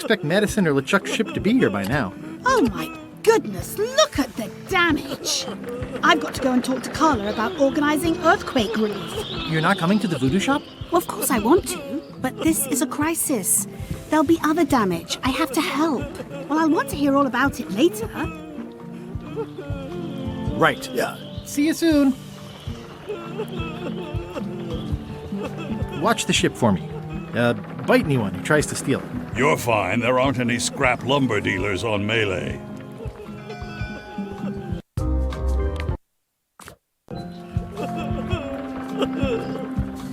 expect Madison or LeChuck's ship to be here by now. Oh my goodness, look at the damage! I've got to go and talk to Carla about organising earthquake relief. You're not coming to the voodoo shop? Well, of course I want to, but this is a crisis. There'll be other damage. I have to help. Well, I'll want to hear all about it later. Right. Yeah. See you soon. Watch the ship for me. Bite anyone who tries to steal it. You're fine. There aren't any scrap lumber dealers on Melee.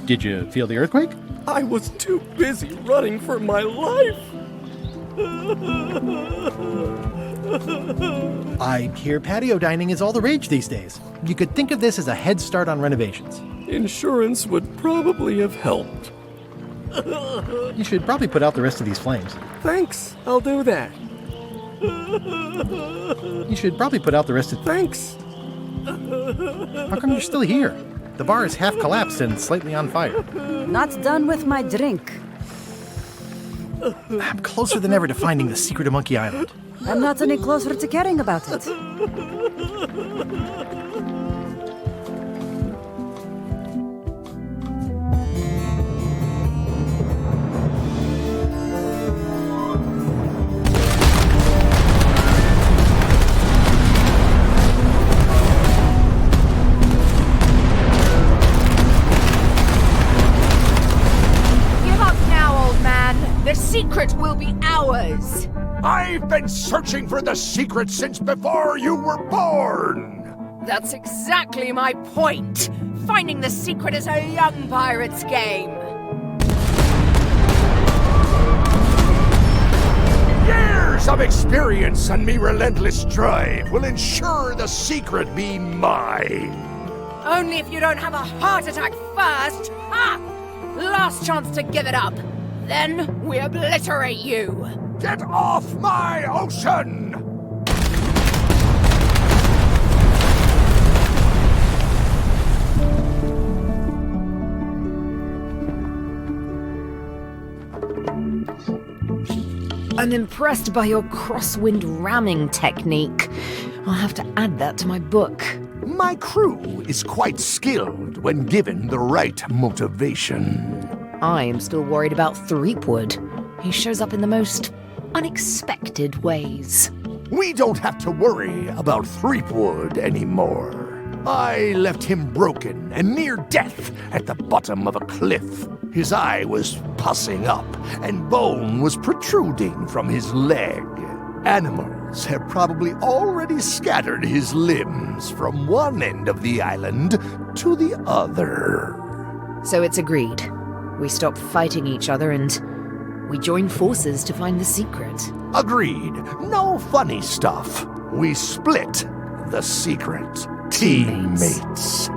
Did you feel the earthquake? I was too busy running for my life. I hear patio dining is all the rage these days. You could think of this as a head start on renovations. Insurance would probably have helped. You should probably put out the rest of these flames. Thanks, I'll do that. You should probably put out the rest of... Thanks. How come you're still here? The bar is half collapsed and slightly on fire. Not done with my drink. I'm closer than ever to finding the secret of Monkey Island. I'm not any closer to caring about it. The secret will be ours! I've been searching for the secret since before you were born! That's exactly my point! Finding the secret is a young pirate's game! Years of experience and me relentless drive will ensure the secret be mine! Only if you don't have a heart attack first! Ha! Last chance to give it up! Then we obliterate you! Get off my ocean! I'm impressed by your crosswind ramming technique. I'll have to add that to my book. My crew is quite skilled when given the right motivation. I am still worried about Threepwood. He shows up in the most unexpected ways. We don't have to worry about Threepwood anymore. I left him broken and near death at the bottom of a cliff. His eye was pussing up, and bone was protruding from his leg. Animals have probably already scattered his limbs from one end of the island to the other. So it's agreed. We stop fighting each other and we join forces to find the secret. Agreed. No funny stuff. We split the secret. Teammates.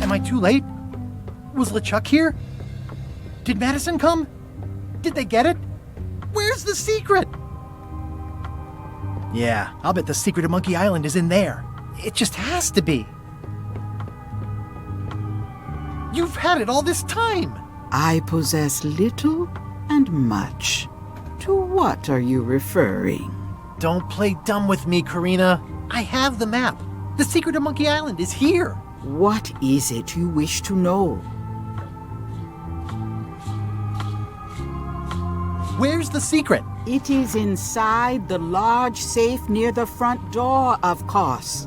Am I too late? Was LeChuck here? Did Madison come? Did they get it? Where's the secret? Yeah, I'll bet the secret of Monkey Island is in there. It just has to be. You've had it all this time. I possess little and much. To what are you referring? Don't play dumb with me, Karina. I have the map. The secret of Monkey Island is here. What is it you wish to know? Where's the secret? It is inside the large safe near the front door, of course.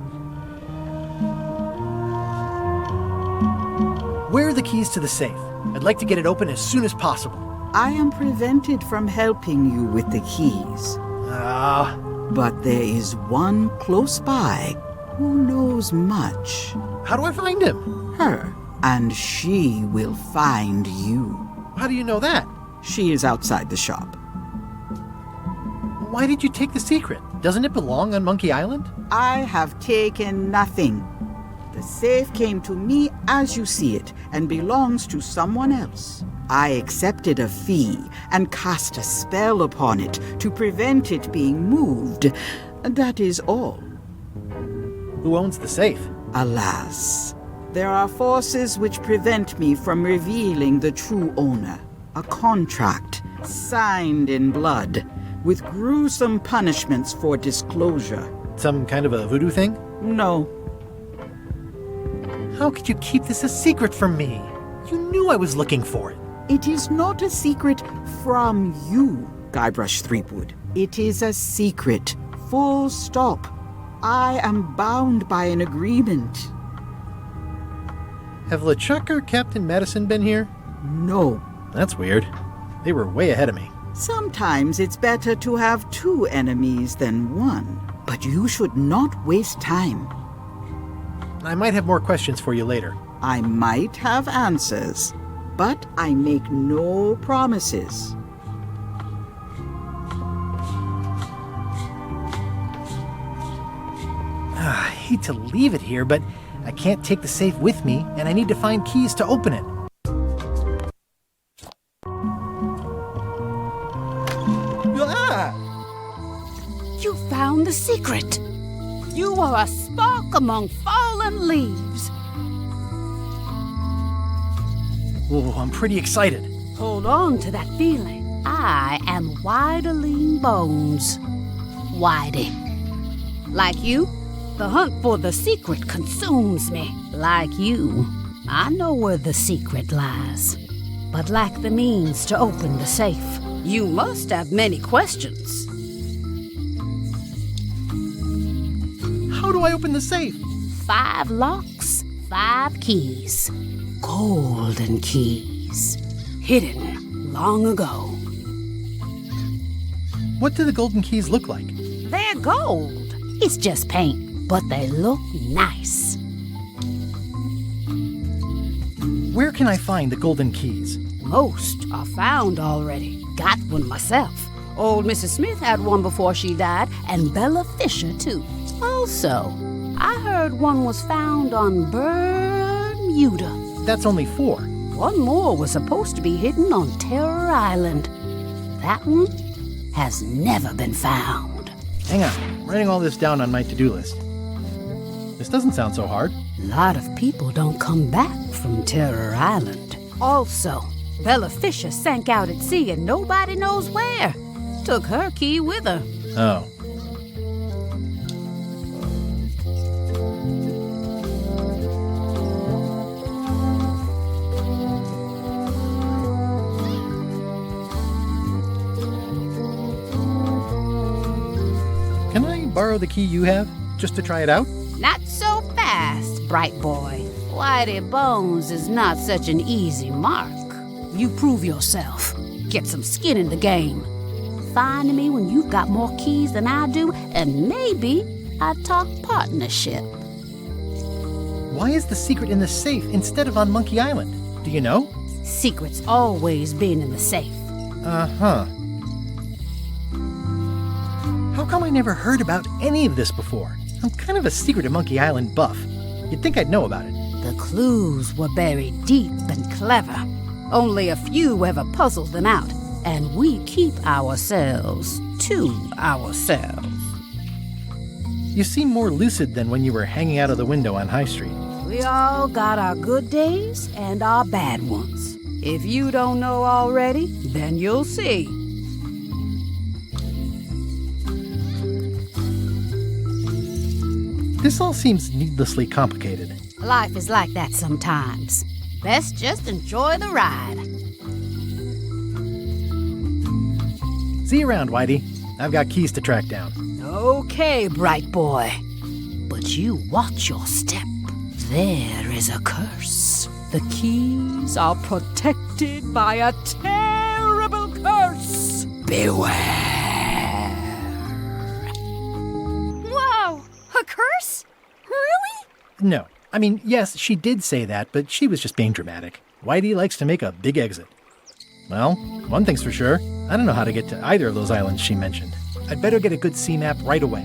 Where are the keys to the safe? I'd like to get it open as soon as possible. I am prevented from helping you with the keys. But there is one close by who knows much. How do I find him? Her. And she will find you. How do you know that? She is outside the shop. Why did you take the secret? Doesn't it belong on Monkey Island? I have taken nothing. The safe came to me as you see it and belongs to someone else. I accepted a fee and cast a spell upon it to prevent it being moved. That is all. Who owns the safe? Alas, there are forces which prevent me from revealing the true owner. A contract signed in blood with gruesome punishments for disclosure. Some kind of a voodoo thing? No. How could you keep this a secret from me? You knew I was looking for it. It is not a secret from you, Guybrush Threepwood. It is a secret. Full stop. I am bound by an agreement. Have LeChuck or Captain Madison been here? No. That's weird. They were way ahead of me. Sometimes it's better to have two enemies than one. But you should not waste time. I might have more questions for you later. I might have answers, but I make no promises. I hate to leave it here, but I can't take the safe with me, and I need to find keys to open it. Ah! You found the secret. You are a spark among fallen leaves. Oh, I'm pretty excited. Hold on to that feeling. I am Whiteling Bones. Whitey. Like you, the hunt for the secret consumes me. Like you, I know where the secret lies, but lack the means to open the safe. You must have many questions. How do I open the safe? 5 locks, 5 keys. Golden keys. Hidden long ago. What do the golden keys look like? They're gold. It's just paint, but they look nice. Where can I find the golden keys? Most are found already. Got one myself. Old Mrs. Smith had one before she died, and Bella Fisher, too. Also, I heard one was found on Bermuda. That's only 4. One more was supposed to be hidden on Terror Island. That one has never been found. Hang on, I'm writing all this down on my to-do list. This doesn't sound so hard. A lot of people don't come back from Terror Island. Also, Bella Fisher sank out at sea and nobody knows where. Took her key with her. Oh. Can I borrow the key you have, just to try it out? Not so fast, bright boy. Whitey Bones is not such an easy mark. You prove yourself. Get some skin in the game. Find me when you've got more keys than I do, and maybe I'd talk partnership. Why is the secret in the safe instead of on Monkey Island? Do you know? Secret's always been in the safe. Uh-huh. How come I never heard about any of this before? I'm kind of a secret at Monkey Island buff. You'd think I'd know about it. The clues were buried deep and clever. Only a few ever puzzled them out, and we keep ourselves to ourselves. You seem more lucid than when you were hanging out of the window on High Street. We all got our good days and our bad ones. If you don't know already, then you'll see. This all seems needlessly complicated. Life is like that sometimes. Best just enjoy the ride. See you around, Whitey. I've got keys to track down. Okay, bright boy. But you watch your step. There is a curse. The keys are protected by a terrible curse. Beware. Whoa! A curse? Really? No. I mean, yes, she did say that, but she was just being dramatic. Whitey likes to make a big exit. Well, one thing's for sure. I don't know how to get to either of those islands she mentioned. I'd better get a good sea map right away.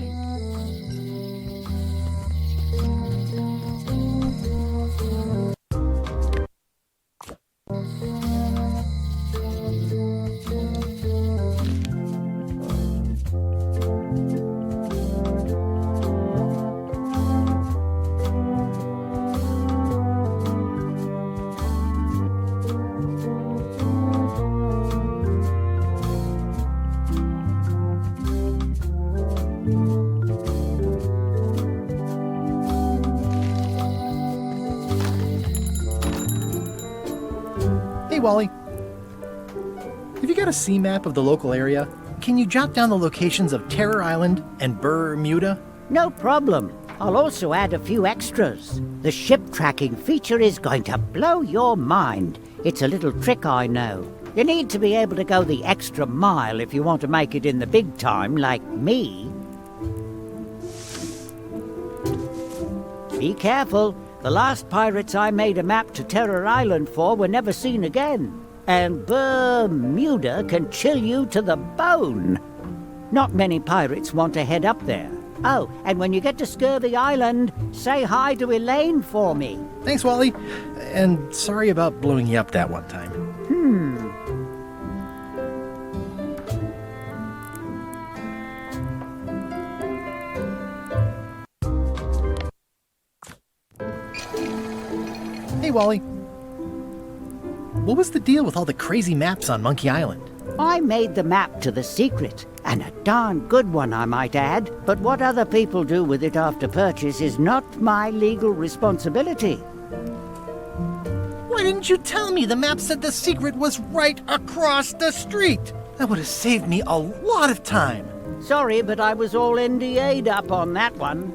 Hey, Wally. Have you got a sea map of the local area? Can you jot down the locations of Terror Island and Bermuda? No problem. I'll also add a few extras. The ship tracking feature is going to blow your mind. It's a little trick I know. You need to be able to go the extra mile if you want to make it in the big time, like me. Be careful. The last pirates I made a map to Terror Island for were never seen again. And Bermuda can chill you to the bone. Not many pirates want to head up there. Oh, and when you get to Scurvy Island, say hi to Elaine for me. Thanks, Wally. And sorry about blowing you up that one time. Hey, Wally. What was the deal with all the crazy maps on Monkey Island? I made the map to the secret, and a darn good one, I might add. But what other people do with it after purchase is not my legal responsibility. Why didn't you tell me the map said the secret was right across the street? That would have saved me a lot of time. Sorry, but I was all NDA'd up on that one.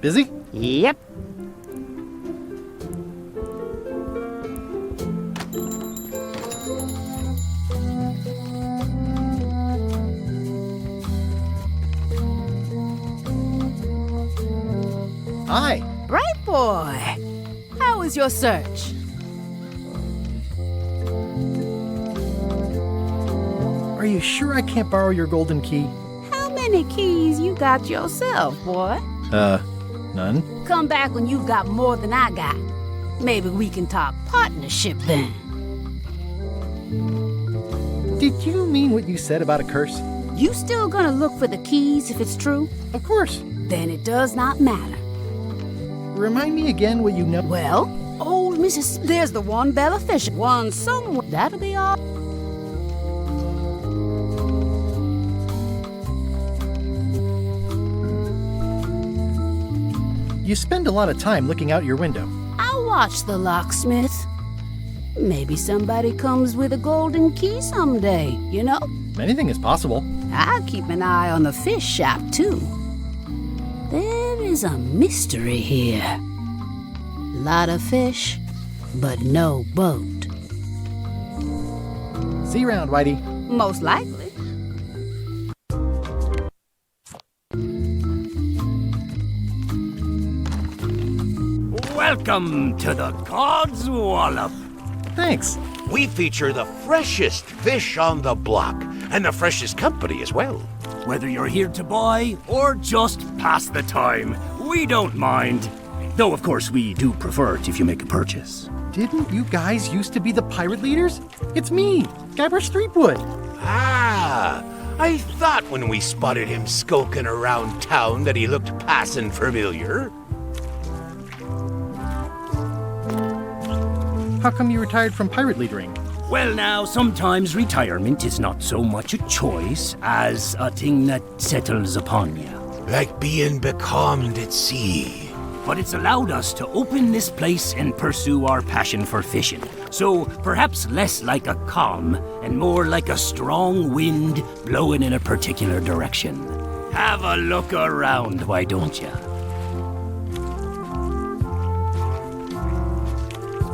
Busy? Yep. Hi. Bright boy, how was your search? Are you sure I can't borrow your golden key? How many keys you got yourself, boy? None. Come back when you've got more than I got. Maybe we can talk partnership then. Did you mean what you said about a curse? You still gonna look for the keys if it's true? Of course. Then it does not matter. Remind me again what you know. Well, old Mrs. There's the one Bella Fisher. One somewhere. That'll be all. You spend a lot of time looking out your window. I'll watch the locksmith. Maybe somebody comes with a golden key someday, you know? Anything is possible. I'll keep an eye on the fish shop, too. There is a mystery here. Lot of fish, but no boat. See you around, Whitey. Most likely. Welcome to the God's Wallop. Thanks. We feature the freshest fish on the block, and the freshest company as well. Whether you're here to buy or just pass the time, we don't mind. Though, of course, we do prefer it if you make a purchase. Didn't you guys used to be the pirate leaders? It's me, Guybrush Threepwood. Ah, I thought when we spotted him skulking around town that he looked passing familiar. How come you retired from pirate leadering? Well, now, sometimes retirement is not so much a choice as a thing that settles upon you. Like being becalmed at sea. But it's allowed us to open this place and pursue our passion for fishing. So perhaps less like a calm and more like a strong wind blowing in a particular direction. Have a look around, why don't you?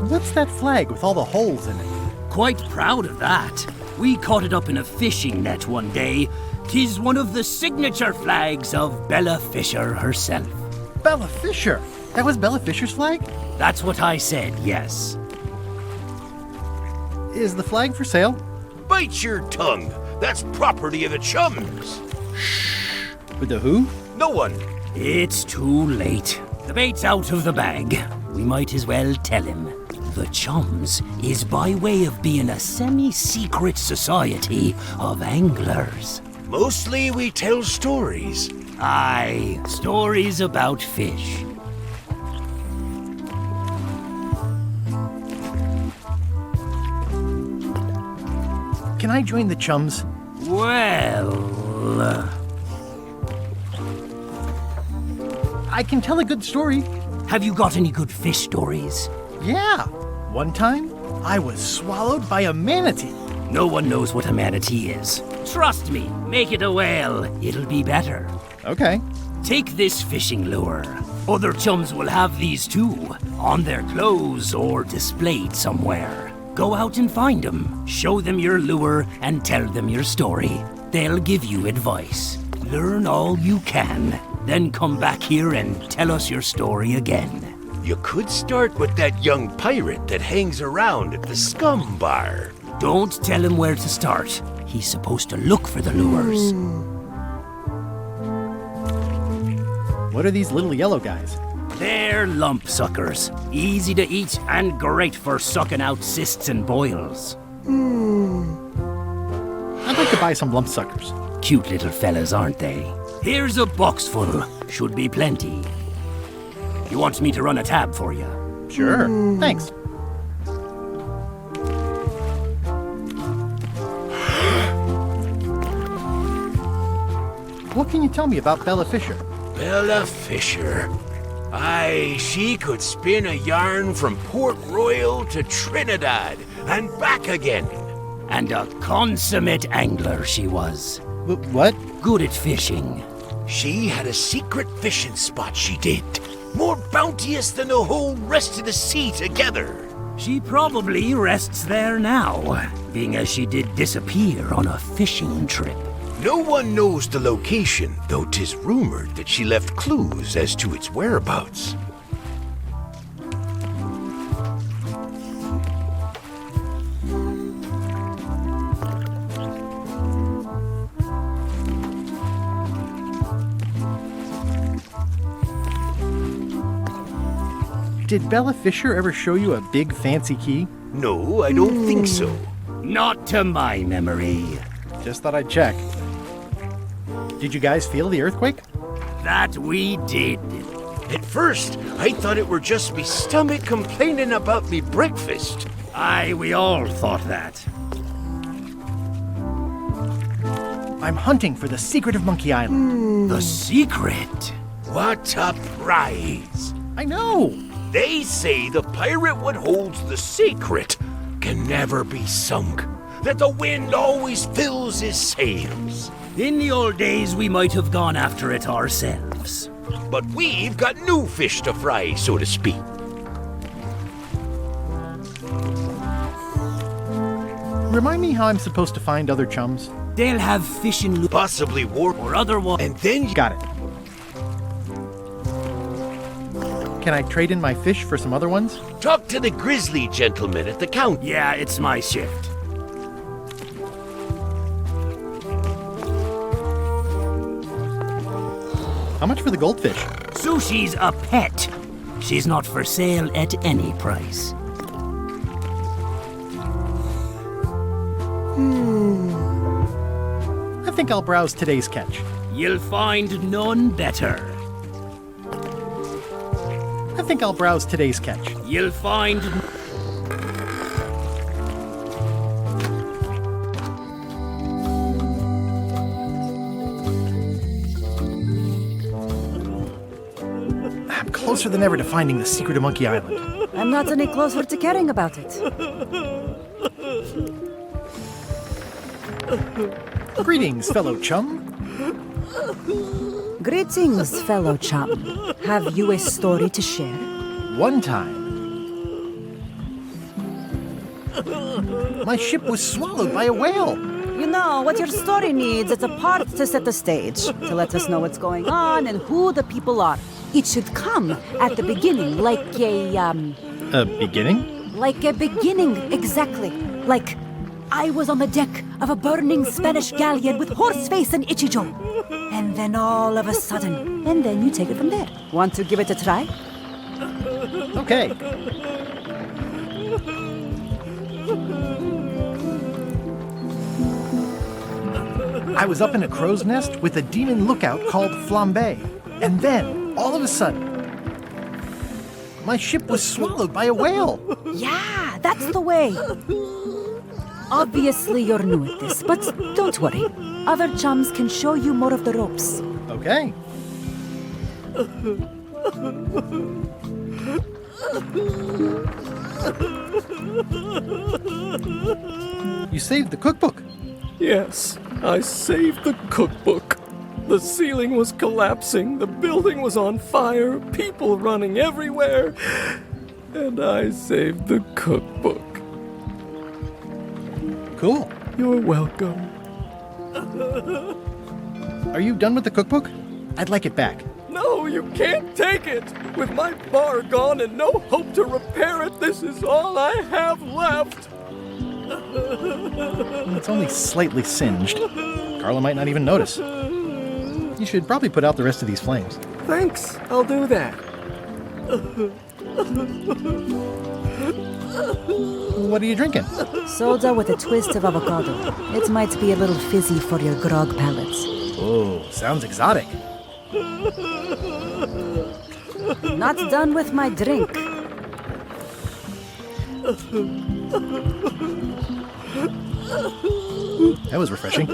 What's that flag with all the holes in it? Quite proud of that. We caught it up in a fishing net one day. 'Tis one of the signature flags of Bella Fisher herself. Bella Fisher? That was Bella Fisher's flag? That's what I said, yes. Is the flag for sale? Bite your tongue. That's property of the chums. With the who? No one. It's too late. The bait's out of the bag. We might as well tell him. The Chums is by way of being a semi-secret society of anglers. Mostly we tell stories. Aye, stories about fish. Can I join the Chums? Well, Well, I can tell a good story. have you got any good fish stories? Yeah. One time, I was swallowed by a manatee. No one knows what a manatee is. Trust me, make it a whale. It'll be better. Okay. Take this fishing lure. Other chums will have these too, on their clothes or displayed somewhere. Go out and find them, show them your lure, and tell them your story. They'll give you advice. Learn all you can, then come back here and tell us your story again. You could start with that young pirate that hangs around at the Scum Bar. Don't tell him where to start. He's supposed to look for the lures. What are these little yellow guys? They're lump suckers. Easy to eat and great for sucking out cysts and boils. I'd like to buy some lump suckers. Cute little fellas, aren't they? Here's a box full. Should be plenty. You want me to run a tab for you? Sure. Thanks. What can you tell me about Bella Fisher? Bella Fisher. Aye, she could spin a yarn from Port Royal to Trinidad and back again. And a consummate angler she was. What? Good at fishing. She had a secret fishing spot, she did. More bounteous than the whole rest of the sea together. She probably rests there now, being as she did disappear on a fishing trip. No one knows the location, though 'tis rumored that she left clues as to its whereabouts. Did Bella Fisher ever show you a big fancy key? No, I don't think so. Not to my memory. Just thought I'd check. Did you guys feel the earthquake? That we did. At first, I thought it were just me stomach complaining about me breakfast. Aye, we all thought that. I'm hunting for the secret of Monkey Island. The secret? What a prize! I know! They say the pirate what holds the secret can never be sunk, that the wind always fills his sails. In the old days, we might have gone after it ourselves. But we've got new fish to fry, so to speak. Remind me how I'm supposed to find other chums? They'll have fishing Possibly warp or other one. and then Got it. Can I trade in my fish for some other ones? talk to the grizzly gentleman at the counter. Yeah, it's my shift. How much for the goldfish? Sushi's a pet. She's not for sale at any price. I think I'll browse today's catch. You'll find none better. I think I'll browse today's catch. You'll find... I'm closer than ever to finding the secret of Monkey Island. I'm not any closer to caring about it. Greetings, fellow chum. Greetings, fellow chum. Have you a story to share? One time, my ship was swallowed by a whale. You know, what your story needs is a part to set the stage, to let us know what's going on and who the people are. It should come at the beginning, like A beginning? like a beginning, exactly. Like, I was on the deck of a burning Spanish galleon with Horseface and Ichijo. And then all of a sudden, and then you take it from there. Want to give it a try? Okay. I was up in a crow's nest with a demon lookout called Flambe. And then, all of a sudden, my ship was swallowed by a whale. Yeah, that's the way. Obviously, you're new at this, but don't worry. Other chums can show you more of the ropes. Okay. You saved the cookbook. Yes, I saved the cookbook. The ceiling was collapsing, the building was on fire, people running everywhere, and I saved the cookbook. Cool. You're welcome. Are you done with the cookbook? I'd like it back. No, you can't take it! With my bar gone and no hope to repair it, this is all I have left! It's only slightly singed. Carla might not even notice. You should probably put out the rest of these flames. Thanks, I'll do that. What are you drinking? Soda with a twist of avocado. It might be a little fizzy for your grog palates. Oh, sounds exotic. Not done with my drink. That was refreshing.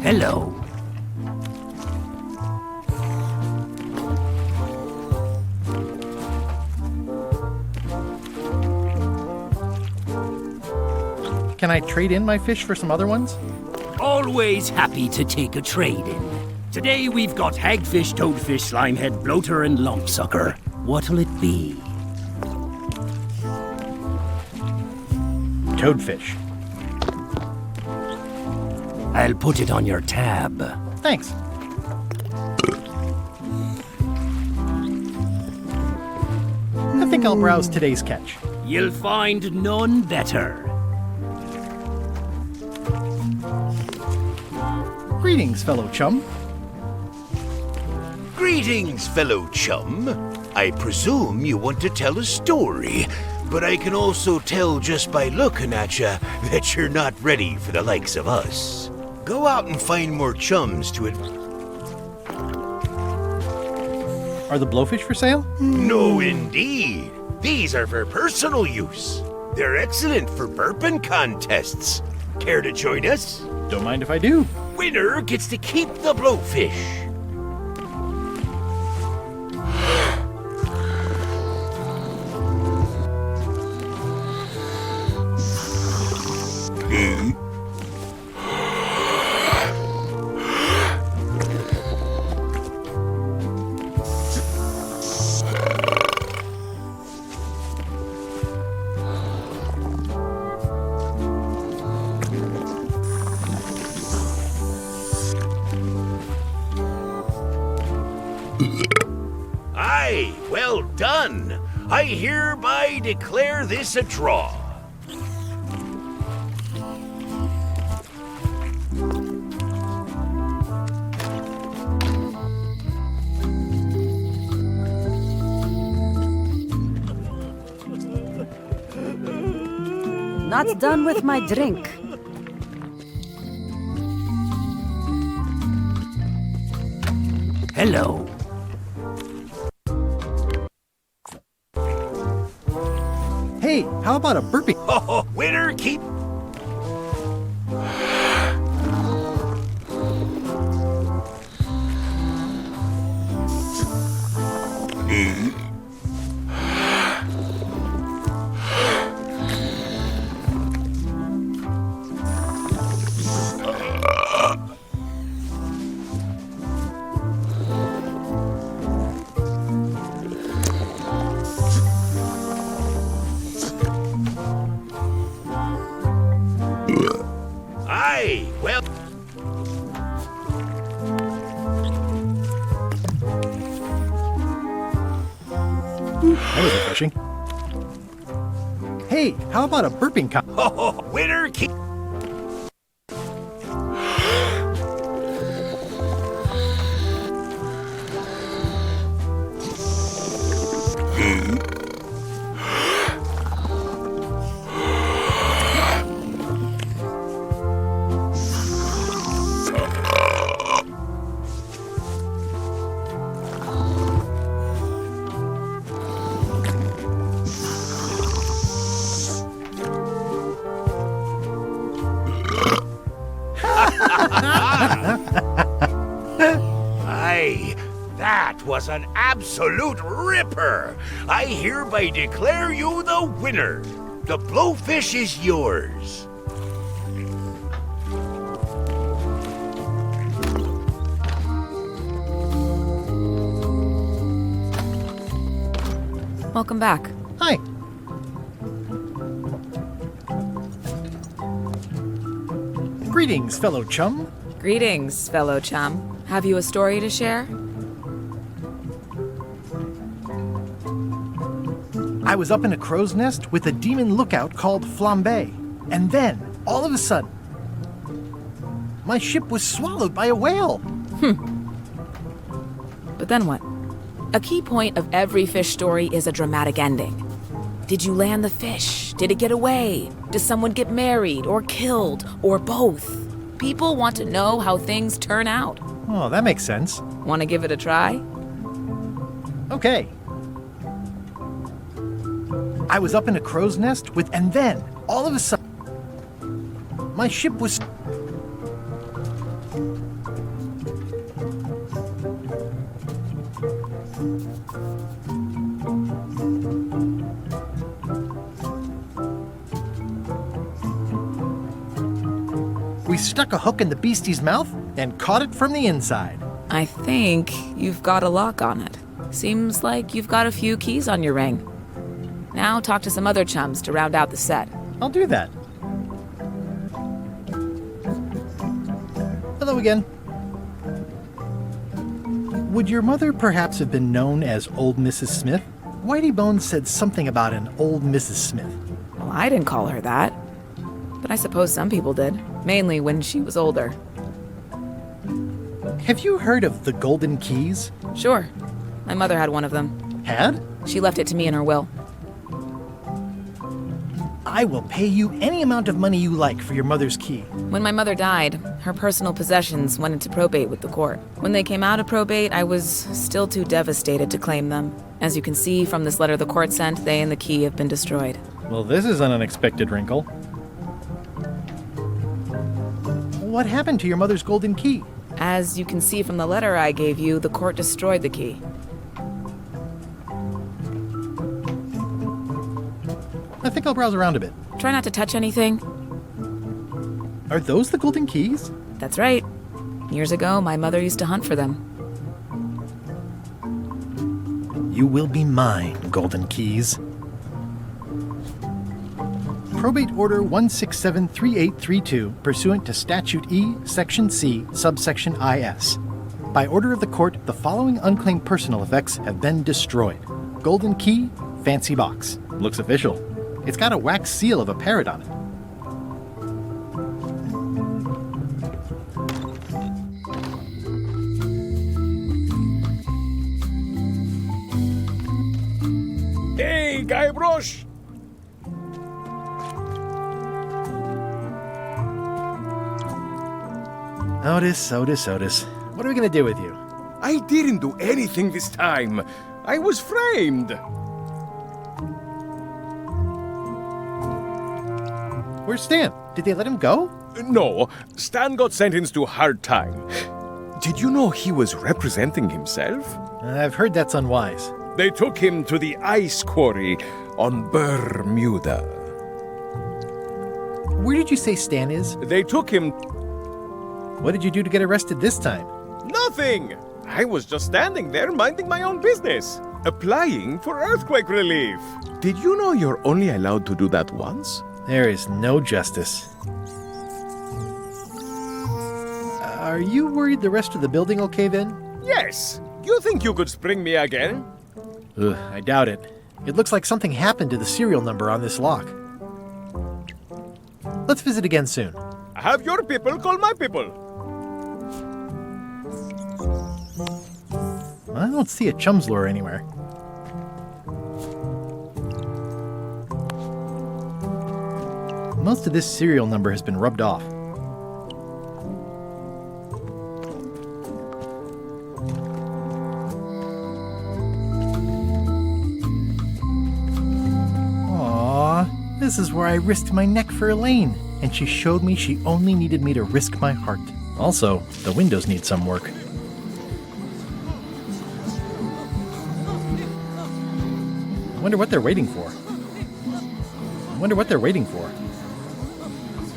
Hello. Can I trade in my fish for some other ones? Always happy to take a trade-in. Today we've got hagfish, toadfish, slimehead, bloater, and lumpsucker. What'll it be? Toadfish. I'll put it on your tab. Thanks. I think I'll browse today's catch. You'll find none better. Greetings, fellow chum. Greetings, fellow chum. I presume you want to tell a story, but I can also tell just by looking at you that you're not ready for the likes of us. Go out and find more chums to it. Are the blowfish for sale? No, indeed. These are for personal use. They're excellent for burping contests. Care to join us? Don't mind if I do. Winner gets to keep the blowfish. Aye, well done. I hereby declare this a draw. Not done with my drink. Hello. Hey, how about a burpee? Oh, winner keep. Aye, well. That was refreshing. Hey, how about a burping Oh, winner keep. was an absolute ripper. I hereby declare you the winner. The blowfish is yours. Welcome back. Hi. Greetings, fellow chum. Greetings, fellow chum. Have you a story to share? I was up in a crow's nest with a demon lookout called Flambe. And then, all of a sudden, my ship was swallowed by a whale. But then what? A key point of every fish story is a dramatic ending. Did you land the fish? Did it get away? Does someone get married or killed or both? People want to know how things turn out. Oh, that makes sense. Want to give it a try? Okay. I was up in a crow's nest with, and then, all of a sudden, my ship was... We stuck a hook in the beastie's mouth and caught it from the inside. I think you've got a lock on it. Seems like you've got a few keys on your ring. Now talk to some other chums to round out the set. I'll do that. Hello again. Would your mother perhaps have been known as Old Mrs. Smith? Whitey Bones said something about an old Mrs. Smith. Well, I didn't call her that. But I suppose some people did, mainly when she was older. Have you heard of the Golden Keys? Sure. My mother had one of them. Had? She left it to me in her will. I will pay you any amount of money you like for your mother's key. When my mother died, her personal possessions went into probate with the court. When they came out of probate, I was still too devastated to claim them. As you can see from this letter the court sent, they and the key have been destroyed. Well, this is an unexpected wrinkle. What happened to your mother's golden key? As you can see from the letter I gave you, the court destroyed the key. I think I'll browse around a bit. Try not to touch anything. Are those the golden keys? That's right. Years ago, my mother used to hunt for them. You will be mine, golden keys. Probate Order 1673832, pursuant to Statute E, Section C, subsection IS. By order of the court, the following unclaimed personal effects have been destroyed. Golden key, fancy box. Looks official. It's got a wax seal of a parrot on it. Hey, Guybrush! Otis. What are we gonna do with you? I didn't do anything this time. I was framed. Where's Stan? Did they let him go? No, Stan got sentenced to hard time. Did you know he was representing himself? I've heard that's unwise. They took him to the ice quarry on Bermuda. Where did you say Stan is? They took him... What did you do to get arrested this time? Nothing! I was just standing there minding my own business, applying for earthquake relief. Did you know you're only allowed to do that once? There is no justice. Are you worried the rest of the building will cave in? Yes. You think you could spring me again? Ugh, I doubt it. It looks like something happened to the serial number on this lock. Let's visit again soon. Have your people call my people. I don't see a chum's lure anywhere. Most of this serial number has been rubbed off. Aww, this is where I risked my neck for Elaine, and she showed me she only needed me to risk my heart. Also, the windows need some work. I wonder what they're waiting for. I wonder what they're waiting for.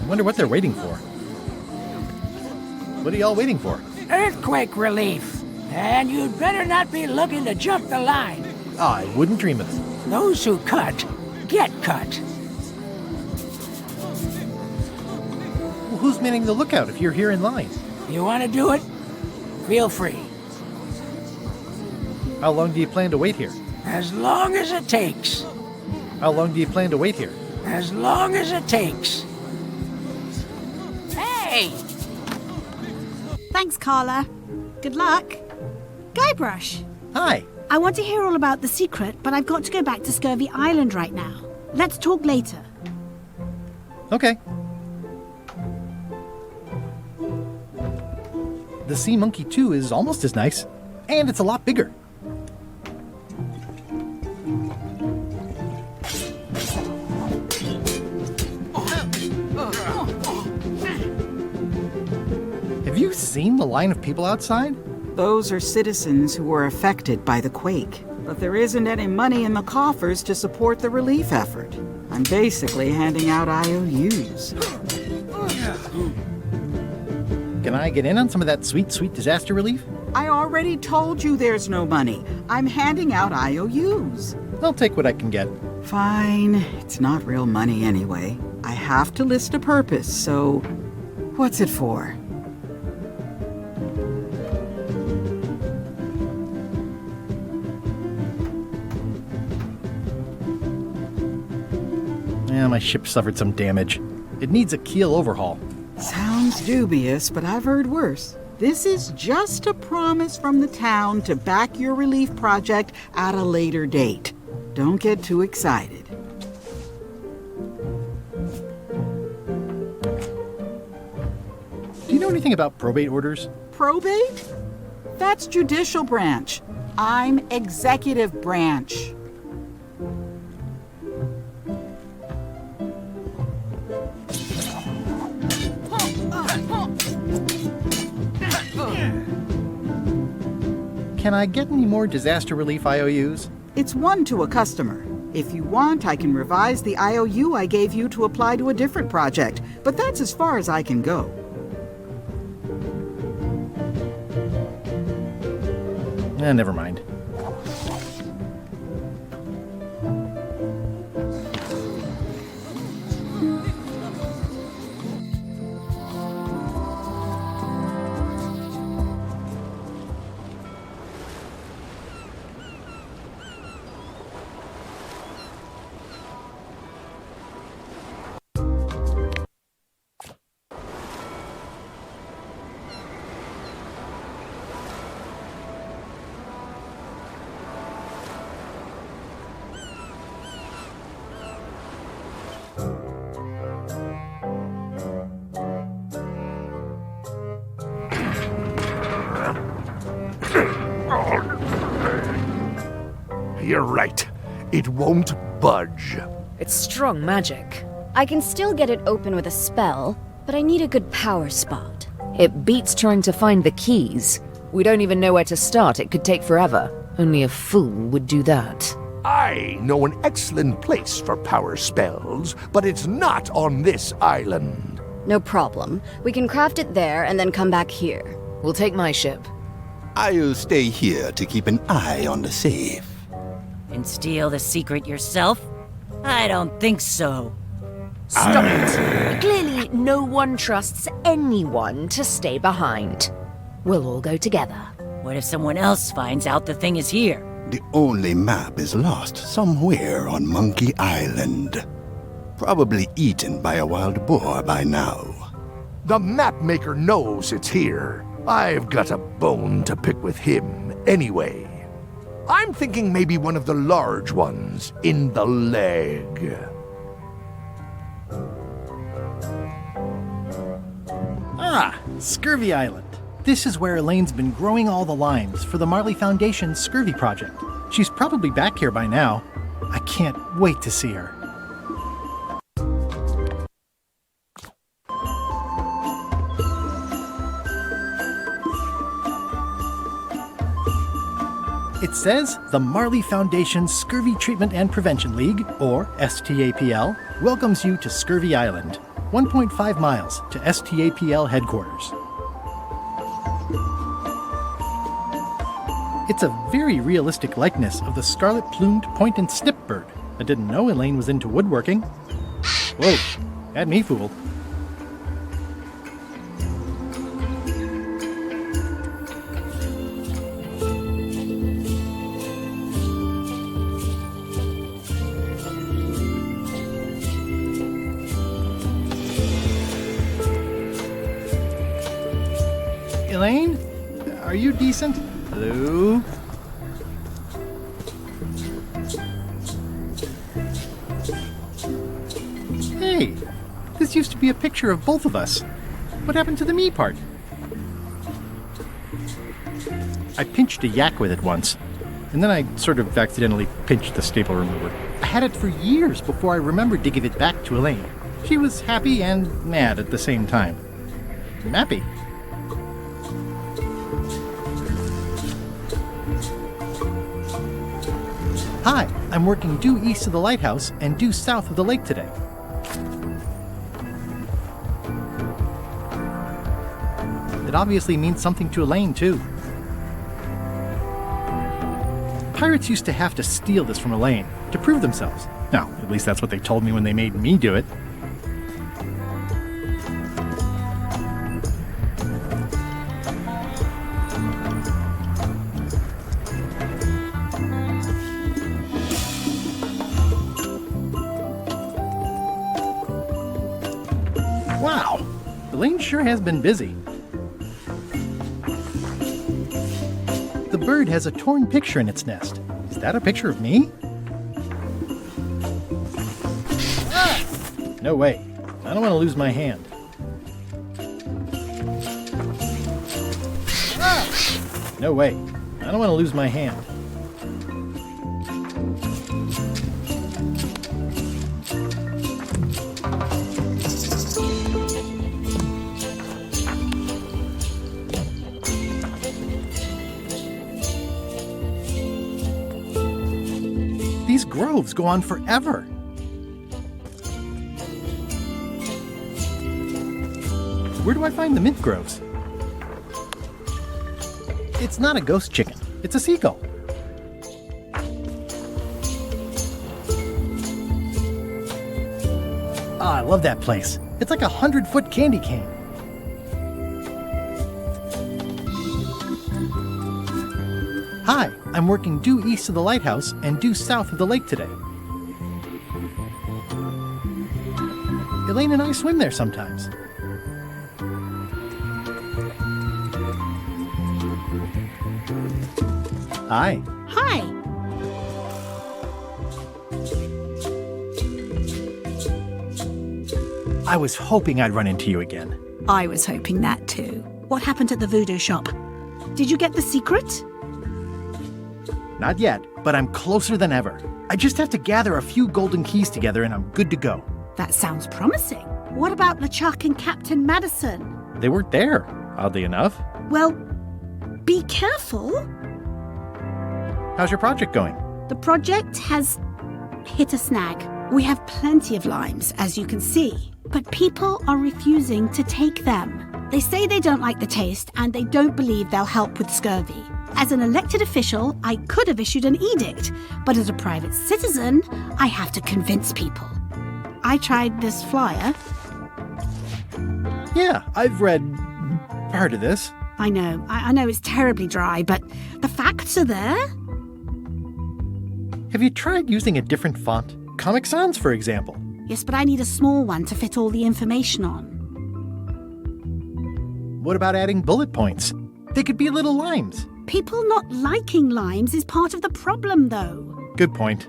I wonder what they're waiting for. What are y'all waiting for? Earthquake relief. And you'd better not be looking to jump the line. I wouldn't dream of it. Those who cut, get cut. Well, who's manning the lookout if you're here in line? You want to do it? Feel free. How long do you plan to wait here? As long as it takes. How long do you plan to wait here? As long as it takes. Hey! Thanks, Carla. Good luck. Guybrush. Hi. I want to hear all about the secret, but I've got to go back to Scurvy Island right now. Let's talk later. Okay. The Sea Monkey 2 is almost as nice, and it's a lot bigger. Have you seen the line of people outside? Those are citizens who were affected by the quake. But there isn't any money in the coffers to support the relief effort. I'm basically handing out IOUs. Can I get in on some of that sweet, sweet disaster relief? I already told you there's no money. I'm handing out IOUs. I'll take what I can get. Fine. It's not real money anyway. I have to list a purpose, so what's it for? Yeah, my ship suffered some damage. It needs a keel overhaul. Sounds dubious, but I've heard worse. This is just a promise from the town to back your relief project at a later date. Don't get too excited. Do you know anything about probate orders? Probate? That's judicial branch. I'm executive branch. Can I get any more disaster relief IOUs? It's one to a customer. If you want, I can revise the IOU I gave you to apply to a different project, but that's as far as I can go. Never mind. You're right. It won't budge. It's strong magic. I can still get it open with a spell, but I need a good power spot. It beats trying to find the keys. We don't even know where to start. It could take forever. Only a fool would do that. I know an excellent place for power spells, but it's not on this island. No problem. We can craft it there and then come back here. We'll take my ship. I'll stay here to keep an eye on the safe. And steal the secret yourself? I don't think so. Stop it! Clearly, no one trusts anyone to stay behind. We'll all go together. What if someone else finds out the thing is here? The only map is lost somewhere on Monkey Island. Probably eaten by a wild boar by now. The map maker knows it's here. I've got a bone to pick with him anyway. I'm thinking maybe one of the large ones in the leg. Ah, Scurvy Island. This is where Elaine's been growing all the limes for the Marley Foundation's Scurvy project. She's probably back here by now. I can't wait to see her. It says the Marley Foundation's Scurvy Treatment and Prevention League, or STAPL, welcomes you to Scurvy Island, 1.5 miles to STAPL headquarters. It's a very realistic likeness of the scarlet-plumed point and snip bird. I didn't know Elaine was into woodworking. Whoa, had me fooled. Elaine? Are you decent? Hello? Hey, this used to be a picture of both of us. What happened to the me part? I pinched a yak with it once, and then I sort of accidentally pinched the staple remover. I had it for years before I remembered to give it back to Elaine. She was happy and mad at the same time. Mappy. Hi, I'm working due east of the lighthouse and due south of the lake today. It obviously means something to Elaine, too. Pirates used to have to steal this from Elaine to prove themselves. Now, at least that's what they told me when they made me do it. Wow, Elaine sure has been busy. The bird has a torn picture in its nest. Is that a picture of me? Ah! No way. I don't want to lose my hand. Ah! No way. I don't want to lose my hand. These groves go on forever. Where do I find the mint groves? It's not a ghost chicken. It's a seagull. Oh, I love that place. It's like a 100-foot candy cane. Hi, I'm working due east of the lighthouse and due south of the lake today. Elaine and I swim there sometimes. Hi. Hi. I was hoping I'd run into you again. I was hoping that too. What happened at the voodoo shop? Did you get the secret? Not yet, but I'm closer than ever. I just have to gather a few golden keys together and I'm good to go. That sounds promising. What about LeChuck and Captain Madison? They weren't there, oddly enough. Well, be careful. How's your project going? The project has hit a snag. We have plenty of limes, as you can see, but people are refusing to take them. They say they don't like the taste and they don't believe they'll help with scurvy. As an elected official, I could have issued an edict, but as a private citizen, I have to convince people. I tried this flyer. Yeah, I've heard of this. I know it's terribly dry, but the facts are there. Have you tried using a different font? Comic Sans, for example. Yes, but I need a small one to fit all the information on. What about adding bullet points? They could be little limes. People not liking limes is part of the problem, though. Good point.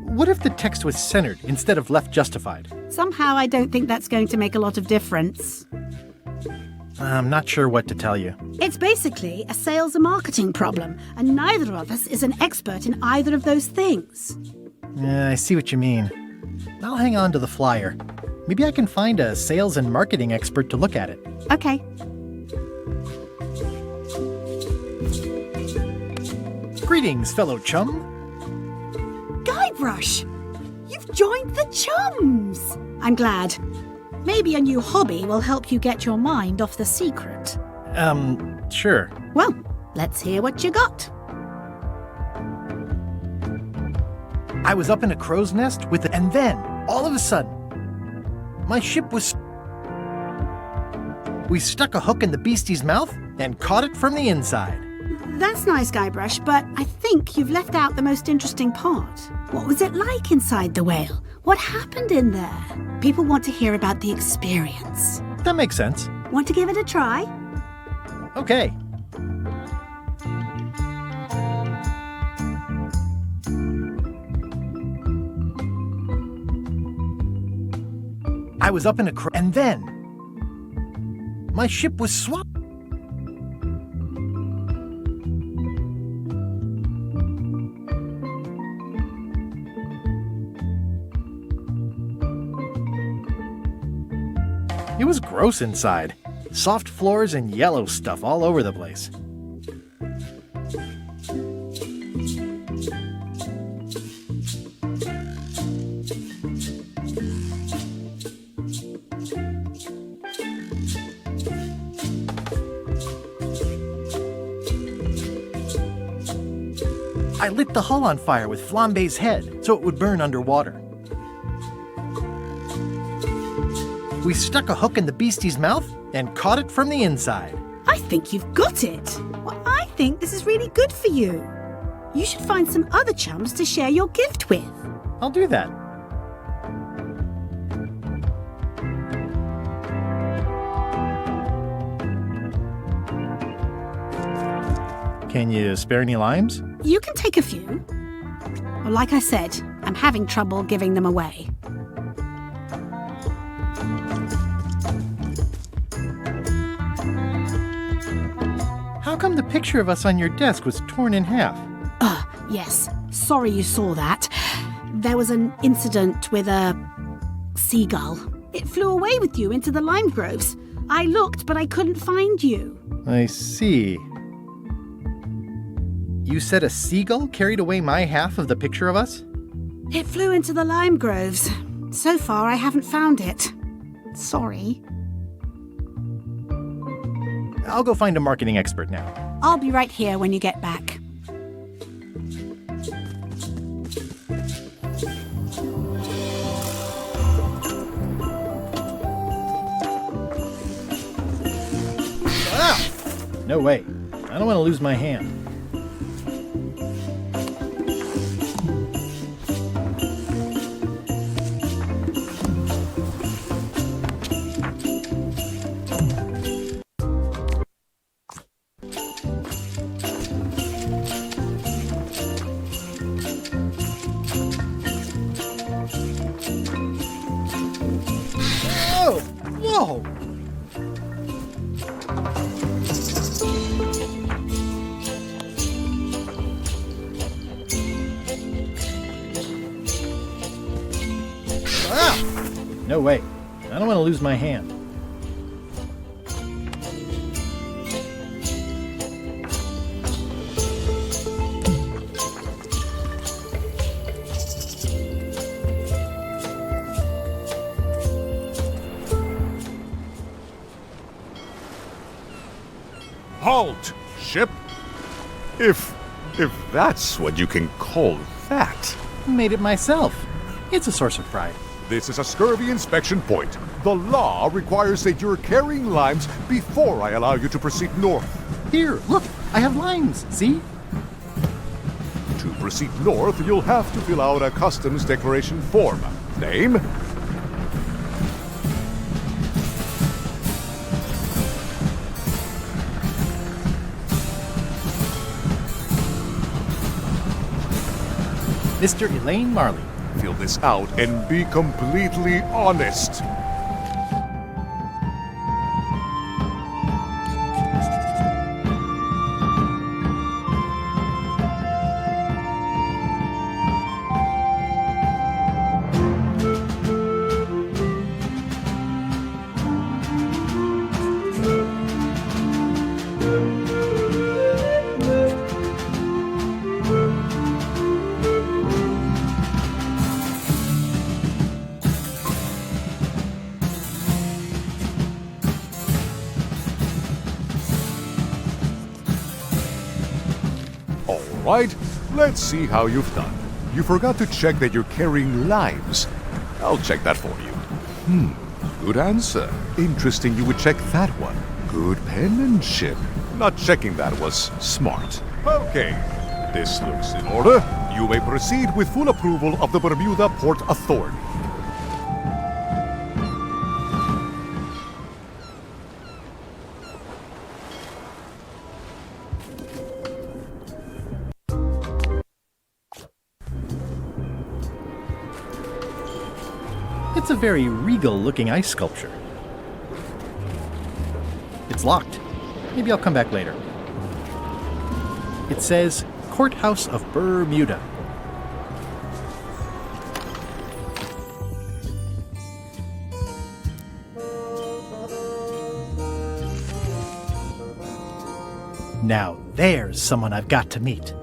What if the text was centered instead of left justified? Somehow I don't think that's going to make a lot of difference. I'm not sure what to tell you. It's basically a sales and marketing problem, and neither of us is an expert in either of those things. Yeah, I see what you mean. I'll hang on to the flyer. Maybe I can find a sales and marketing expert to look at it. Greetings, fellow chum. Guybrush! You've joined the chums! I'm glad. Maybe a new hobby will help you get your mind off the secret. Sure. Well, let's hear what you got. I was up in a crow's nest and then, all of a sudden, my ship was... We stuck a hook in the beastie's mouth and caught it from the inside. That's nice, Guybrush, but I think you've left out the most interesting part. What was it like inside the whale? What happened in there? People want to hear about the experience. That makes sense. Want to give it a try? Okay. I was up in a and then my ship was swapped. It was gross inside. Soft floors and yellow stuff all over the place. I lit the hull on fire with Flambe's head so it would burn underwater. We stuck a hook in the beastie's mouth and caught it from the inside. I think you've got it. Well, I think this is really good for you. You should find some other chums to share your gift with. I'll do that. Can you spare any limes? You can take a few. Well, like I said, I'm having trouble giving them away. How come the picture of us on your desk was torn in half? Yes. Sorry you saw that. There was an incident with a seagull. It flew away with you into the lime groves. I looked, but I couldn't find you. I see. You said a seagull carried away my half of the picture of us? It flew into the lime groves. So far, I haven't found it. Sorry. I'll go find a marketing expert now. I'll be right here when you get back. Ah! No way. I don't want to lose my hand. Whoa! Ah! No way. I don't want to lose my hand. Halt, ship! If that's what you can call that. Made it myself. It's a source of pride. This is a scurvy inspection point. The law requires that you're carrying limes before I allow you to proceed north. Here, look, I have limes, see? To proceed north, you'll have to fill out a customs declaration form. Name? Mr. Elaine Marley. Fill this out and be completely honest. Right, let's see how you've done. You forgot to check that you're carrying lives. I'll check that for you. Good answer. Interesting you would check that one. Good penmanship. Not checking that was smart. Okay, this looks in order. You may proceed with full approval of the Bermuda Port Authority. It's a very regal-looking ice sculpture. It's locked. Maybe I'll come back later. It says, Courthouse of Bermuda. Now there's someone I've got to meet.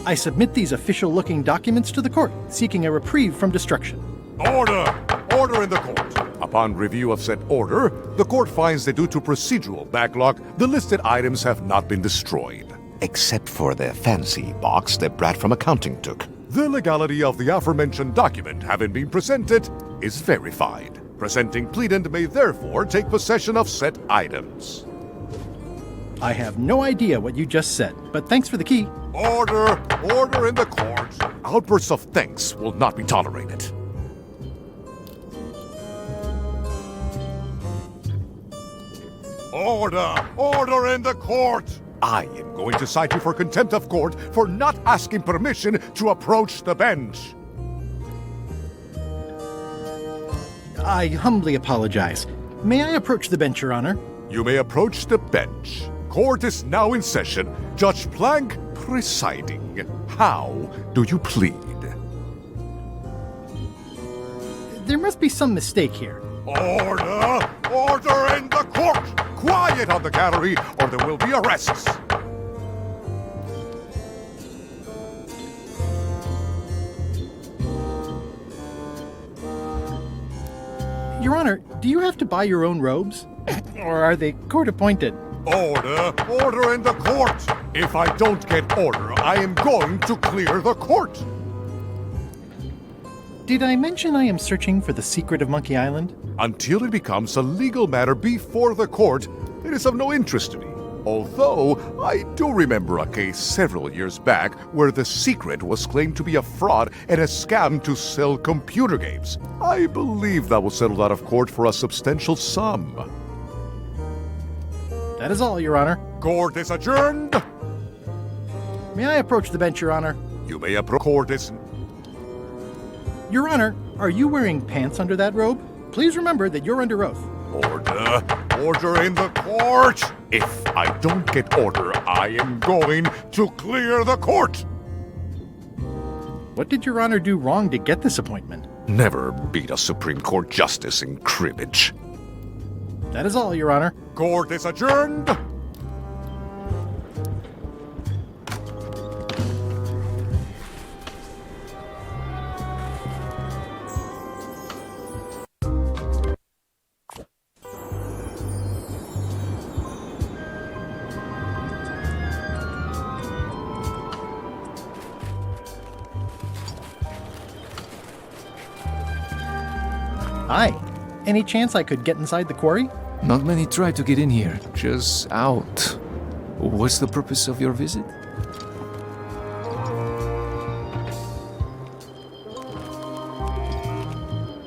I submit these official-looking documents to the court, seeking a reprieve from destruction. Order! Order in the court. Upon review of said order, the court finds that due to procedural backlog, the listed items have not been destroyed. Except for the fancy box that Brat from accounting took. The legality of the aforementioned document having been presented is verified. Presenting pleadant may therefore take possession of said items. I have no idea what you just said, but thanks for the key. Order! Order in the court! Outbursts of thanks will not be tolerated. Order! Order in the court! I am going to cite you for contempt of court for not asking permission to approach the bench. I humbly apologize. May I approach the bench, Your Honor? You may approach the bench. Court is now in session. Judge Plank presiding. How do you plead? There must be some mistake here. Order! Order in the court! Quiet on the gallery, or there will be arrests! Your Honor, do you have to buy your own robes? Or are they court-appointed? Order! Order in the court! If I don't get order, I am going to clear the court! Did I mention I am searching for the secret of Monkey Island? Until it becomes a legal matter before the court, it is of no interest to me. Although, I do remember a case several years back where the secret was claimed to be a fraud and a scam to sell computer games. I believe that was settled out of court for a substantial sum. That is all, Your Honor. Court is adjourned! May I approach the bench, Your Honor? You may approach. Court is... Your Honor, are you wearing pants under that robe? Please remember that you're under oath. Order! Order in the court! If I don't get order, I am going to clear the court! What did Your Honor do wrong to get this appointment? Never beat a Supreme Court justice in cribbage. That is all, Your Honor. Court is adjourned! Hi. Any chance I could get inside the quarry? Not many try to get in here, just out. What's the purpose of your visit?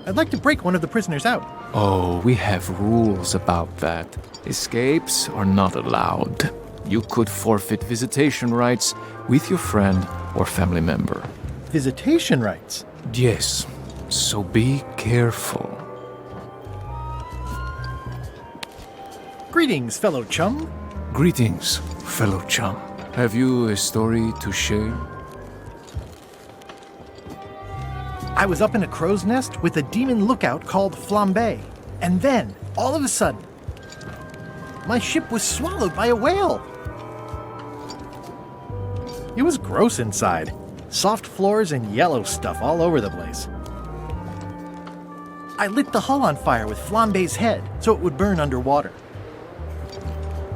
I'd like to break one of the prisoners out. Oh, we have rules about that. Escapes are not allowed. You could forfeit visitation rights with your friend or family member. Visitation rights? Yes, so be careful. Greetings, fellow chum. Greetings, fellow chum. Have you a story to share? I was up in a crow's nest with a demon lookout called Flambe. And then, all of a sudden, my ship was swallowed by a whale. It was gross inside. Soft floors and yellow stuff all over the place. I lit the hull on fire with Flambe's head so it would burn underwater.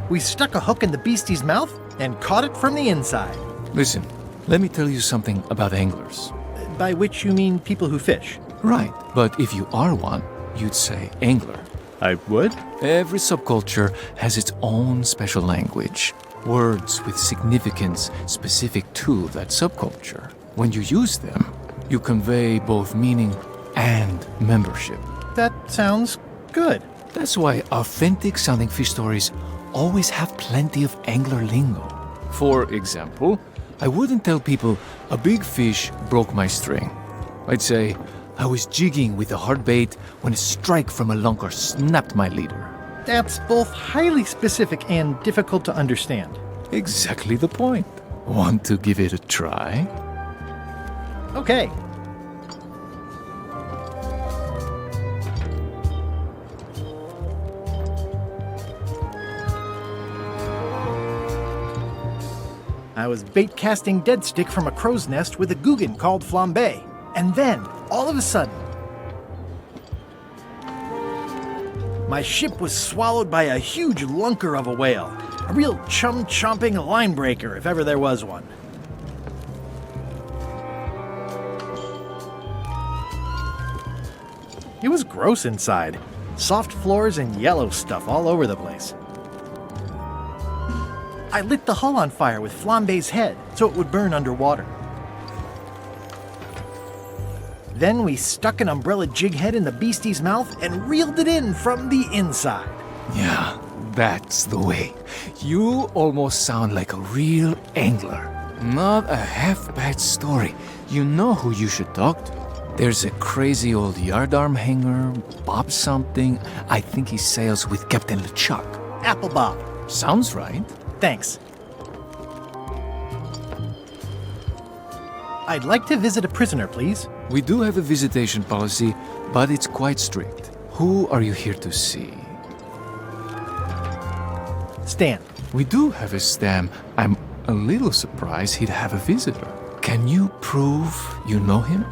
We stuck a hook in the beastie's mouth and caught it from the inside. Listen, let me tell you something about anglers. By which you mean people who fish? Right, but if you are one, you'd say angler. I would? Every subculture has its own special language. Words with significance specific to that subculture. When you use them, you convey both meaning and membership. That sounds good. That's why authentic sounding fish stories always have plenty of angler lingo. For example, I wouldn't tell people a big fish broke my string. I'd say I was jigging with a hard bait when a strike from a lunker snapped my leader. That's both highly specific and difficult to understand. Exactly the point. Want to give it a try? Okay. I was bait casting dead stick from a crow's nest with a Guggen called Flambe. And then, all of a sudden, my ship was swallowed by a huge lunker of a whale. A real chum-chomping line breaker, if ever there was one. It was gross inside. Soft floors and yellow stuff all over the place. I lit the hull on fire with Flambe's head so it would burn underwater. Then we stuck an umbrella jig head in the beastie's mouth and reeled it in from the inside. Yeah, that's the way. You almost sound like a real angler. Not a half-bad story. You know who you should talk to. There's a crazy old yardarm hanger, Bob something. I think he sails with Captain LeChuck. Apple Bob. Sounds right. Thanks. I'd like to visit a prisoner, please. We do have a visitation policy, but it's quite strict. Who are you here to see? Stan. We do have a Stan. I'm a little surprised he'd have a visitor. Can you prove you know him?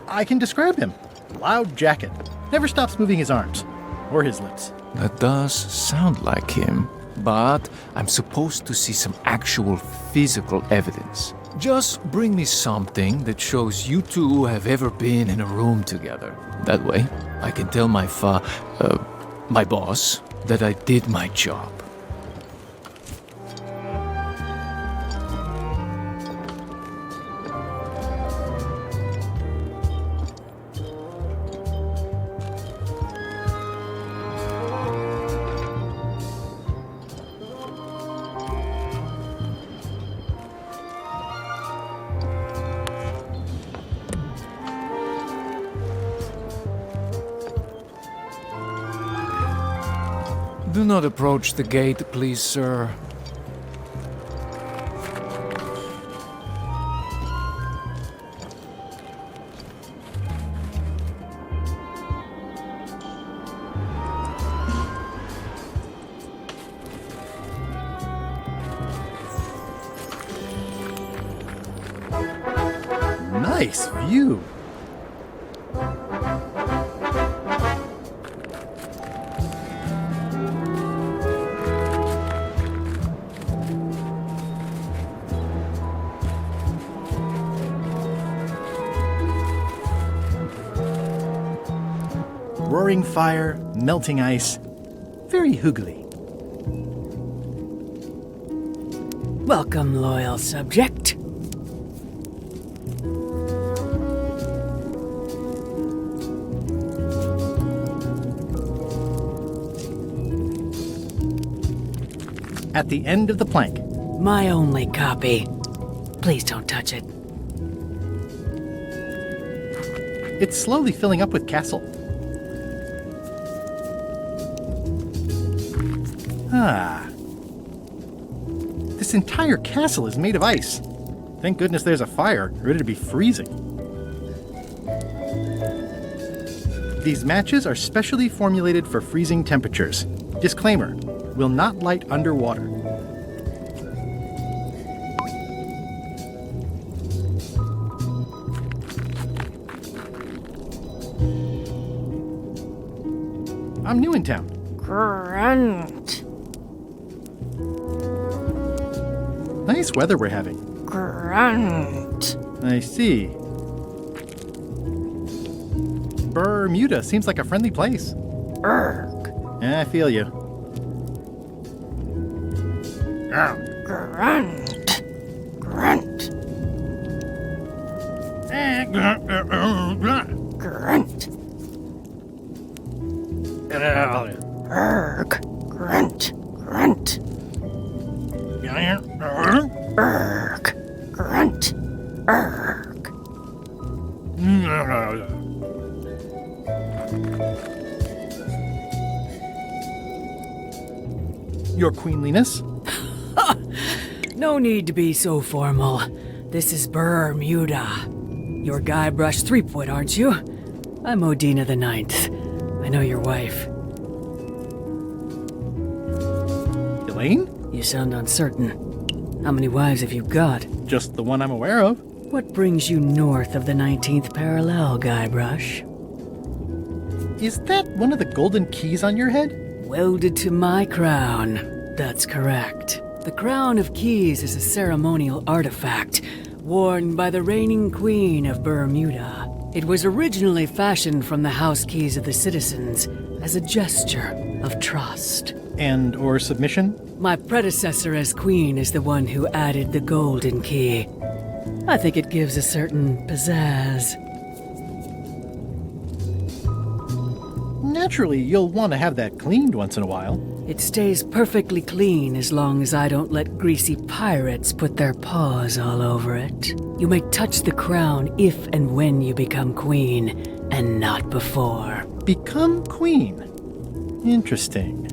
I can describe him. Loud jacket. Never stops moving his arms. Or his lips. That does sound like him. But I'm supposed to see some actual physical evidence. Just bring me something that shows you two have ever been in a room together. That way, I can tell my boss that I did my job. Do not approach the gate, please, sir. Nice view. Roaring fire, melting ice. Very hoogly. Welcome, loyal subject. At the end of the plank. My only copy. Please don't touch it. It's slowly filling up with castle. Ah. This entire castle is made of ice. Thank goodness there's a fire, ready to be freezing. These matches are specially formulated for freezing temperatures. Disclaimer, will not light underwater. I'm new in town. Grunt. Nice weather we're having. Grunt. I see. Bermuda seems like a friendly place. Urg. Yeah, I feel you. Grunt. Grunt. Grunt. Urg. Grunt. Grunt. Urg. Grunt. Urg. Your queenliness? No need to be so formal. This is Bermuda. You're Guybrush Threepwood, aren't you? I'm Odina the Ninth. I know your wife. Elaine? You sound uncertain. How many wives have you got? Just the one I'm aware of. What brings you north of the 19th parallel, Guybrush? Is that one of the golden keys on your head? Welded to my crown. That's correct. The Crown of Keys is a ceremonial artifact worn by the reigning queen of Bermuda. It was originally fashioned from the house keys of the citizens as a gesture of trust. And or submission? My predecessor as queen is the one who added the golden key. I think it gives a certain pizzazz. Naturally, you'll want to have that cleaned once in a while. It stays perfectly clean as long as I don't let greasy pirates put their paws all over it. You may touch the crown if and when you become queen, and not before. Become queen? Interesting.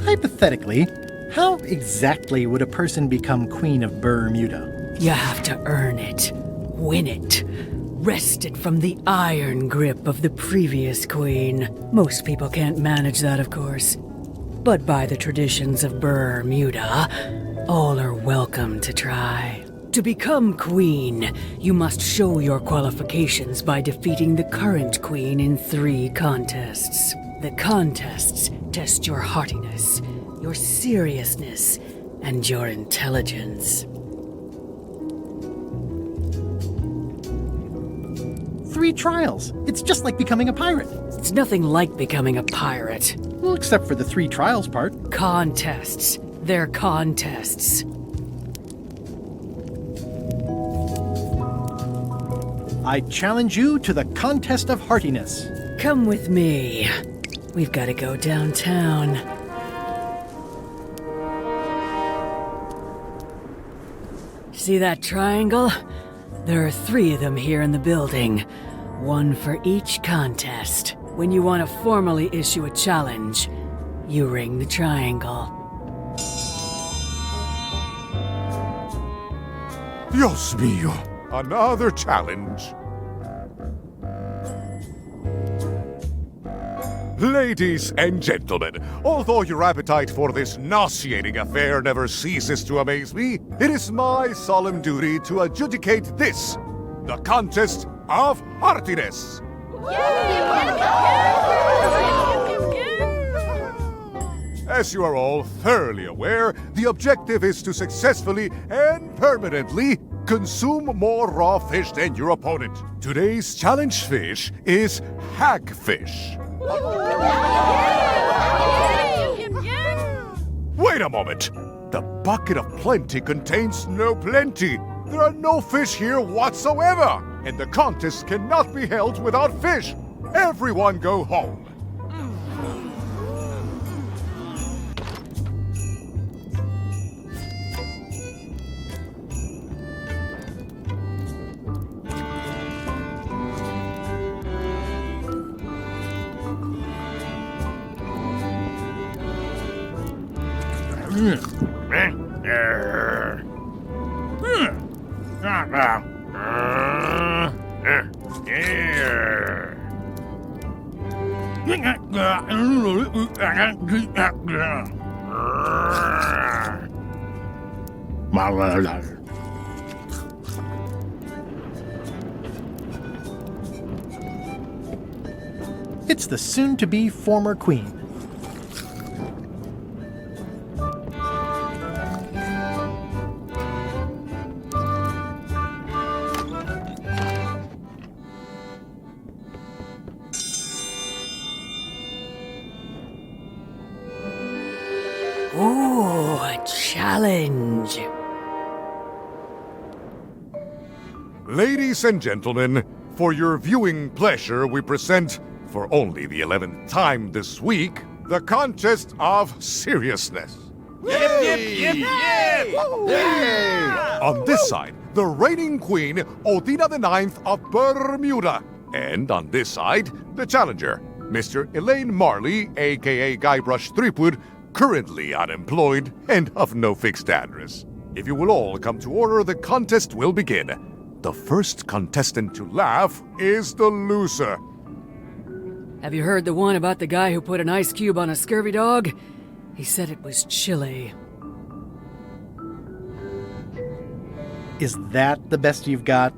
Hypothetically, how exactly would a person become queen of Bermuda? You have to earn it, win it, wrest it from the iron grip of the previous queen. Most people can't manage that, of course. But by the traditions of Bermuda, all are welcome to try. To become queen, you must show your qualifications by defeating the current queen in 3 contests. The contests test your heartiness, your seriousness, and your intelligence. 3 trials. It's just like becoming a pirate. It's nothing like becoming a pirate. Well, except for the 3 trials part. Contests. They're contests. I challenge you to the contest of heartiness. Come with me. We've got to go downtown. See that triangle? There are 3 of them here in the building. 1 for each contest. When you want to formally issue a challenge, you ring the triangle. Dios mío, another challenge. Ladies and gentlemen, although your appetite for this nauseating affair never ceases to amaze me, it is my solemn duty to adjudicate this, the contest of heartiness. As you are all thoroughly aware, the objective is to successfully and permanently consume more raw fish than your opponent. Today's challenge fish is hagfish. Wait a moment! The bucket of plenty contains no plenty. There are no fish here whatsoever, and the contest cannot be held without fish. Everyone go home. It's the soon-to-be former queen. Ooh, a challenge. Ladies and gentlemen, for your viewing pleasure, we present, for only the 11th time this week, the Contest of Seriousness. Yay! On this side, the reigning queen, Odina IX of Bermuda. And on this side, the challenger, Mr. Elaine Marley, aka Guybrush Threepwood, currently unemployed and of no fixed address. If you will all come to order, the contest will begin. The first contestant to laugh is the loser. Have you heard the one about the guy who put an ice cube on a scurvy dog? He said it was chilly. Is that the best you've got?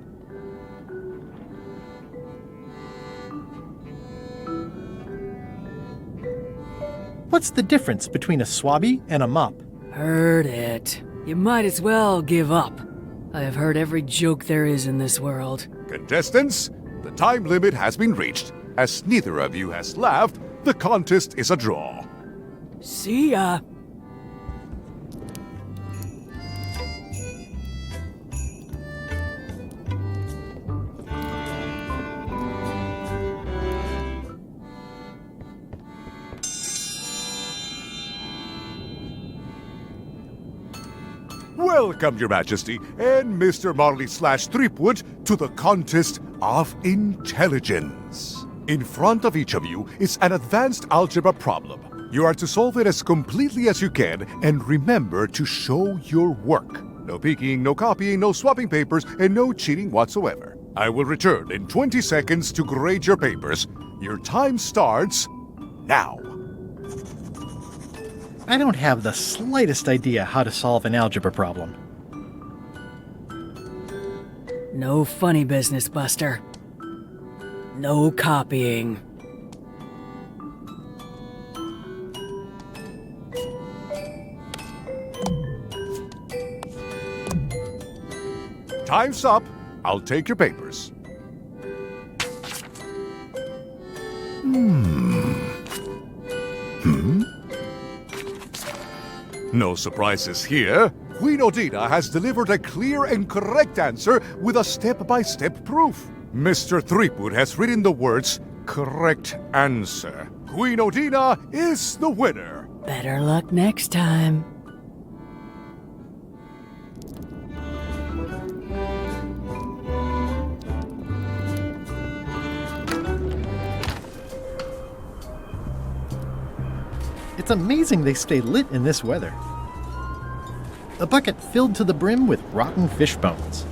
What's the difference between a swabby and a mop? Heard it. You might as well give up. I have heard every joke there is in this world. Contestants, the time limit has been reached. As neither of you has laughed, the contest is a draw. See ya. Welcome, Your Majesty, and Mr. Marley/Threepwood to the Contest of Intelligence. In front of each of you is an advanced algebra problem. You are to solve it as completely as you can, and remember to show your work. No peeking, no copying, no swapping papers, and no cheating whatsoever. I will return in 20 seconds to grade your papers. Your time starts now. I don't have the slightest idea how to solve an algebra problem. No funny business, Buster. No copying. Time's up. I'll take your papers. No surprises here. Queen Odina has delivered a clear and correct answer with a step-by-step proof. Mr. Threepwood has written the words, correct answer. Queen Odina is the winner. Better luck next time. It's amazing they stay lit in this weather. A bucket filled to the brim with rotten fish bones.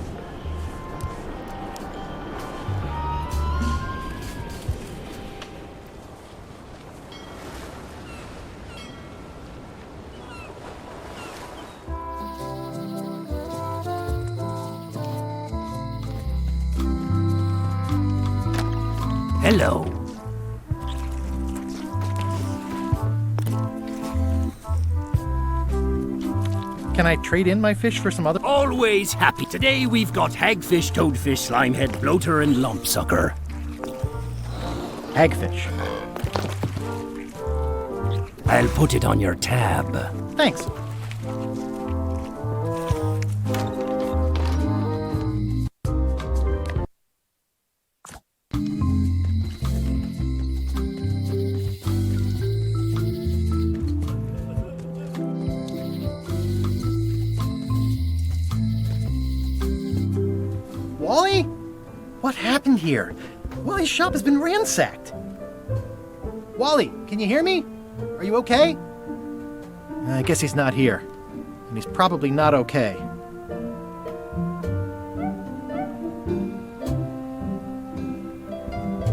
Hello. Can I trade in my fish for some other? Always happy. Today we've got hagfish, toadfish, slimehead, bloater, and lumpsucker. Hagfish. I'll put it on your tab. Thanks. Wally? What happened here? Wally's shop has been ransacked. Wally, can you hear me? Are you okay? I guess he's not here. And he's probably not okay.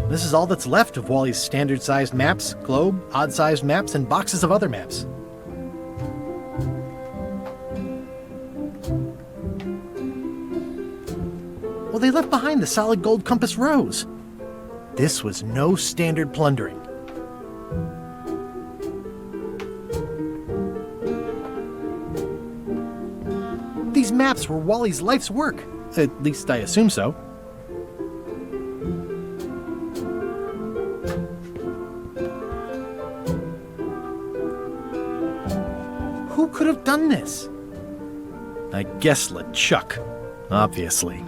This is all that's left of Wally's standard-sized maps, globe, odd-sized maps, and boxes of other maps. Well, they left behind the solid gold compass rose. This was no standard plundering. These maps were Wally's life's work. At least I assume so. Who could have done this? I guess LeChuck, obviously.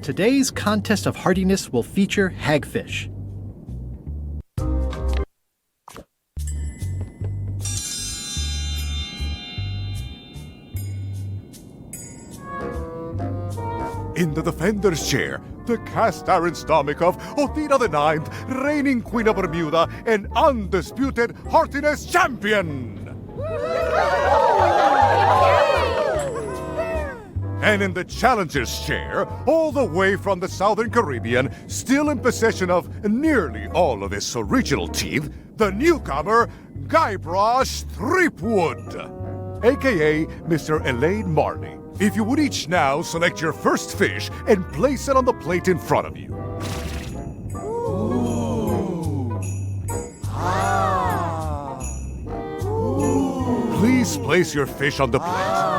Today's contest of hardiness will feature hagfish. In the defender's chair, the cast iron stomach of Othina the Ninth, reigning Queen of Bermuda and undisputed hardiness champion! And in the challenger's chair, all the way from the Southern Caribbean, still in possession of nearly all of his original teeth, the newcomer, Guybrush Threepwood, aka Mr. Elaine Marney. If you would each now select your first fish and place it on the plate in front of you. Please place your fish on the plate.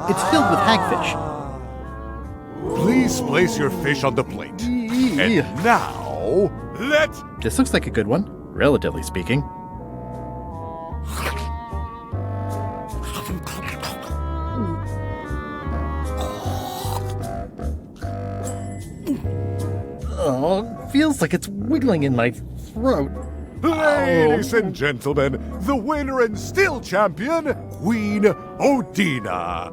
It's filled with hagfish. Please place your fish on the plate. And now, This looks like a good one, relatively speaking. Oh, feels like it's wiggling in my throat. Ladies and gentlemen, the winner and still champion, Queen Othina.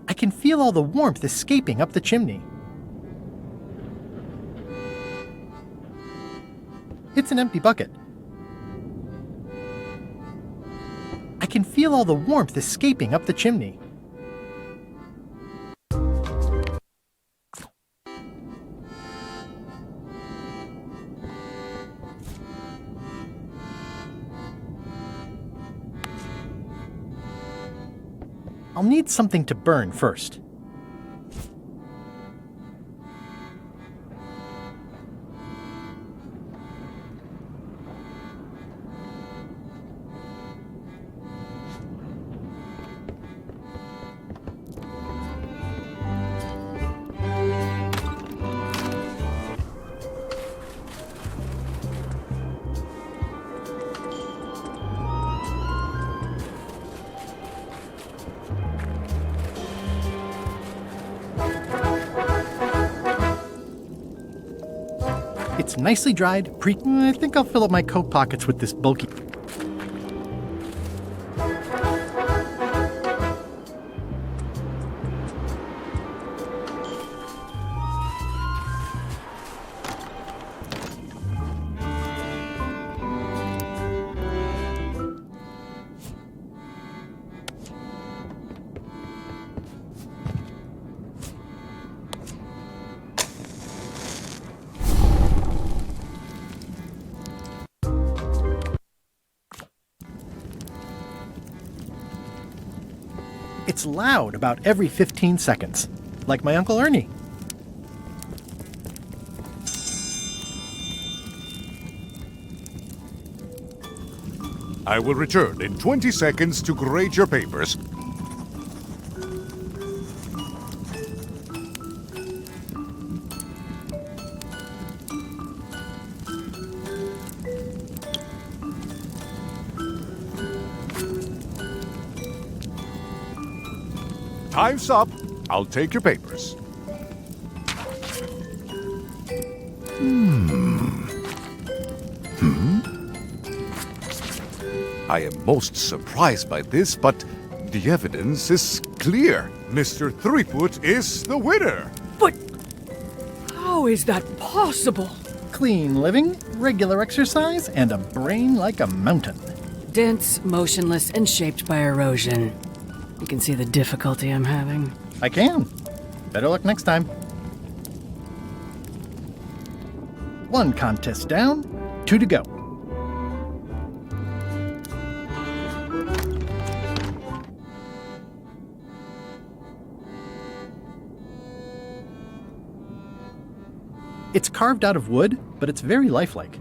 I can feel all the warmth escaping up the chimney. It's an empty bucket. I can feel all the warmth escaping up the chimney. I'll need something to burn first. It's nicely dried, I think I'll fill up my coat pockets with this bulky... It's loud about every 15 seconds, like my Uncle Ernie. I will return in 20 seconds to grade your papers. Time's up. I'll take your papers. I am most surprised by this, but the evidence is clear. Mr. Threepwood is the winner. But how is that possible? Clean living, regular exercise, and a brain like a mountain. Dense, motionless, and shaped by erosion. You can see the difficulty I'm having. I can. Better luck next time. 1 contest down, 2 to go. It's carved out of wood, but it's very lifelike.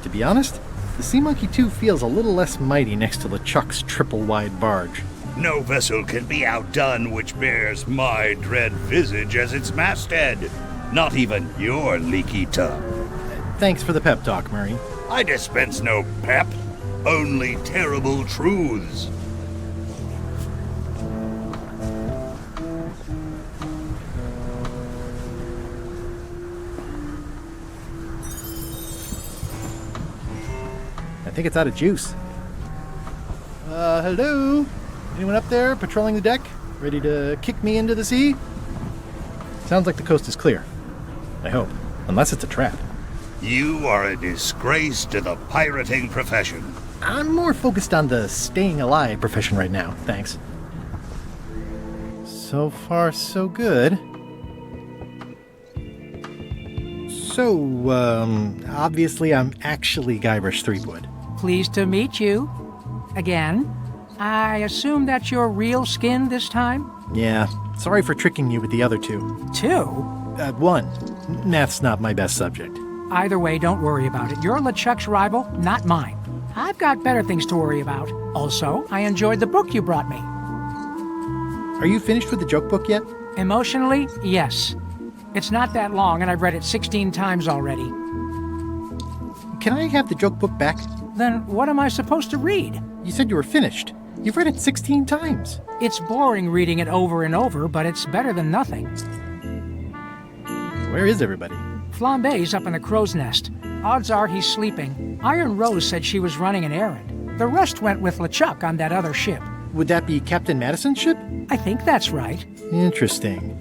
To be honest, the Sea Monkey 2 feels a little less mighty next to LeChuck's triple-wide barge. No vessel can be outdone which bears my dread visage as its masthead. Not even your leaky tongue. Thanks for the pep talk, Murray. I dispense no pep, only terrible truths. I think it's out of juice. Hello? Anyone up there patrolling the deck? Ready to kick me into the sea? Sounds like the coast is clear. I hope. Unless it's a trap. You are a disgrace to the pirating profession. I'm more focused on the staying alive profession right now, thanks. So far, so good. So, obviously I'm actually Guybrush Threepwood. Pleased to meet you. Again. I assume that's your real skin this time? Yeah, sorry for tricking you with the other 2. 2? 1. Math's not my best subject. Either way, don't worry about it. You're LeChuck's rival, not mine. I've got better things to worry about. Also, I enjoyed the book you brought me. Are you finished with the joke book yet? Emotionally, yes. It's not that long, and I've read it 16 times already. Can I have the joke book back? Then what am I supposed to read? You said you were finished. You've read it 16 times. It's boring reading it over and over, but it's better than nothing. Where is everybody? Flambe's up in the crow's nest. Odds are he's sleeping. Iron Rose said she was running an errand. The rest went with LeChuck on that other ship. Would that be Captain Madison's ship? I think that's right. Interesting.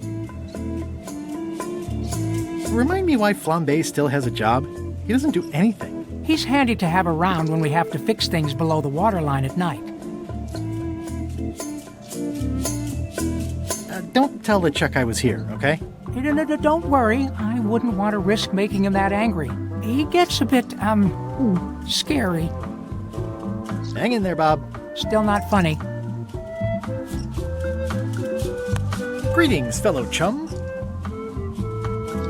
Remind me why Flambe still has a job? He doesn't do anything. He's handy to have around when we have to fix things below the waterline at night. Don't tell LeChuck I was here, okay? Don't worry. I wouldn't want to risk making him that angry. He gets a bit, scary. Hang in there, Bob. Still not funny. Greetings, fellow chum.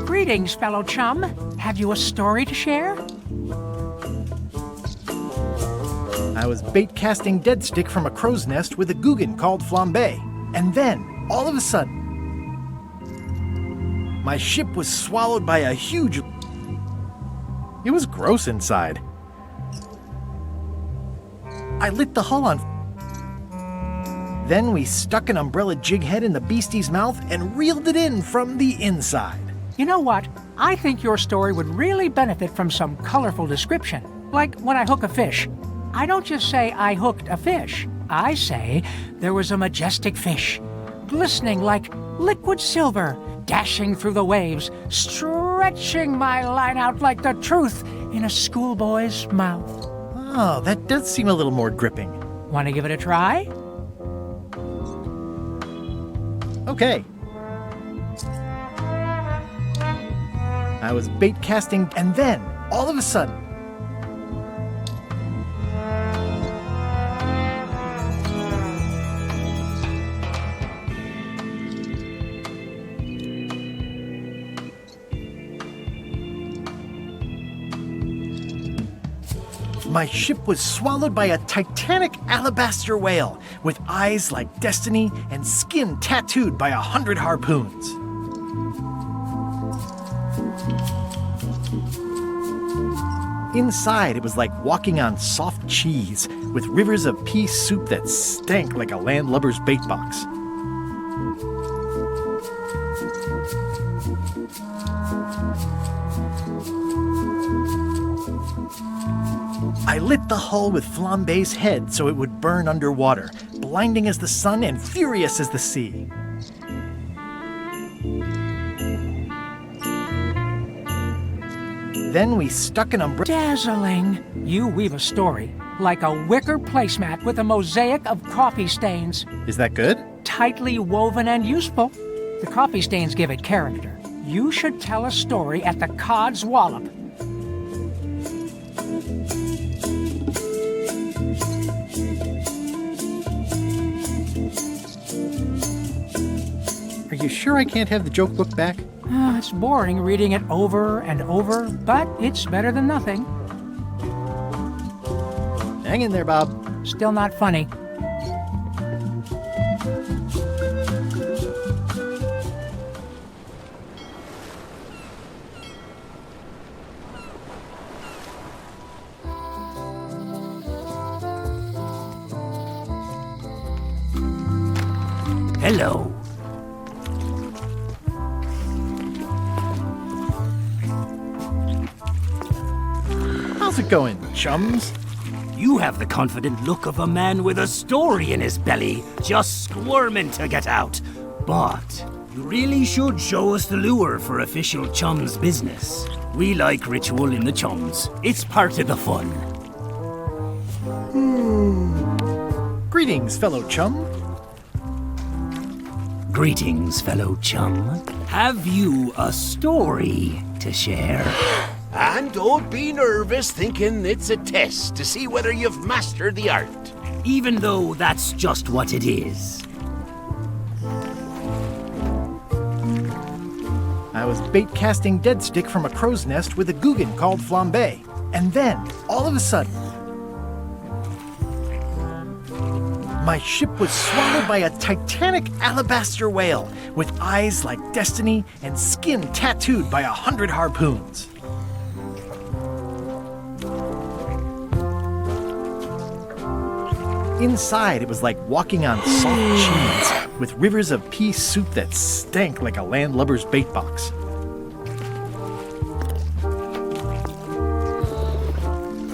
Greetings, fellow chum. Have you a story to share? I was bait casting dead stick from a crow's nest with a Googan called Flambe. And then, all of a sudden, my ship was swallowed by a huge... It was gross inside. I lit the hull on... Then we stuck an umbrella jig head in the beastie's mouth and reeled it in from the inside. You know what? I think your story would really benefit from some colorful description. Like when I hook a fish. I don't just say I hooked a fish. I say there was a majestic fish, glistening like liquid silver, dashing through the waves, stretching my line out like the truth in a schoolboy's mouth. Oh, that does seem a little more gripping. Want to give it a try? Okay. I was bait casting, and then, all of a sudden, my ship was swallowed by a titanic alabaster whale with eyes like destiny and skin tattooed by 100 harpoons. Inside, it was like walking on soft cheese with rivers of pea soup that stank like a landlubber's bait box. I lit the hull with Flambe's head so it would burn underwater, blinding as the sun and furious as the sea. Then we stuck an umbrella. Dazzling! You weave a story like a wicker placemat with a mosaic of coffee stains. Is that good? Tightly woven and useful. The coffee stains give it character. You should tell a story at the Cod's Wallop. Are you sure I can't have the joke look back? It's boring reading it over and over, but it's better than nothing. Hang in there, Bob. Still not funny. Hello. How's it going, chums? You have the confident look of a man with a story in his belly, just squirming to get out. But you really should show us the lure for official chums business. We like ritual in the chums. It's part of the fun. Greetings, fellow chum. Greetings, fellow chum. Have you a story to share? And don't be nervous thinking it's a test to see whether you've mastered the art. Even though that's just what it is. I was bait casting dead stick from a crow's nest with a Guggen called Flambe. And then, all of a sudden, my ship was swallowed by a titanic alabaster whale with eyes like destiny and skin tattooed by 100 harpoons. Inside, it was like walking on soft cheese with rivers of pea soup that stank like a landlubber's bait box.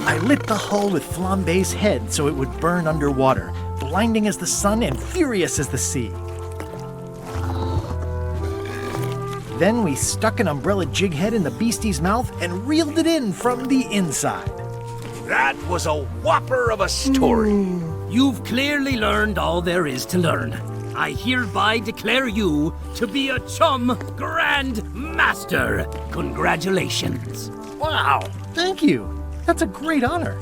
I lit the hull with Flambe's head so it would burn underwater, blinding as the sun and furious as the sea. Then we stuck an umbrella jig head in the beastie's mouth and reeled it in from the inside. That was a whopper of a story. You've clearly learned all there is to learn. I hereby declare you to be a chum grand master. Congratulations. Wow, thank you. That's a great honor.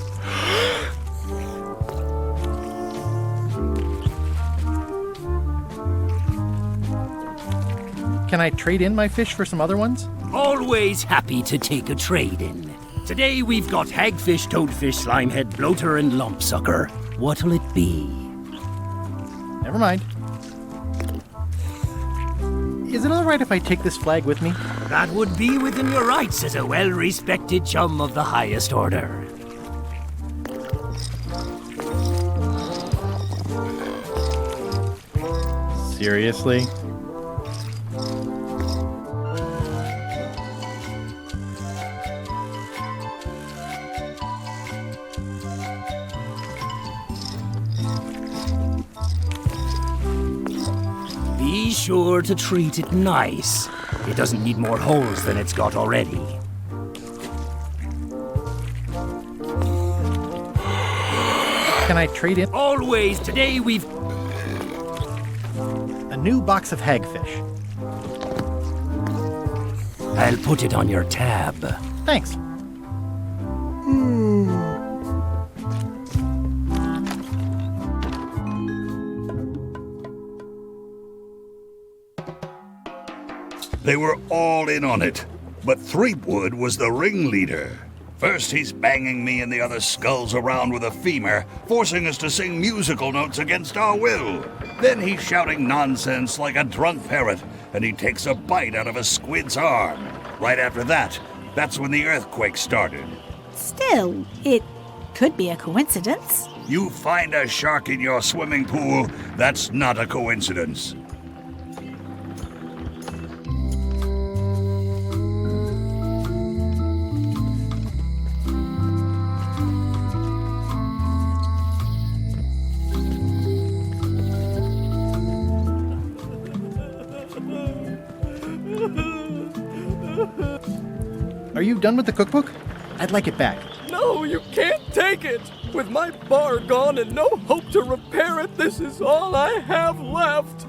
Can I trade in my fish for some other ones? Always happy to take a trade-in. Today we've got hagfish, toadfish, slimehead, bloater, and lumpsucker. What'll it be? Never mind. Is it all right if I take this flag with me? That would be within your rights as a well-respected chum of the highest order. Seriously? sure to treat it nice. It doesn't need more holes than it's got already. Can I trade in? Always. Today we've... A new box of hagfish. I'll put it on your tab. Thanks. They were all in on it, but Threepwood was the ringleader. First, he's banging me and the other skulls around with a femur, forcing us to sing musical notes against our will. Then he's shouting nonsense like a drunk parrot, and he takes a bite out of a squid's arm. Right after that, that's when the earthquake started. Still, it could be a coincidence. You find a shark in your swimming pool, that's not a coincidence. Are you done with the cookbook? I'd like it back. No, you can't take it! With my bar gone and no hope to repair it, this is all I have left!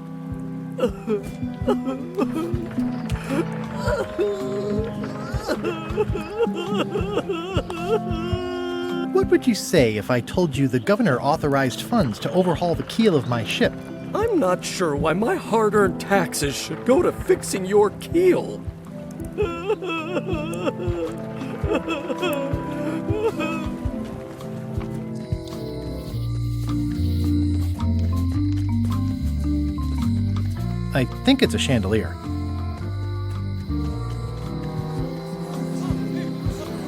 What would you say if I told you the governor authorized funds to overhaul the keel of my ship? I'm not sure why my hard-earned taxes should go to fixing your keel. I think it's a chandelier.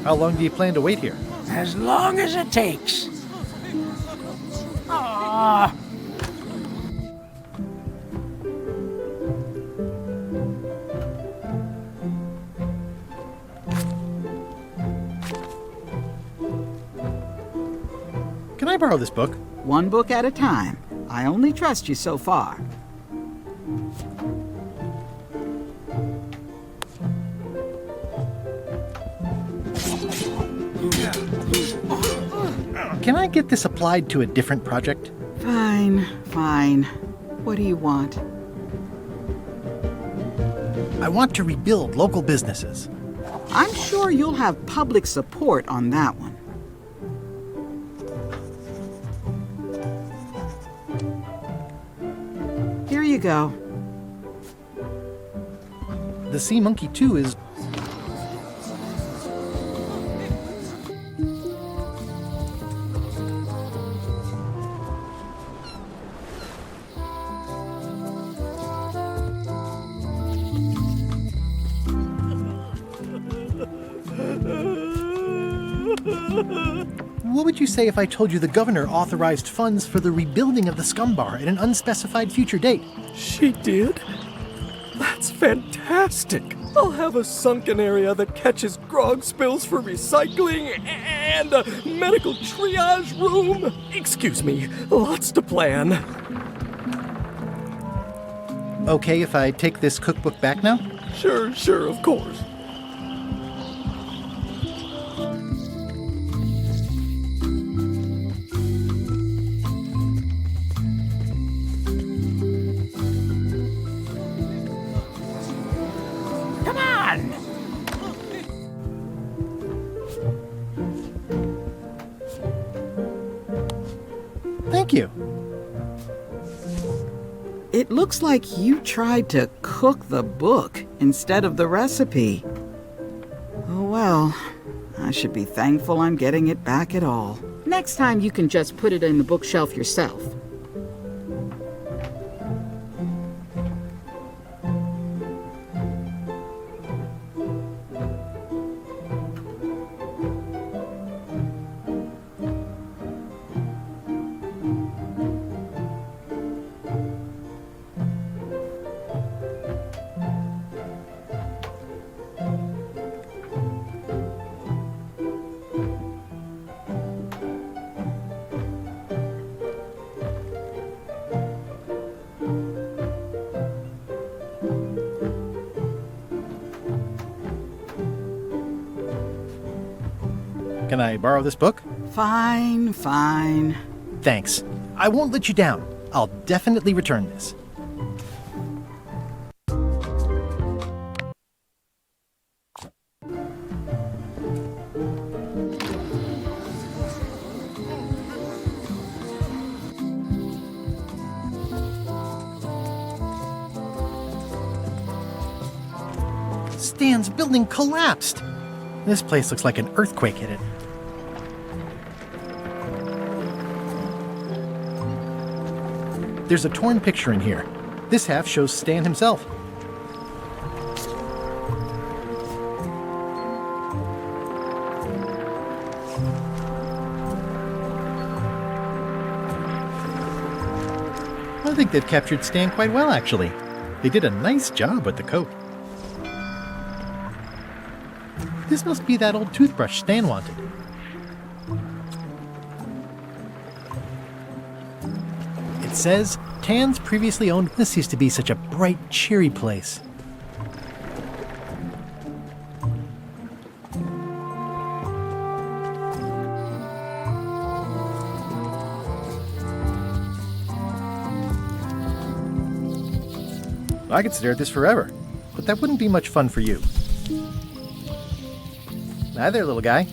How long do you plan to wait here? As long as it takes. Ah. Can I borrow this book? One book at a time. I only trust you so far. Can I get this applied to a different project? Fine, fine. What do you want? I want to rebuild local businesses. I'm sure you'll have public support on that one. Here you go. The Sea Monkey 2 is... What would you say if I told you the governor authorized funds for the rebuilding of the scum bar at an unspecified future date? She did? That's fantastic! I'll have a sunken area that catches grog spills for recycling and a medical triage room. Excuse me, lots to plan. Okay if I take this cookbook back now? Sure, of course. Thank you. It looks like you tried to cook the book instead of the recipe. Oh well, I should be thankful I'm getting it back at all. Next time you can just put it in the bookshelf yourself. Can I borrow this book? Fine, fine. Thanks. I won't let you down. I'll definitely return this. Stan's building collapsed. This place looks like an earthquake hit it. There's a torn picture in here. This half shows Stan himself. I think they've captured Stan quite well, actually. They did a nice job with the coat. This must be that old toothbrush Stan wanted. It says, Tan's previously owned. This used to be such a bright, cheery place. I could stare at this forever, but that wouldn't be much fun for you. Hi there, little guy.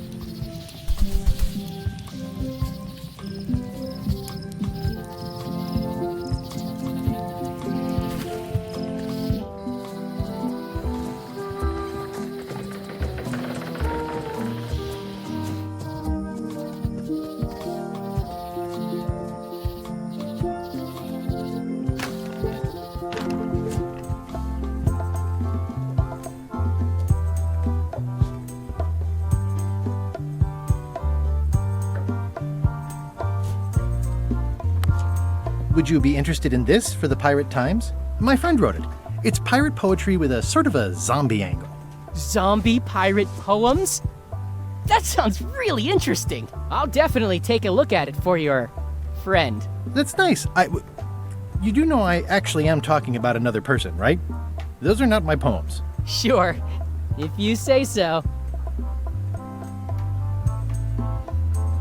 Would you be interested in this for the Pirate Times? My friend wrote it. It's pirate poetry with a sort of a zombie angle. Zombie pirate poems? That sounds really interesting. I'll definitely take a look at it for your friend. That's nice. You do know I actually am talking about another person, right? Those are not my poems. Sure, if you say so.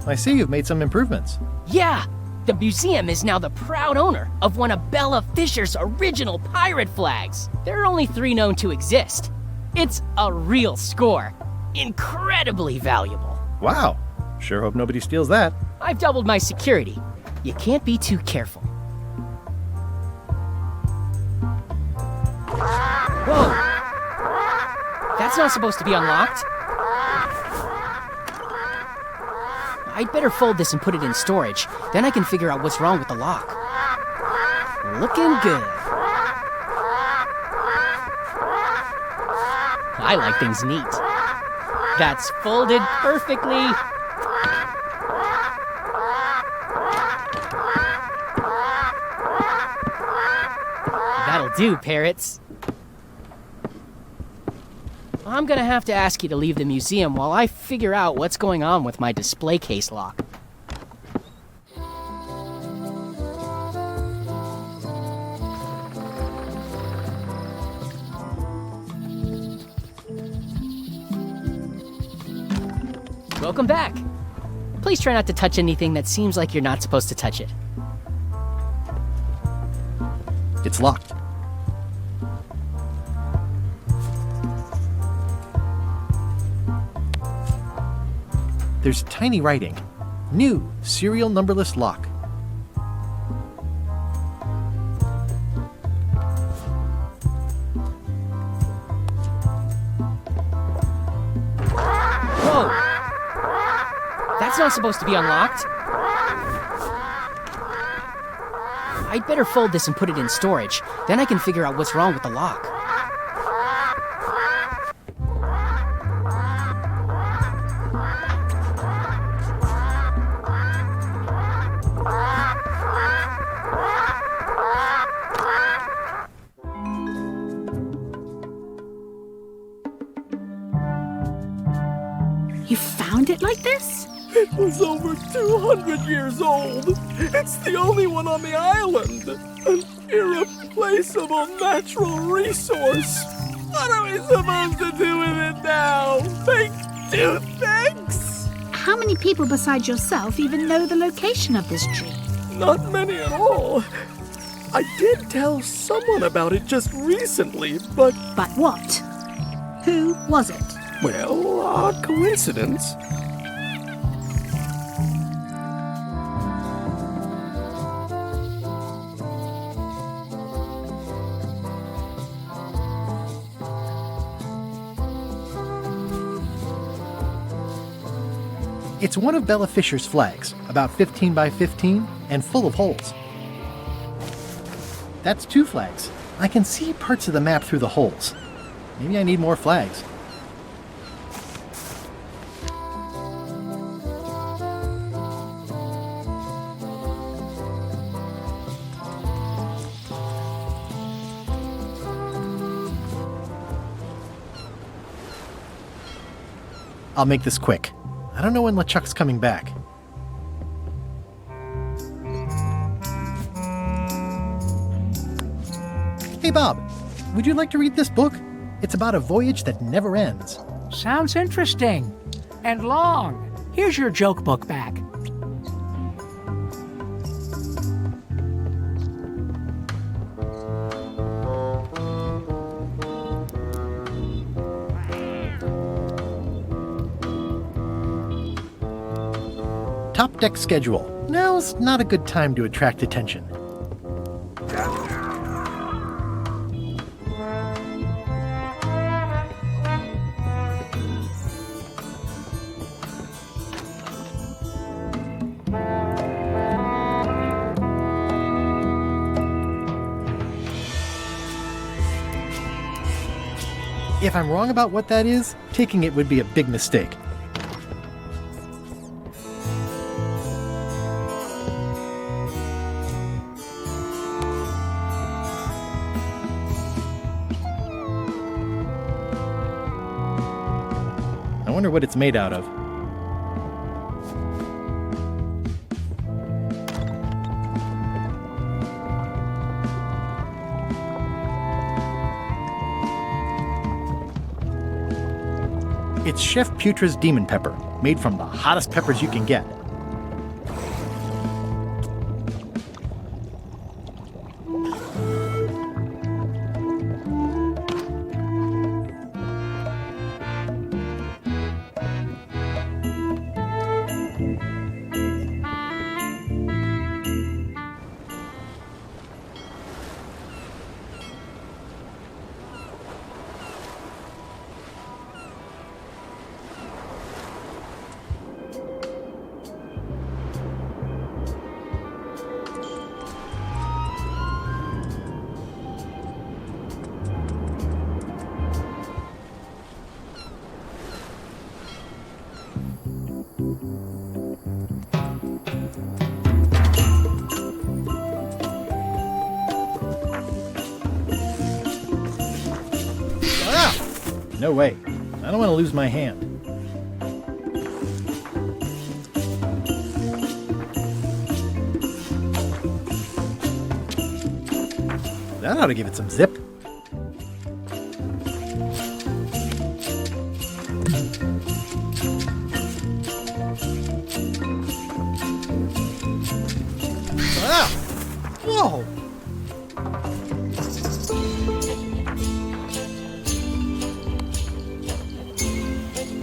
I see you've made some improvements. Yeah! The museum is now the proud owner of one of Bella Fisher's original pirate flags. There are only 3 known to exist. It's a real score. Incredibly valuable. Wow. Sure hope nobody steals that. I've doubled my security. You can't be too careful. Whoa! That's not supposed to be unlocked. I'd better fold this and put it in storage. Then I can figure out what's wrong with the lock. Looking good. I like things neat. That's folded perfectly. That'll do, parrots. I'm gonna have to ask you to leave the museum while I figure out what's going on with my display case lock. Welcome back. Please try not to touch anything that seems like you're not supposed to touch it. It's locked. There's tiny writing. New serial numberless lock. Whoa! That's not supposed to be unlocked. I'd better fold this and put it in storage. Then I can figure out what's wrong with the lock. You found it like this? It was over 200 years old. It's the only one on the island. An irreplaceable natural resource. What are we supposed to do with it now? Make toothpicks? how many people besides yourself even know the location of this tree? Not many at all. I did tell someone about it just recently, but... But what? Who was it? Well, odd coincidence. It's one of Bella Fisher's flags, about 15 by 15 and full of holes. That's 2 flags. I can see parts of the map through the holes. Maybe I need more flags. I'll make this quick. I don't know when LeChuck's coming back. Hey Bob, would you like to read this book? It's about a voyage that never ends. Sounds interesting. And long. Here's your joke book back. Top deck schedule. Now's not a good time to attract attention. If I'm wrong about what that is, taking it would be a big mistake. I wonder what it's made out of. It's Chef Putra's Demon Pepper, made from the hottest peppers you can get. No way. I don't want to lose my hand. That ought to give it some zip. Ah! Whoa!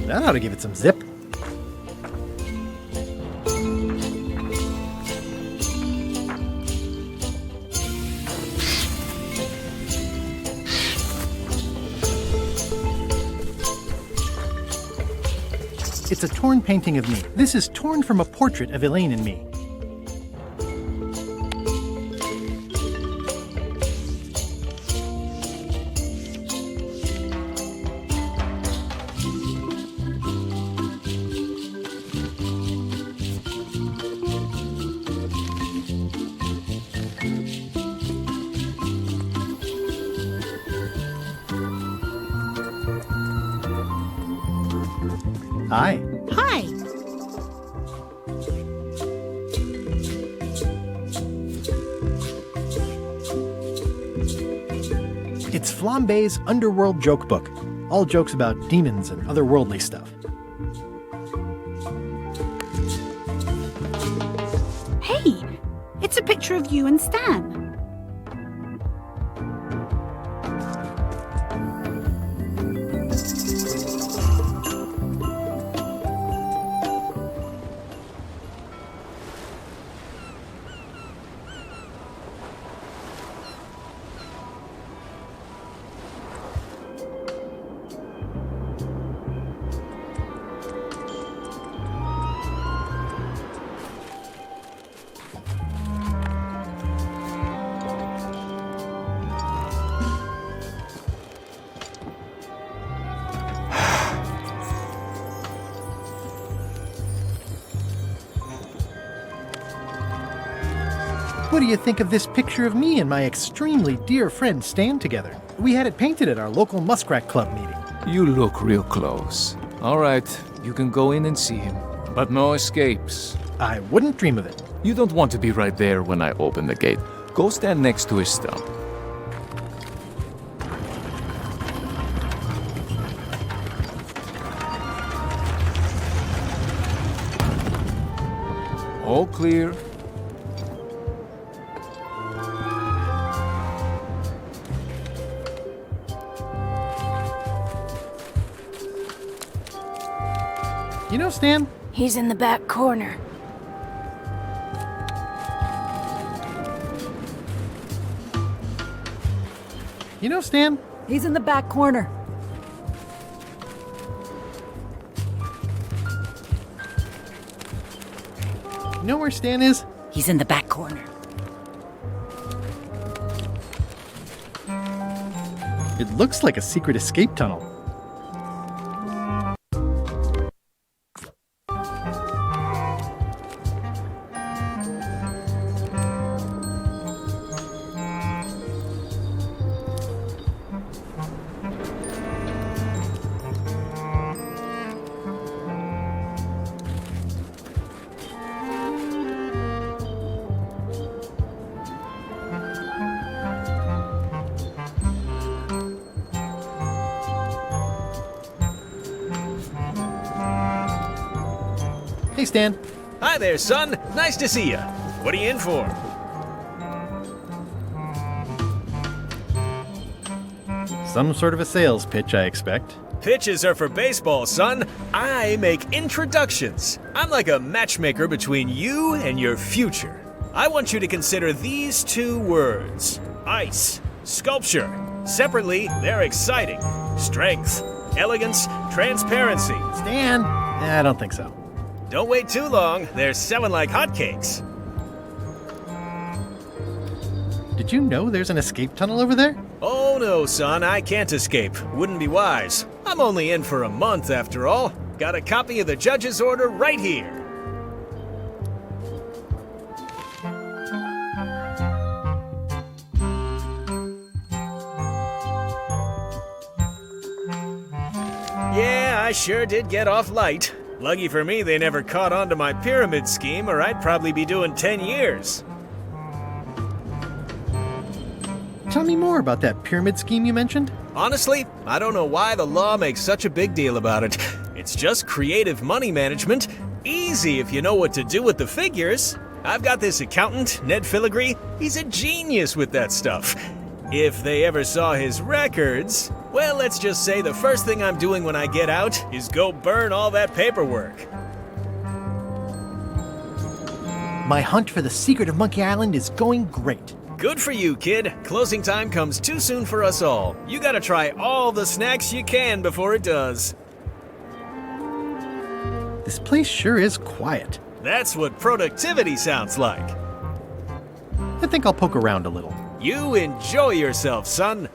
That ought to give it some zip. It's a torn painting of me. This is torn from a portrait of Elaine and me. Hi. Hi. It's Flambe's Underworld Joke Book. All jokes about demons and otherworldly stuff. Stan. What do you think of this picture of me and my extremely dear friend Stan together? We had it painted at our local Muskrat Club meeting. You look real close. All right, you can go in and see him. But no escapes. I wouldn't dream of it. You don't want to be right there when I open the gate. Go stand next to his stump. All clear. You know, Stan? He's in the back corner. You know, Stan? He's in the back corner. You know where Stan is? He's in the back corner. It looks like a secret escape tunnel. Hey, Stan. Hi there, son. Nice to see you. What are you in for? Some sort of a sales pitch, I expect. Pitches are for baseball, son. I make introductions. I'm like a matchmaker between you and your future. I want you to consider these two words: ice, sculpture. Separately, they're exciting. Strength, elegance, transparency. Stan? I don't think so. Don't wait too long. They're selling like hotcakes. Did you know there's an escape tunnel over there? Oh no, son, I can't escape. Wouldn't be wise. I'm only in for a month after all. Got a copy of the judge's order right here. Yeah, I sure did get off light. Lucky for me, they never caught on to my pyramid scheme, or I'd probably be doing 10 years. Tell me more about that pyramid scheme you mentioned. Honestly, I don't know why the law makes such a big deal about it. It's just creative money management. Easy if you know what to do with the figures. I've got this accountant, Ned Filigree. He's a genius with that stuff. If they ever saw his records, well, let's just say the first thing I'm doing when I get out is go burn all that paperwork. My hunt for the secret of Monkey Island is going great. Good for you, kid. Closing time comes too soon for us all. You gotta try all the snacks you can before it does. This place sure is quiet. That's what productivity sounds like. I think I'll poke around a little. You enjoy yourself, son.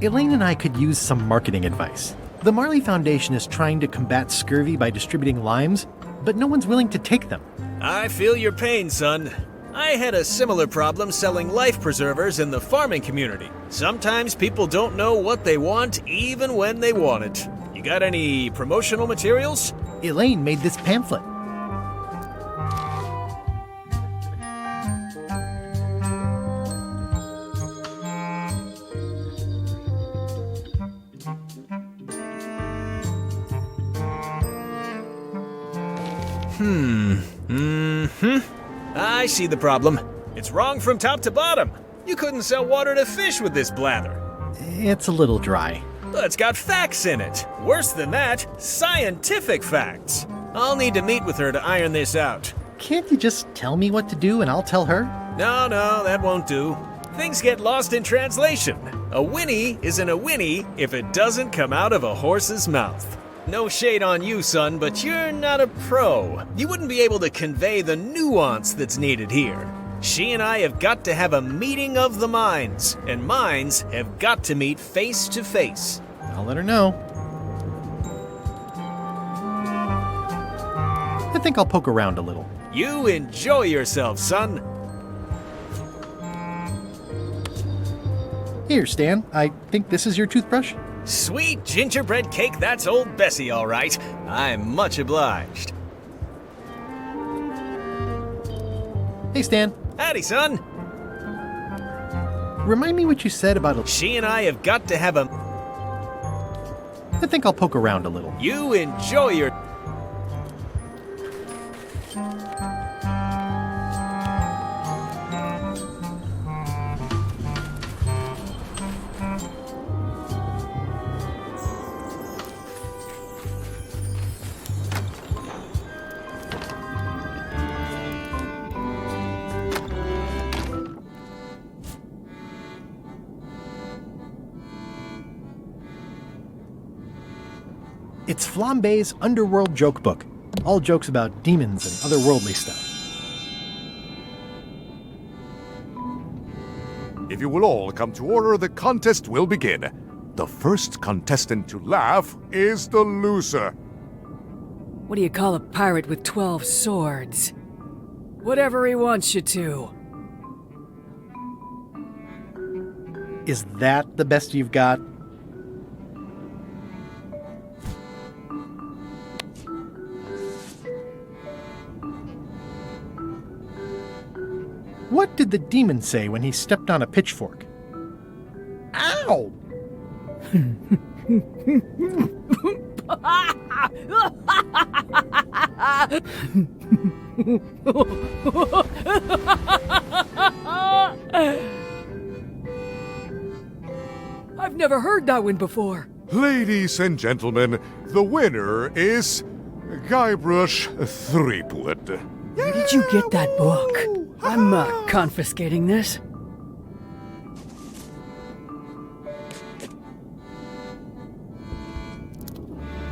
Elaine and I could use some marketing advice. The Marley Foundation is trying to combat scurvy by distributing limes, but no one's willing to take them. I feel your pain, son. I had a similar problem selling life preservers in the farming community. Sometimes people don't know what they want even when they want it. You got any promotional materials? Elaine made this pamphlet. I see the problem. It's wrong from top to bottom. You couldn't sell water to fish with this blather. It's a little dry. But it's got facts in it. Worse than that, scientific facts. I'll need to meet with her to iron this out. Can't you just tell me what to do and I'll tell her? No, that won't do. Things get lost in translation. A whinny isn't a whinny if it doesn't come out of a horse's mouth. No shade on you, son, but you're not a pro. You wouldn't be able to convey the nuance that's needed here. She and I have got to have a meeting of the minds, and minds have got to meet face to face. I'll let her know. I think I'll poke around a little. You enjoy yourself, son. Here, Stan. I think this is your toothbrush. Sweet gingerbread cake, that's old Bessie, all right. I'm much obliged. Hey, Stan. Howdy, son. Remind me what you said about She and I have got to have a... I think I'll poke around a little. You enjoy your... It's Flambe's Underworld Joke Book. All jokes about demons and otherworldly stuff. If you will all come to order, the contest will begin. The first contestant to laugh is the loser. What do you call a pirate with 12 swords? Whatever he wants you to. Is that the best you've got? What did the demon say when he stepped on a pitchfork? Ow! I've never heard that one before. Ladies and gentlemen, the winner is Guybrush Threepwood. Where did you get that book? I'm confiscating this.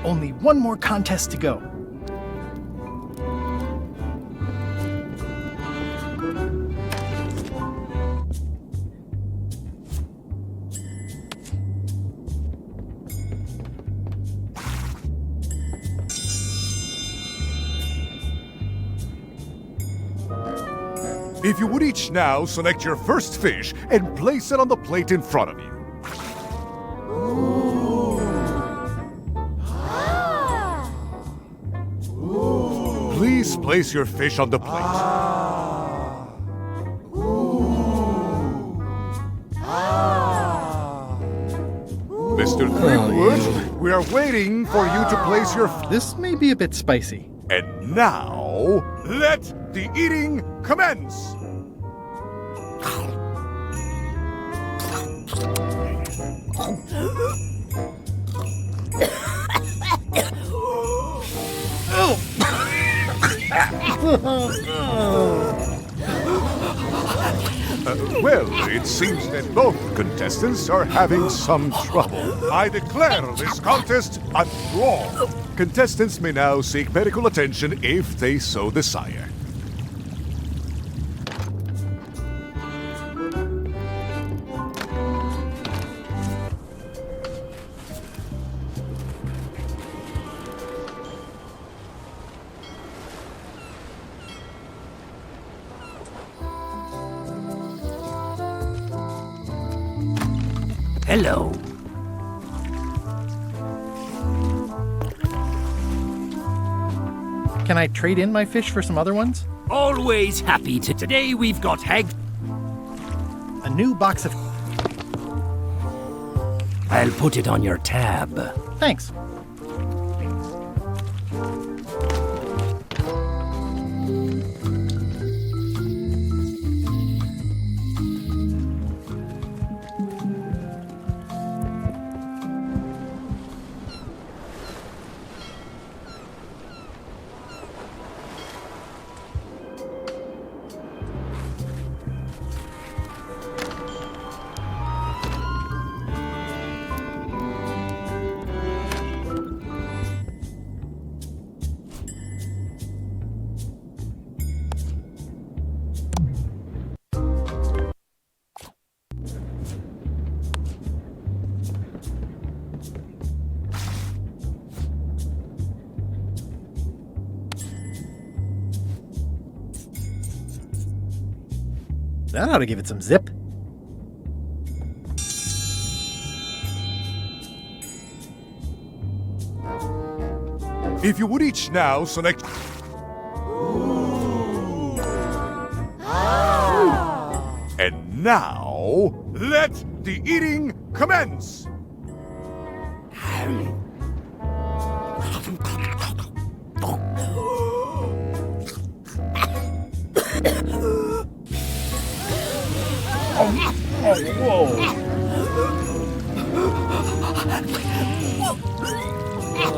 Only one more contest to go. If you would each now select your first fish and place it on the plate in front of you. Please place your fish on the plate. Mr. Threepwood, we are waiting for you to place your... This may be a bit spicy. And now, let the eating commence! Well, it seems that both contestants are having some trouble. I declare this contest a draw. Contestants may now seek medical attention if they so desire. Hello. Can I trade in my fish for some other ones? Always happy to. Today we've got a new box of... I'll put it on your tab. Thanks. That ought to give it some zip. If you would each now select... And now, let the eating commence!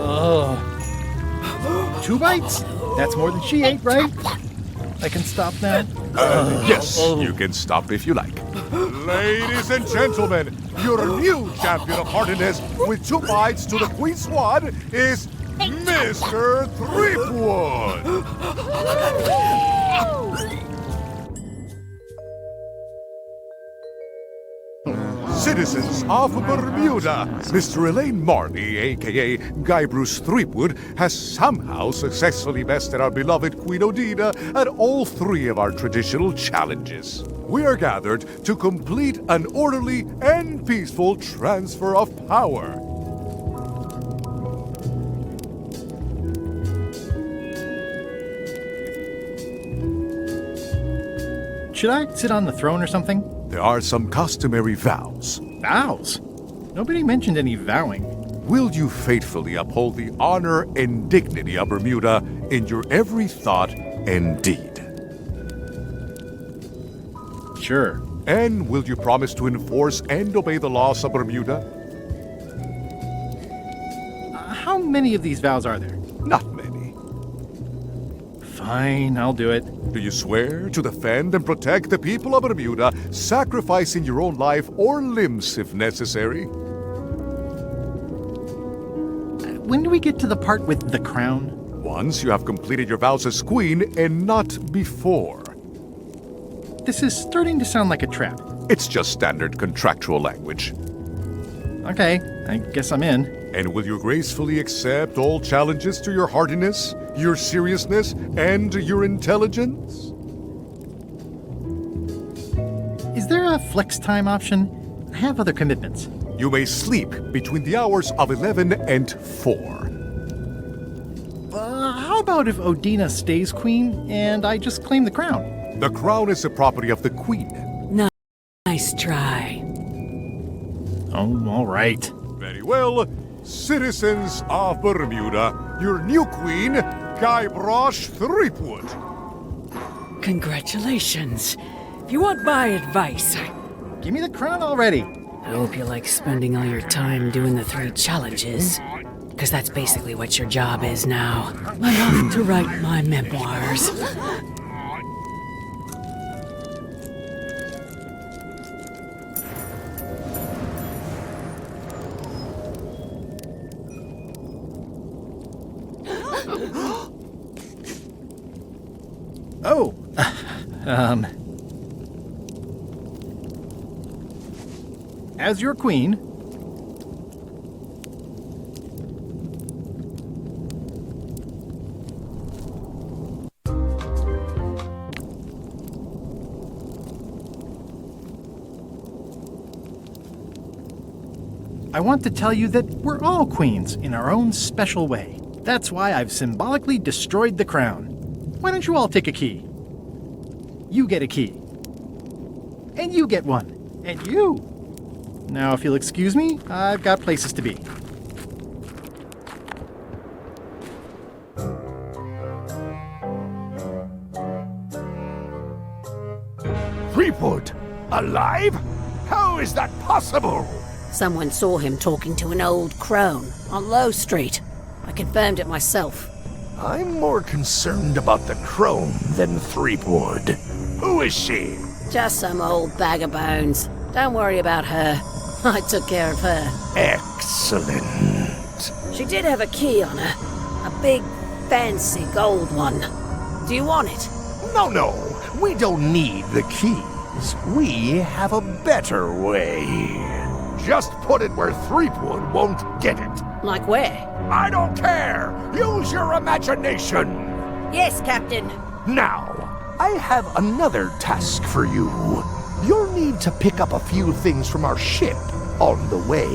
Oh. 2 bites? That's more than she ate, right? I can stop now? Yes, you can stop if you like. Ladies and gentlemen, your new champion of hardiness with 2 bites to the Queen Swan is Mr. Threepwood! Citizens of Bermuda, Mr. Elaine Marley, aka Guybrush Threepwood, has somehow successfully bested our beloved Queen Odina at all 3 of our traditional challenges. We are gathered to complete an orderly and peaceful transfer of power. Should I sit on the throne or something? There are some customary vows. Vows? Nobody mentioned any vowing. Will you faithfully uphold the honor and dignity of Bermuda in your every thought and deed? Sure. And will you promise to enforce and obey the laws of Bermuda? How many of these vows are there? Not many. Fine, I'll do it. Do you swear to defend and protect the people of Bermuda, sacrificing your own life or limbs if necessary? When do we get to the part with the crown? Once you have completed your vows as queen and not before. This is starting to sound like a trap. It's just standard contractual language. Okay, I guess I'm in. And will you gracefully accept all challenges to your hardiness, your seriousness, and your intelligence? Is there a flex time option? I have other commitments. You may sleep between the hours of 11 and 4. How about if Odina stays queen and I just claim the crown? The crown is the property of the queen. Nice try. Oh, all right. Very well. Citizens of Bermuda, your new queen, Guybrush Threepwood. Congratulations. If you want my advice, give me the crown already. I hope you like spending all your time doing the 3 challenges. Because that's basically what your job is now. I'm off to write my memoirs. Oh, as your queen, I want to tell you that we're all queens in our own special way. That's why I've symbolically destroyed the crown. Why don't you all take a key? You get a key. And you get one. And you. Now, if you'll excuse me, I've got places to be. Threepwood? Alive? How is that possible? Someone saw him talking to an old crone on Low Street. I confirmed it myself. I'm more concerned about the crone than Threepwood. Who is she? Just some old bag of bones. Don't worry about her. I took care of her. Excellent. She did have a key on her. A big, fancy gold one. Do you want it? No. We don't need the keys. We have a better way. Just put it where Threepwood won't get it. Like where? I don't care! Use your imagination! Yes, Captain. Now, I have another task for you. You'll need to pick up a few things from our ship on the way.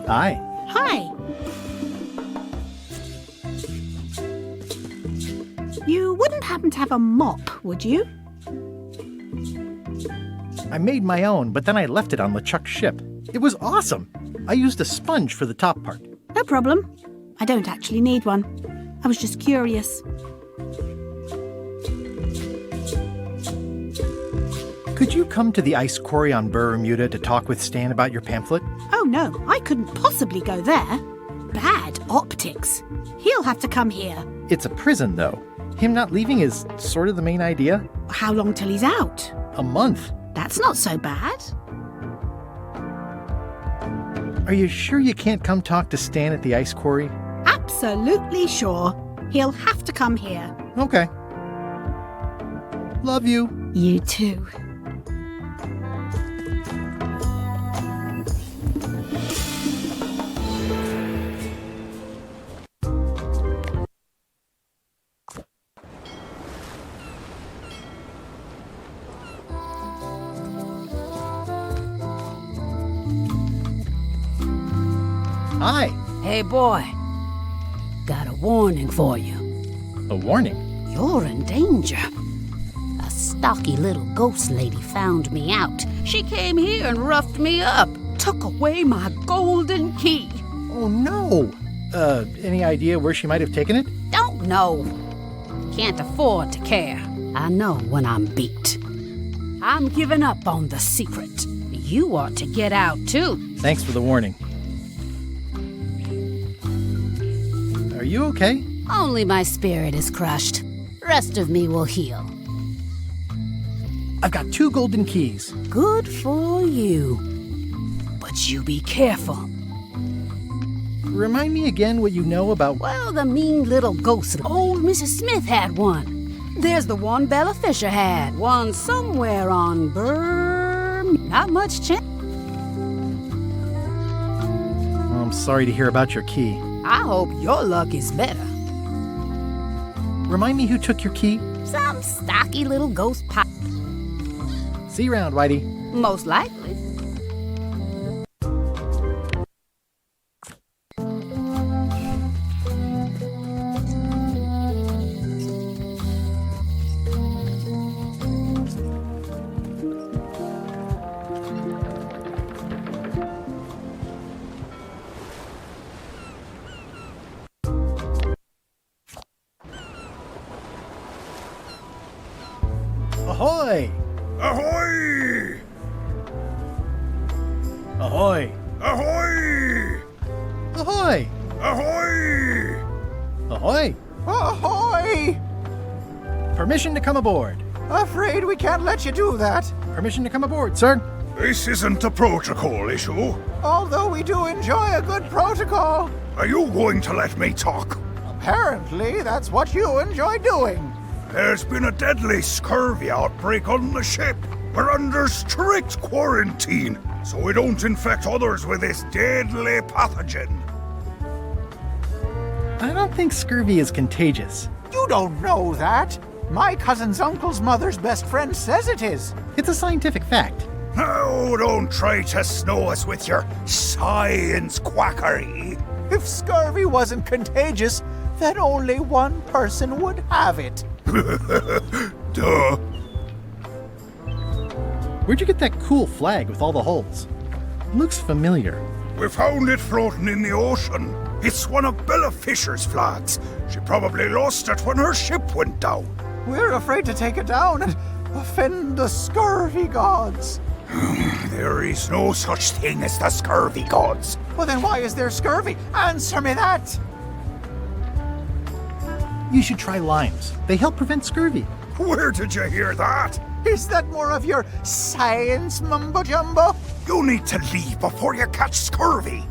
Hi. Hi. You wouldn't happen to have a mop, would you? I made my own, but then I left it on LeChuck's ship. It was awesome. I used a sponge for the top part. No problem. I don't actually need one. I was just curious. Could you come to the ice quarry on Bermuda to talk with Stan about your pamphlet? Oh no, I couldn't possibly go there. Bad optics. He'll have to come here. It's a prison, though. Him not leaving is sort of the main idea. How long till he's out? A month. That's not so bad. Are you sure you can't come talk to Stan at the ice quarry? Absolutely sure. He'll have to come here. Okay. Love you. You too. Hi. Hey, boy. Got a warning for you. A warning? You're in danger. A stocky little ghost lady found me out. She came here and roughed me up. Took away my golden key. Oh, no. Any idea where she might have taken it? Don't know. Can't afford to care. I know when I'm beat. I'm giving up on the secret. You ought to get out, too. Thanks for the warning. Are you okay? Only my spirit is crushed. Rest of me will heal. I've got 2 golden keys. Good for you. But you be careful. Remind me again what you know about... Well, the mean little ghost. Old Mrs. Smith had one. There's the one Bella Fisher had. One somewhere on Not much chance. I'm sorry to hear about your key. I hope your luck is better. Remind me who took your key? Some stocky little ghost pop. See you around, Whitey. Most likely. Ahoy! Ahoy! Ahoy! Ahoy! Ahoy! Ahoy! Ahoy! Ahoy! Permission to come aboard. Afraid we can't let you do that. Permission to come aboard, sir. This isn't a protocol issue. Although we do enjoy a good protocol. Are you going to let me talk? Apparently, that's what you enjoy doing. There's been a deadly scurvy outbreak on the ship. We're under strict quarantine, so we don't infect others with this deadly pathogen. I don't think scurvy is contagious. You don't know that. My cousin's uncle's mother's best friend says it is. It's a scientific fact. No, don't try to snow us with your science quackery. If scurvy wasn't contagious, then only one person would have it. Duh. Where'd you get that cool flag with all the holes? It looks familiar. We found it floating in the ocean. It's one of Bella Fisher's flags. She probably lost it when her ship went down. We're afraid to take it down and offend the scurvy gods. There is no such thing as the scurvy gods. Well, then why is there scurvy? Answer me that! You should try limes. They help prevent scurvy. Where did you hear that? Is that more of your science mumbo-jumbo? You need to leave before you catch scurvy.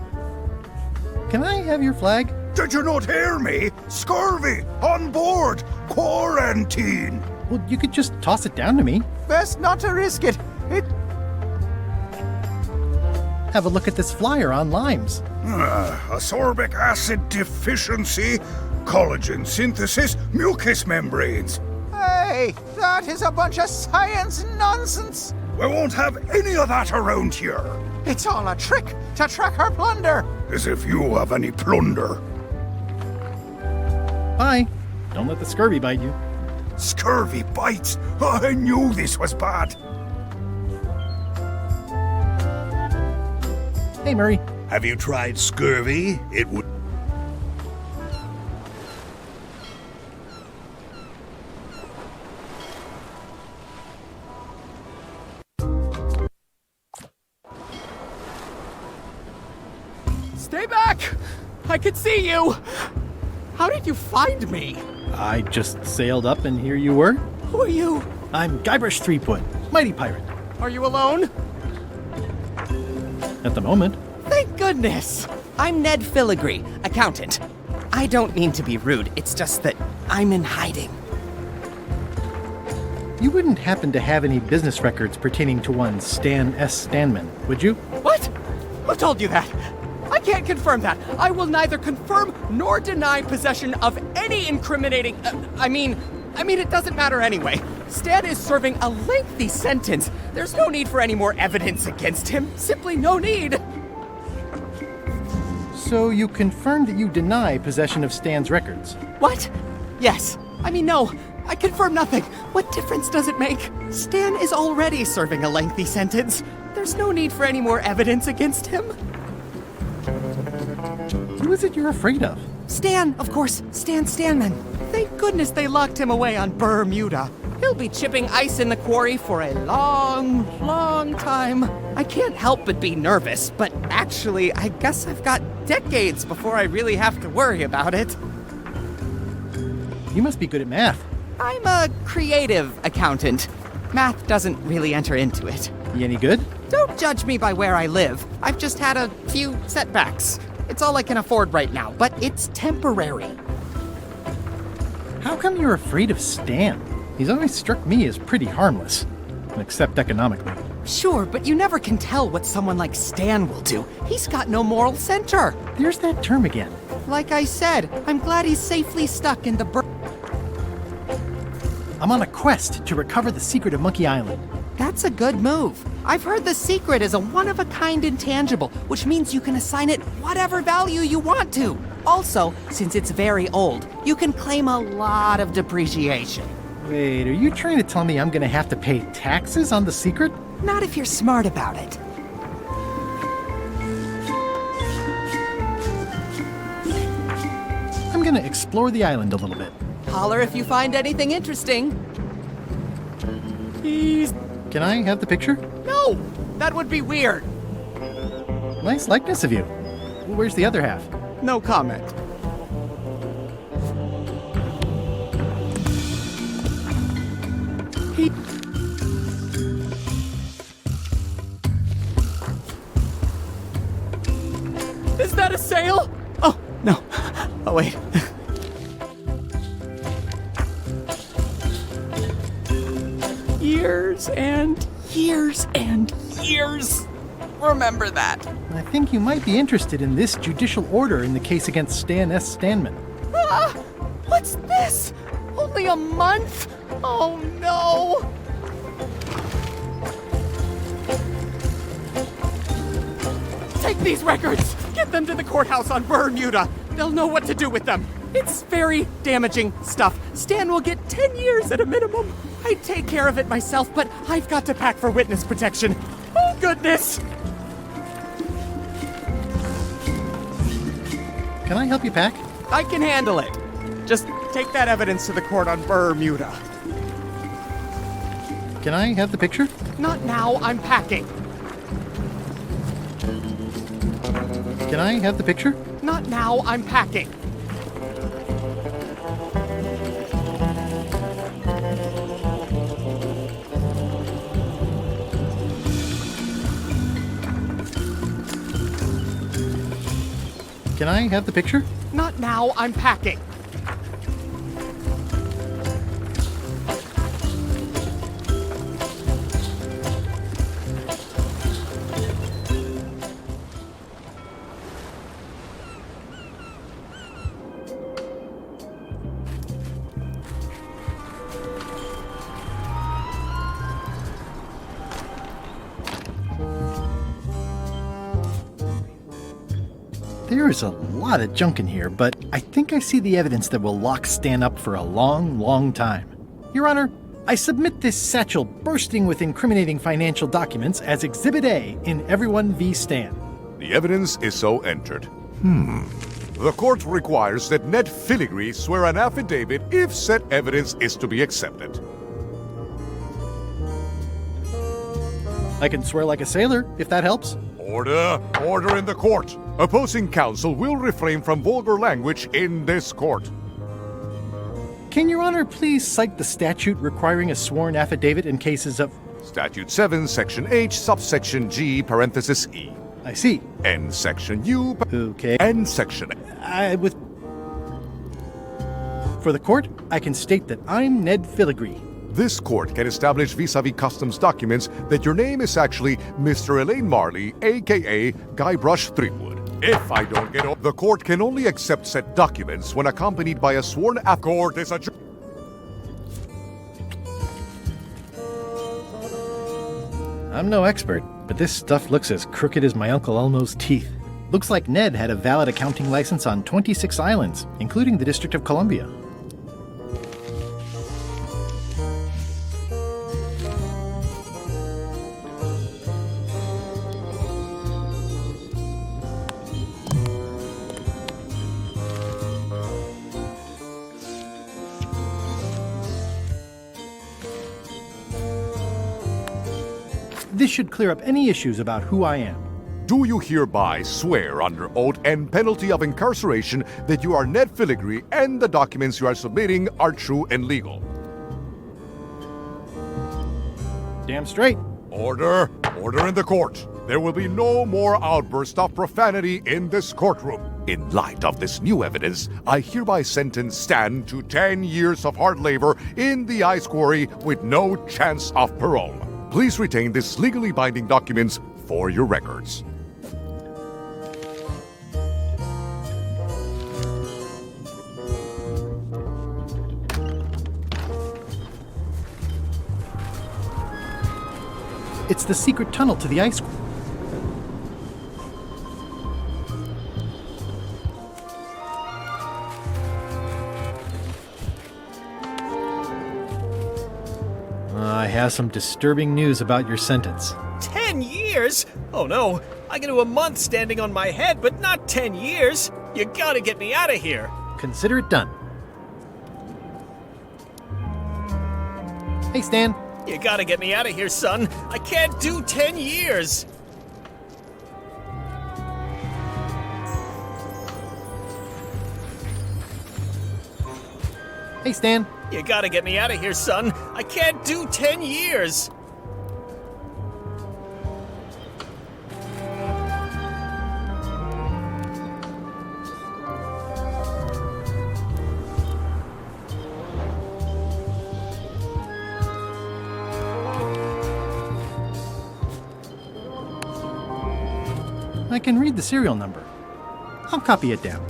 Can I have your flag? Did you not hear me? Scurvy! On board! Quarantine! Well, you could just toss it down to me. Best not to risk it. Have a look at this flyer on limes. Ascorbic acid deficiency, collagen synthesis, mucous membranes. Hey, that is a bunch of science nonsense. We won't have any of that around here. It's all a trick to track our plunder. As if you have any plunder. Bye. Don't let the scurvy bite you. Scurvy bites? I knew this was bad. Hey, Murray. Have you tried scurvy? It would... Stay back! I can see you! How did you find me? I just sailed up and here you were. Who are you? I'm Guybrush Threepwood, mighty pirate. Are you alone? At the moment. Thank goodness! I'm Ned Filigree, accountant. I don't mean to be rude, it's just that I'm in hiding. You wouldn't happen to have any business records pertaining to one Stan S. Stanman, would you? What? Who told you that? I can't confirm that. I will neither confirm nor deny possession of any incriminating... I mean, it doesn't matter anyway. Stan is serving a lengthy sentence. There's no need for any more evidence against him. Simply no need. So you confirmed that you deny possession of Stan's records? What? Yes. No. I confirm nothing. What difference does it make? Stan is already serving a lengthy sentence. There's no need for any more evidence against him. Who is it you're afraid of? Stan, of course. Stan Stanman. Thank goodness they locked him away on Bermuda. He'll be chipping ice in the quarry for a long, long time. I can't help but be nervous, but actually, I guess I've got decades before I really have to worry about it. You must be good at math. I'm a creative accountant. Math doesn't really enter into it. You any good? Don't judge me by where I live. I've just had a few setbacks. It's all I can afford right now, but it's temporary. How come you're afraid of Stan? He's always struck me as pretty harmless, except economically. Sure, but you never can tell what someone like Stan will do. He's got no moral center. There's that term again. Like I said, I'm glad he's safely stuck in the I'm on a quest to recover the secret of Monkey Island. That's a good move. I've heard the secret is a one-of-a-kind intangible, which means you can assign it whatever value you want to. Also, since it's very old, you can claim a lot of depreciation. Wait, are you trying to tell me I'm gonna have to pay taxes on the secret? Not if you're smart about it. I'm gonna explore the island a little bit. Holler if you find anything interesting. Can I have the picture? No! That would be weird. Nice likeness of you. Where's the other half? No comment. Is that a sail? Oh, no. Oh, wait. Years and years and years. Remember that. I think you might be interested in this judicial order in the case against Stan S. Stanman. Ah! What's this? Only a month? Oh, no. Take these records. Get them to the courthouse on Bermuda. They'll know what to do with them. It's very damaging stuff. Stan will get 10 years at a minimum. I'd take care of it myself, but I've got to pack for witness protection. Oh, goodness. Can I help you pack? I can handle it. Just take that evidence to the court on Bermuda. Can I have the picture? Not now, I'm packing. Can I have the picture? Not now, I'm packing. Can I have the picture? Not now, I'm packing. There is a lot of junk in here, but I think I see the evidence that will lock Stan up for a long, long time. Your Honor, I submit this satchel bursting with incriminating financial documents as Exhibit A in Everyone v. Stan. The evidence is so entered. The court requires that Ned Filigree swear an affidavit if said evidence is to be accepted. I can swear like a sailor, if that helps. Order! Order in the court! Opposing counsel will refrain from vulgar language in this court. Can Your Honor please cite the statute requiring a sworn affidavit in cases of... Statute 7, Section H, subsection G, parenthesis E. I see. And Section U, okay. And Section For the court, I can state that I'm Ned Filigree. This court can establish vis-a-vis customs documents that your name is actually Mr. Elaine Marley, a.k.a. Guybrush Threepwood. If I don't get the court can only accept said documents when accompanied by a sworn court is adjourned. I'm no expert, but this stuff looks as crooked as my Uncle Elmo's teeth. Looks like Ned had a valid accounting license on 26 islands, including the District of Columbia. This should clear up any issues about who I am. Do you hereby swear under oath and penalty of incarceration that you are Ned Filigree and the documents you are submitting are true and legal? Damn straight. Order! Order in the court. There will be no more outbursts of profanity in this courtroom. In light of this new evidence, I hereby sentence Stan to 10 years of hard labor in the ice quarry with no chance of parole. Please retain this legally binding documents for your records. It's the secret tunnel to the ice. I have some disturbing news about your sentence. 10 years? Oh no, I can do a month standing on my head, but not 10 years. You gotta get me out of here. Consider it done. Hey, Stan. You gotta get me out of here, son. I can't do 10 years. Hey, Stan. You gotta get me out of here, son. I can't do 10 years. I can read the serial number. I'll copy it down.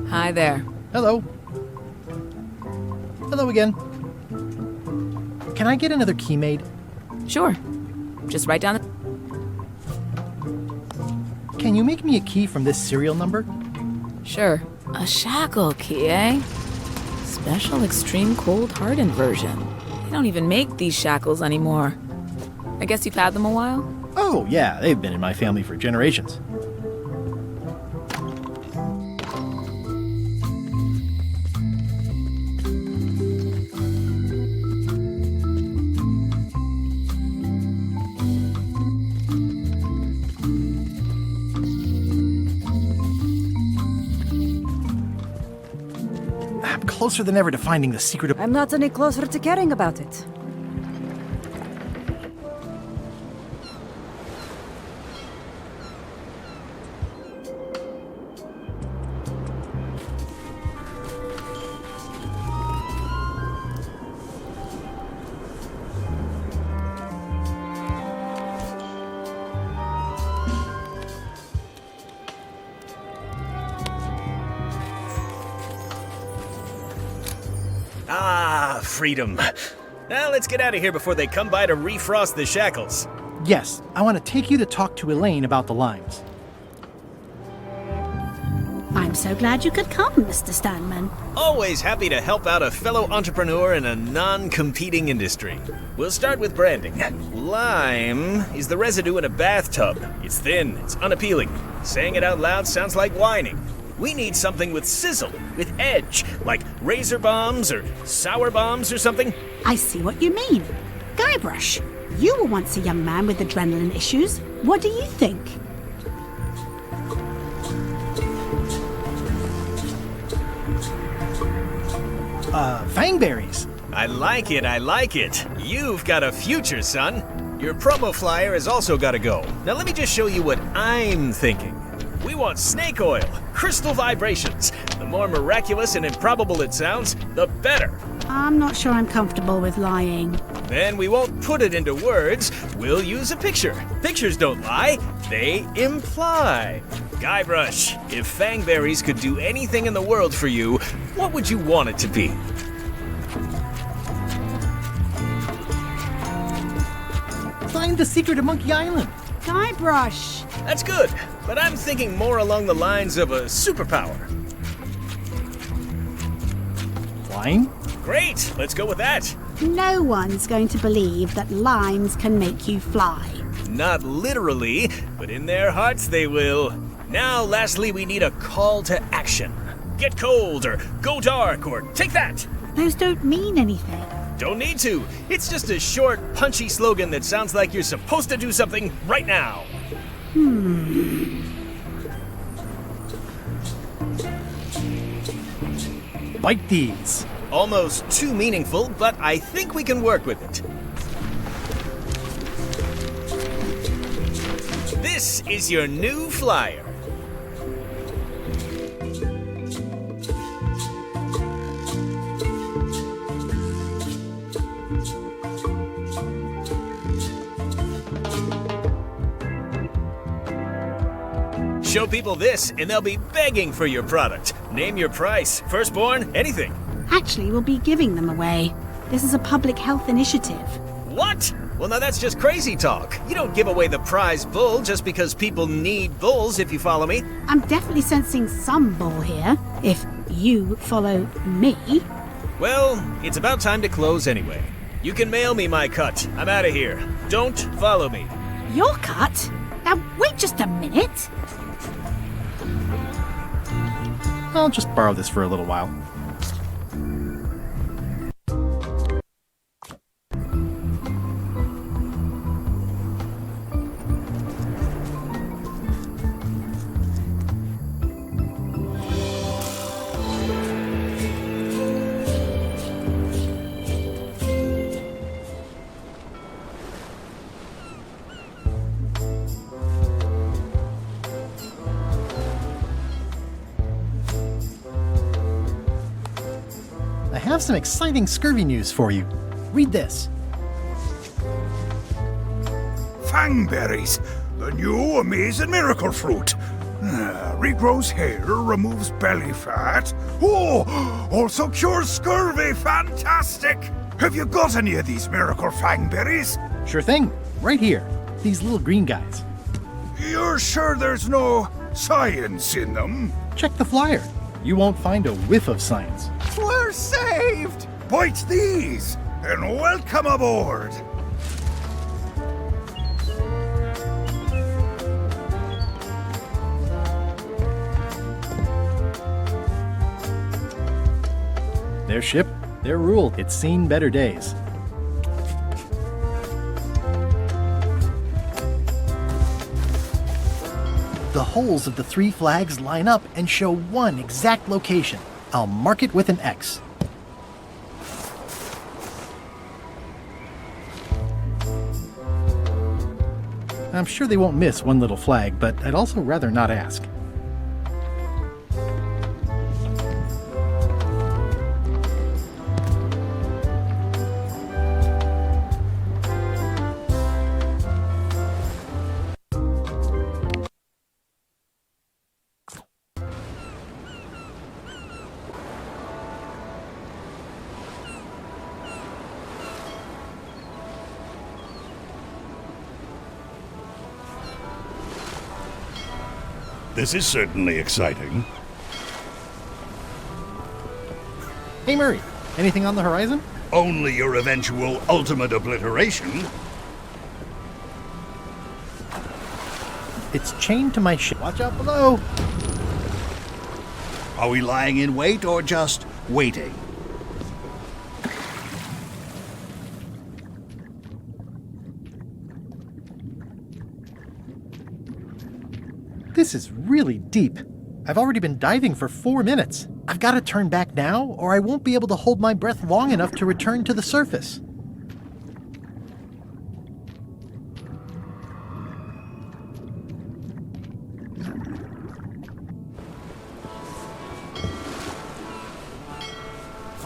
Hi there. Hello. Hello again. Can I get another key made? Sure. Just write down the... Can you make me a key from this serial number? Sure. A shackle key, eh? Special extreme cold hardened version. They don't even make these shackles anymore. I guess you've had them a while? Oh, yeah. They've been in my family for generations. closer than ever to finding the secret of... I'm not any closer to caring about it. Ah, freedom. Now let's get out of here before they come by to refrost the shackles. Yes, I want to take you to talk to Elaine about the limes. I'm so glad you could come, Mr. Stanman. Always happy to help out a fellow entrepreneur in a non-competing industry. We'll start with branding. Lime is the residue in a bathtub. It's thin, it's unappealing. Saying it out loud sounds like whining. We need something with sizzle, with edge, like razor bombs or sour bombs or something. I see what you mean. Guybrush, you were once a young man with adrenaline issues. What do you think? Fangberries. I like it, I like it. You've got a future, son. Your promo flyer has also got to go. Now let me just show you what I'm thinking. We want snake oil, crystal vibrations. The more miraculous and improbable it sounds, the better. I'm not sure I'm comfortable with lying. Then we won't put it into words. We'll use a picture. Pictures don't lie, they imply. Guybrush, if Fangberries could do anything in the world for you, what would you want it to be? Find the secret of Monkey Island. Guybrush. That's good, but I'm thinking more along the lines of a superpower. Flying? Great, let's go with that. No one's going to believe that limes can make you fly. Not literally, but in their hearts they will. Now, lastly, we need a call to action. Get cold, or go dark, or take that. Those don't mean anything. Don't need to. It's just a short, punchy slogan that sounds like you're supposed to do something right now. Bite these. Almost too meaningful, but I think we can work with it. This is your new flyer. Show people this, and they'll be begging for your product. Name your price, firstborn, anything. Actually, we'll be giving them away. This is a public health initiative. What? Well, now that's just crazy talk. You don't give away the prize bull just because people need bulls, if you follow me. I'm definitely sensing some bull here, if you follow me. Well, it's about time to close anyway. You can mail me my cut. I'm out of here. Don't follow me. Your cut? Now, wait just a minute. I'll just borrow this for a little while. I have some exciting scurvy news for you. Read this. Fangberries, the new amazing miracle fruit. Regrows hair, removes belly fat. Oh, also cures scurvy. Fantastic! Have you got any of these miracle fangberries? Sure thing. Right here. These little green guys. You're sure there's no science in them? Check the flyer. You won't find a whiff of science. We're saved! Bite these, and welcome aboard! Their ship, their rule. It's seen better days. The holes of the three flags line up and show one exact location. I'll mark it with an X. I'm sure they won't miss one little flag, but I'd also rather not ask. This is certainly exciting. Hey Murray, anything on the horizon? Only your eventual ultimate obliteration. It's chained to my ship. Watch out below! Are we lying in wait or just waiting? This is really deep. I've already been diving for 4 minutes. I've got to turn back now, or I won't be able to hold my breath long enough to return to the surface.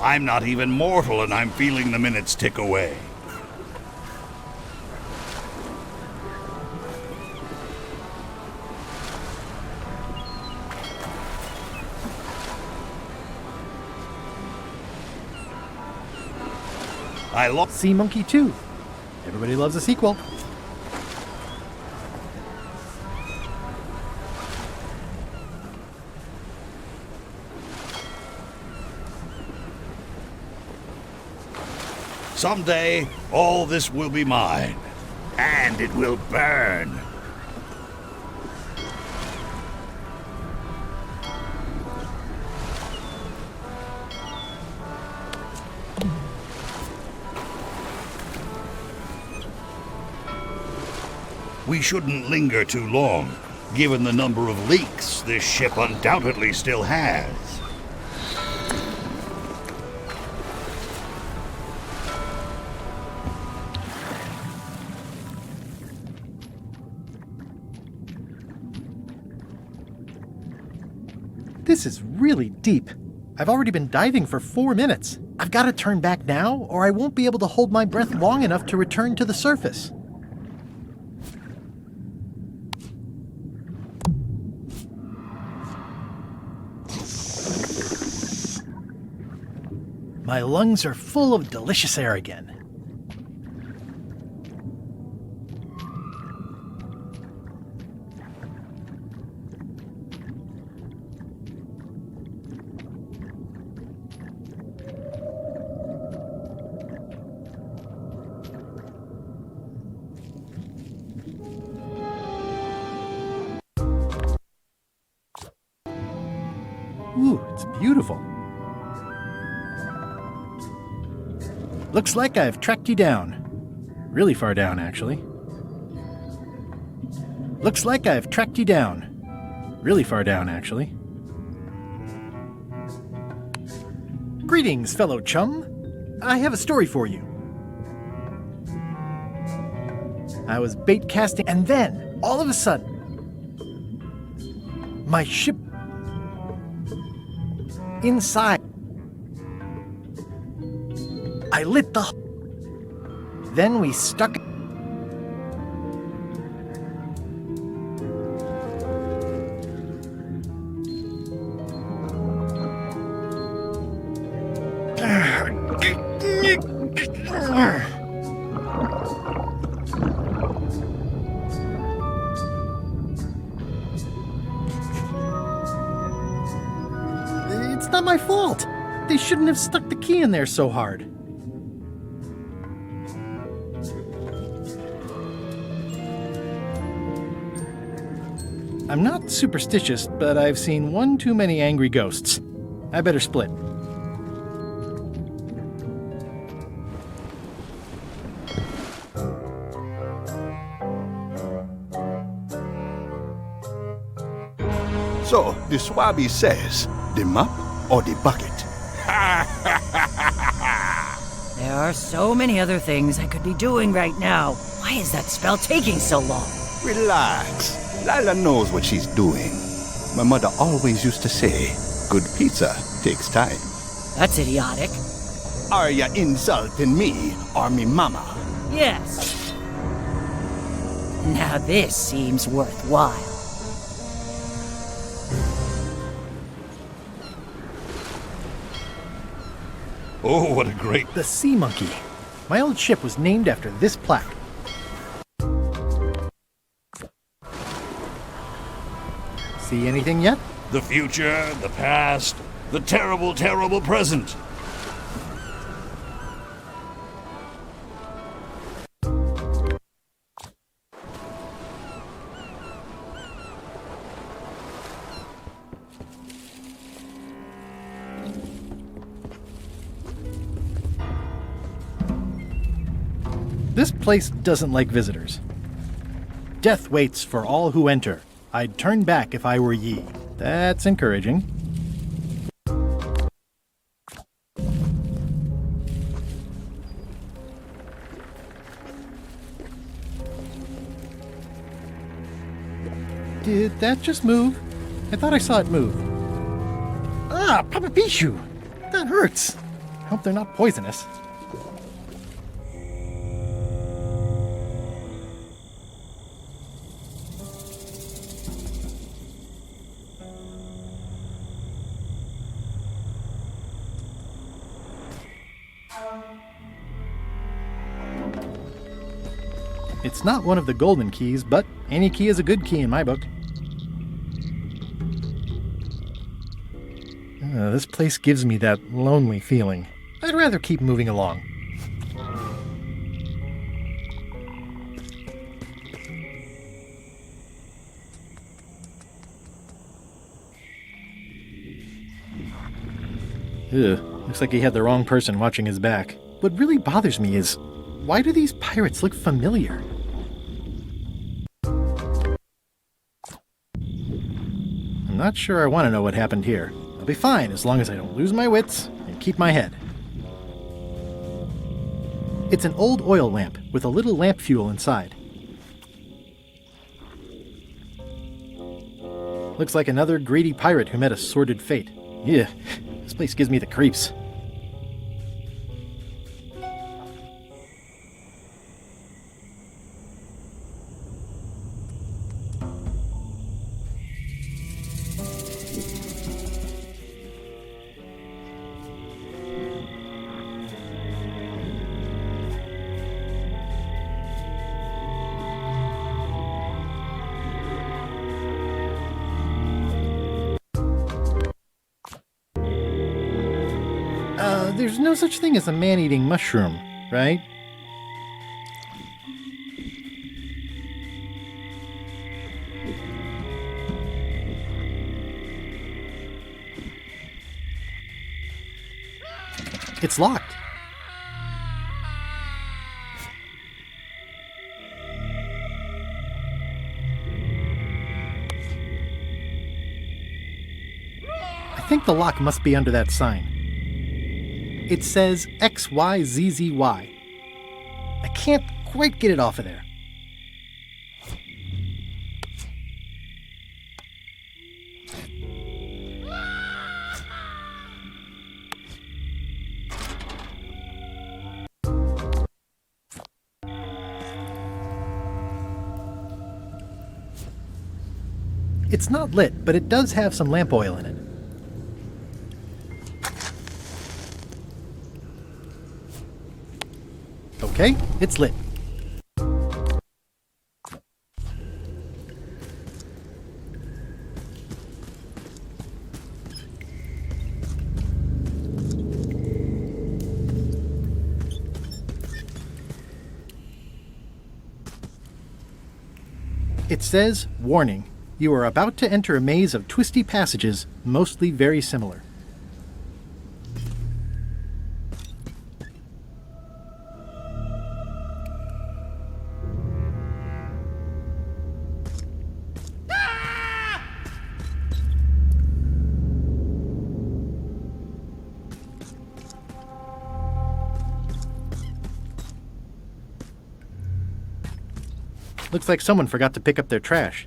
I'm not even mortal and I'm feeling the minutes tick away. I love Sea Monkey 2. Everybody loves a sequel. Someday, all this will be mine, and it will burn. We shouldn't linger too long, given the number of leaks this ship undoubtedly still has. This is really deep. I've already been diving for 4 minutes. I've got to turn back now, or I won't be able to hold my breath long enough to return to the surface. My lungs are full of delicious air again. Ooh, it's beautiful. Looks like I've tracked you down. Really far down, actually. Looks like I've tracked you down. Really far down, actually. Greetings, fellow chum. I have a story for you. I was bait casting, and then, all of a sudden, my ship inside. I lit the... Then we stuck... It's not my fault. They shouldn't have stuck the key in there so hard. I'm not superstitious, but I've seen one too many angry ghosts. I better split. So, the Swabby says, the map or the bucket. There are so many other things I could be doing right now. Why is that spell taking so long? Relax. Lila knows what she's doing. My mother always used to say, good pizza takes time. That's idiotic. Are ya insulting me or me mama? Yes. Now this seems worthwhile. Oh, what a great... The Sea Monkey. My old ship was named after this plaque. See anything yet? The future, the past, the terrible, terrible present. This place doesn't like visitors. Death waits for all who enter. I'd turn back if I were ye. That's encouraging. Did that just move? I thought I saw it move. Ah, Papa Pichu! That hurts. I hope they're not poisonous. It's not one of the golden keys, but any key is a good key in my book. This place gives me that lonely feeling. I'd rather keep moving along. Looks like he had the wrong person watching his back. What really bothers me is, why do these pirates look familiar? I'm not sure I want to know what happened here. I'll be fine as long as I don't lose my wits and keep my head. It's an old oil lamp with a little lamp fuel inside. Looks like another greedy pirate who met a sordid fate. Yeah, this place gives me the creeps. There's no such thing as a man-eating mushroom, right? It's locked. I think the lock must be under that sign. It says XYZZY. I can't quite get it off of there. It's not lit, but it does have some lamp oil in it. Okay, it's lit. It says, warning, you are about to enter a maze of twisty passages, mostly very similar. Looks like someone forgot to pick up their trash.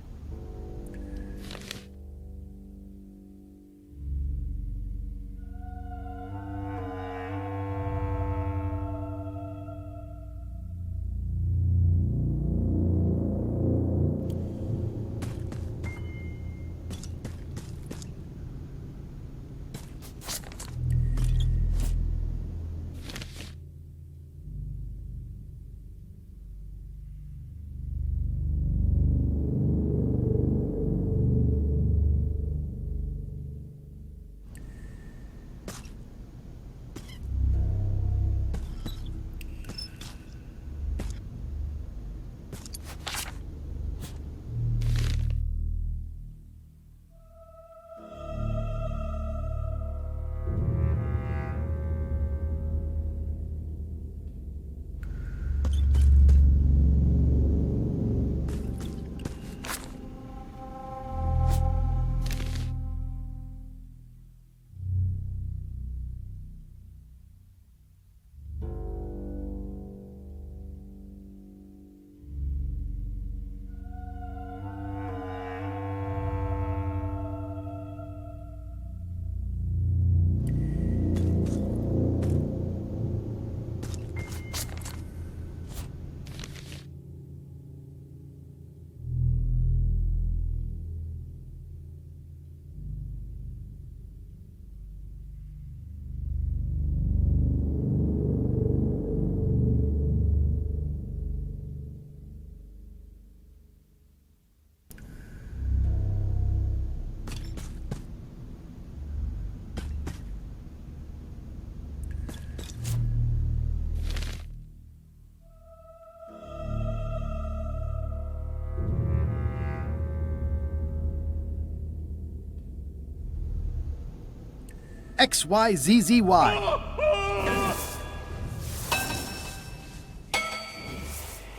XYZZY.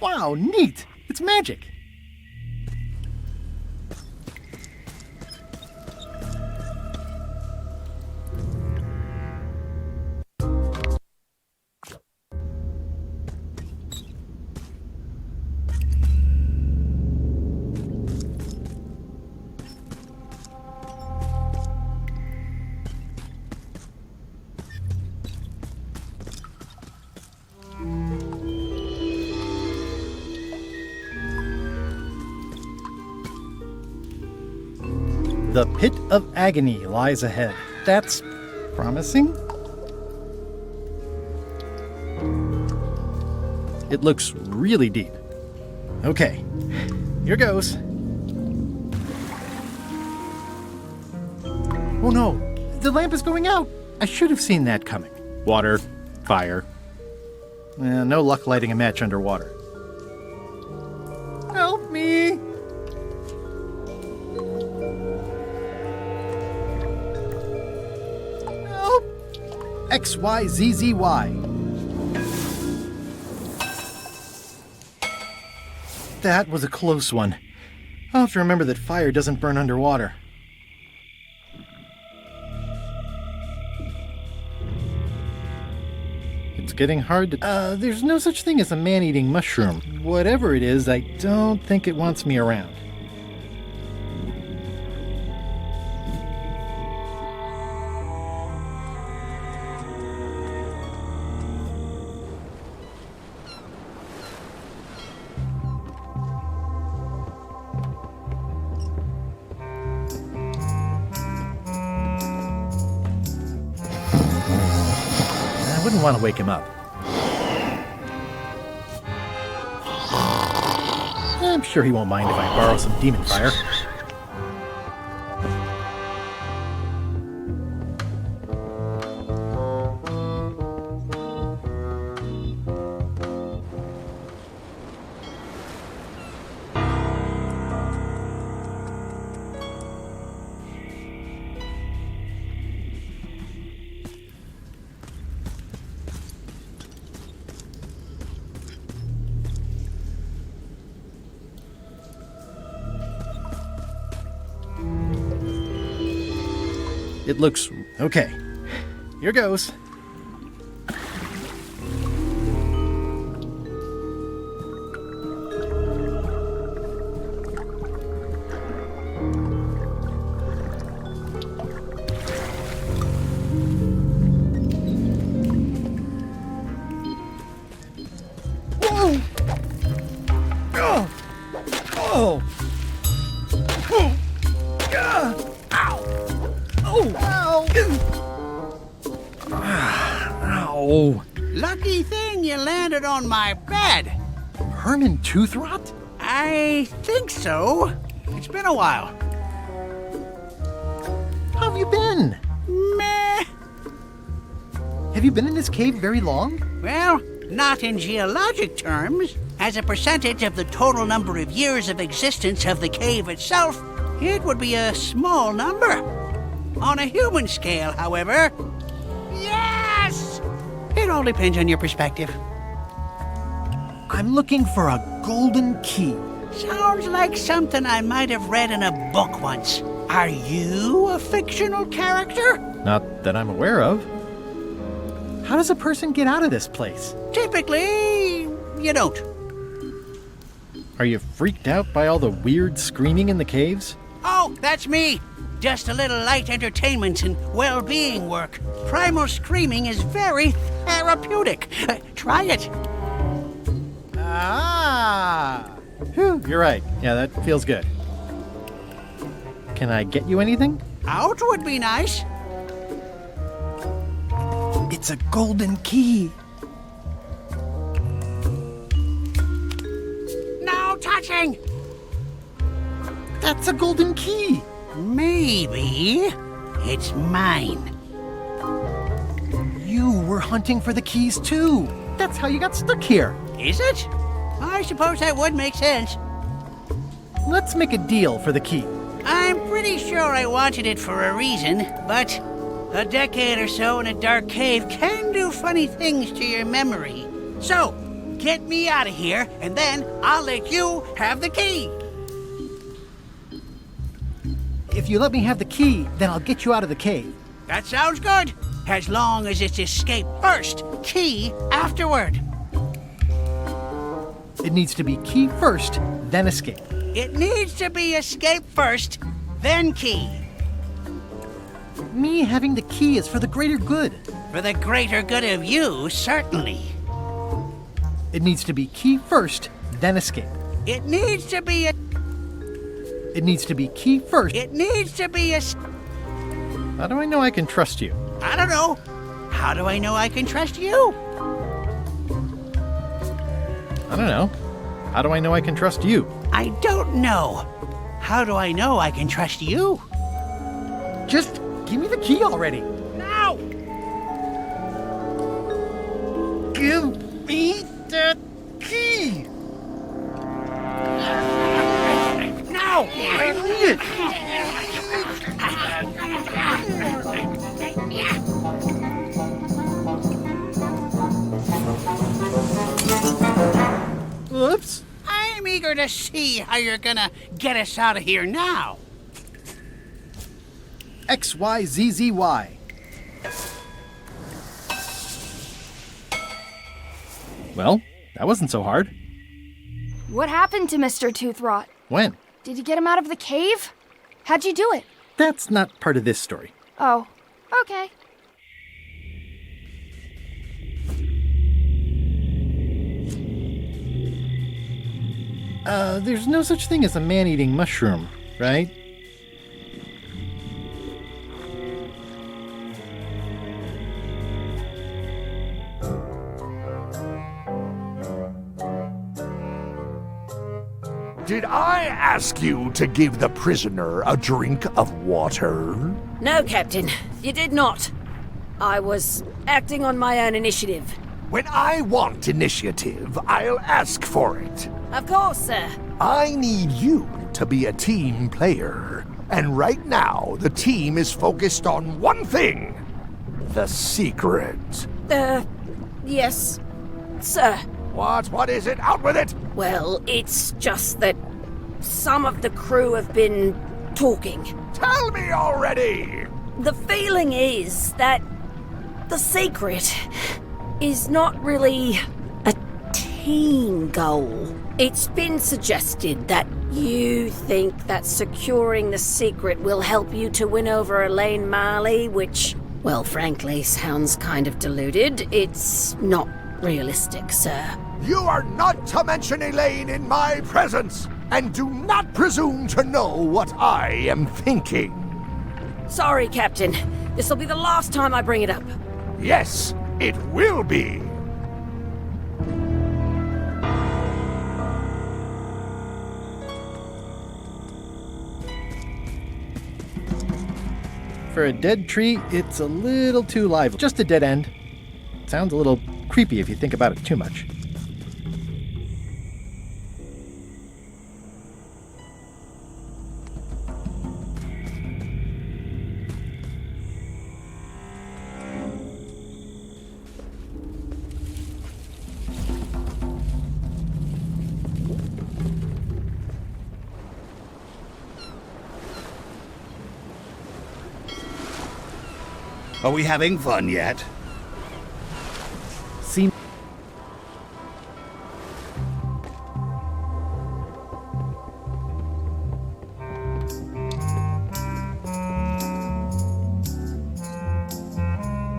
Wow, neat! It's magic! The pit of agony lies ahead. That's promising. It looks really deep. Okay, here goes. Oh no, the lamp is going out. I should have seen that coming. Water, fire. No luck lighting a match underwater. Help me! XYZZY. That was a close one. I'll have to remember that fire doesn't burn underwater. It's getting hard to... there's no such thing as a man-eating mushroom. Whatever it is, I don't think it wants me around. I wouldn't want to wake him up. I'm sure he won't mind if I borrow some demon fire. It looks... okay. Here goes. Ow! Lucky thing you landed on my bed. Herman Toothrot? I think so. It's been a while. How have you been? Meh. Have you been in this cave very long? Well, not in geologic terms. As a percentage of the total number of years of existence of the cave itself, it would be a small number. On a human scale, however, yes! It all depends on your perspective. I'm looking for a golden key. Sounds like something I might have read in a book once. Are you a fictional character? Not that I'm aware of. How does a person get out of this place? Typically, you don't. Are you freaked out by all the weird screaming in the caves? Oh, that's me. Just a little light entertainment and well-being work. Primal screaming is very therapeutic. Try it. Ah! Whew, you're right. Yeah, that feels good. Can I get you anything? Out would be nice. It's a golden key. No touching! That's a golden key. Maybe it's mine. You were hunting for the keys too. That's how you got stuck here. Is it? I suppose that would make sense. Let's make a deal for the key. I'm pretty sure I wanted it for a reason, but a decade or so in a dark cave can do funny things to your memory. So, get me out of here, and then I'll let you have the key. If you let me have the key, then I'll get you out of the cave. That sounds good. As long as it's escape first, key afterward. It needs to be key first, then escape. It needs to be escape first, then key. Me having the key is for the greater good. For the greater good of you, certainly. It needs to be key first, then escape. It needs to be It needs to be key first. It needs to be How do I know I can trust you? I don't know. How do I know I can trust you? I don't know. How do I know I can trust you? I don't know. How do I know I can trust you? Just give me the key already. No! Give me the key! No! I need it! Oops. I'm eager to see how you're gonna get us out of here now. XYZZY. Well, that wasn't so hard. What happened to Mr. Toothrot? When? Did you get him out of the cave? How'd you do it? That's not part of this story. Oh, okay. There's no such thing as a man-eating mushroom, right? Did I ask you to give the prisoner a drink of water? No, Captain, you did not. I was acting on my own initiative. When I want initiative, I'll ask for it. Of course, sir. I need you to be a team player. And right now, the team is focused on one thing. The secret. Yes, sir. What is it? Out with it! Well, it's just that some of the crew have been talking. Tell me already! The feeling is that the secret is not really a team goal. It's been suggested that you think that securing the secret will help you to win over Elaine Marley, which, well, frankly, sounds kind of deluded. It's not realistic, sir. You are not to mention Elaine in my presence, and do not presume to know what I am thinking. Sorry, Captain. This'll be the last time I bring it up. Yes, it will be. For a dead tree, it's a little too lively. Just a dead end. Sounds a little creepy if you think about it too much. Are we having fun yet? Seem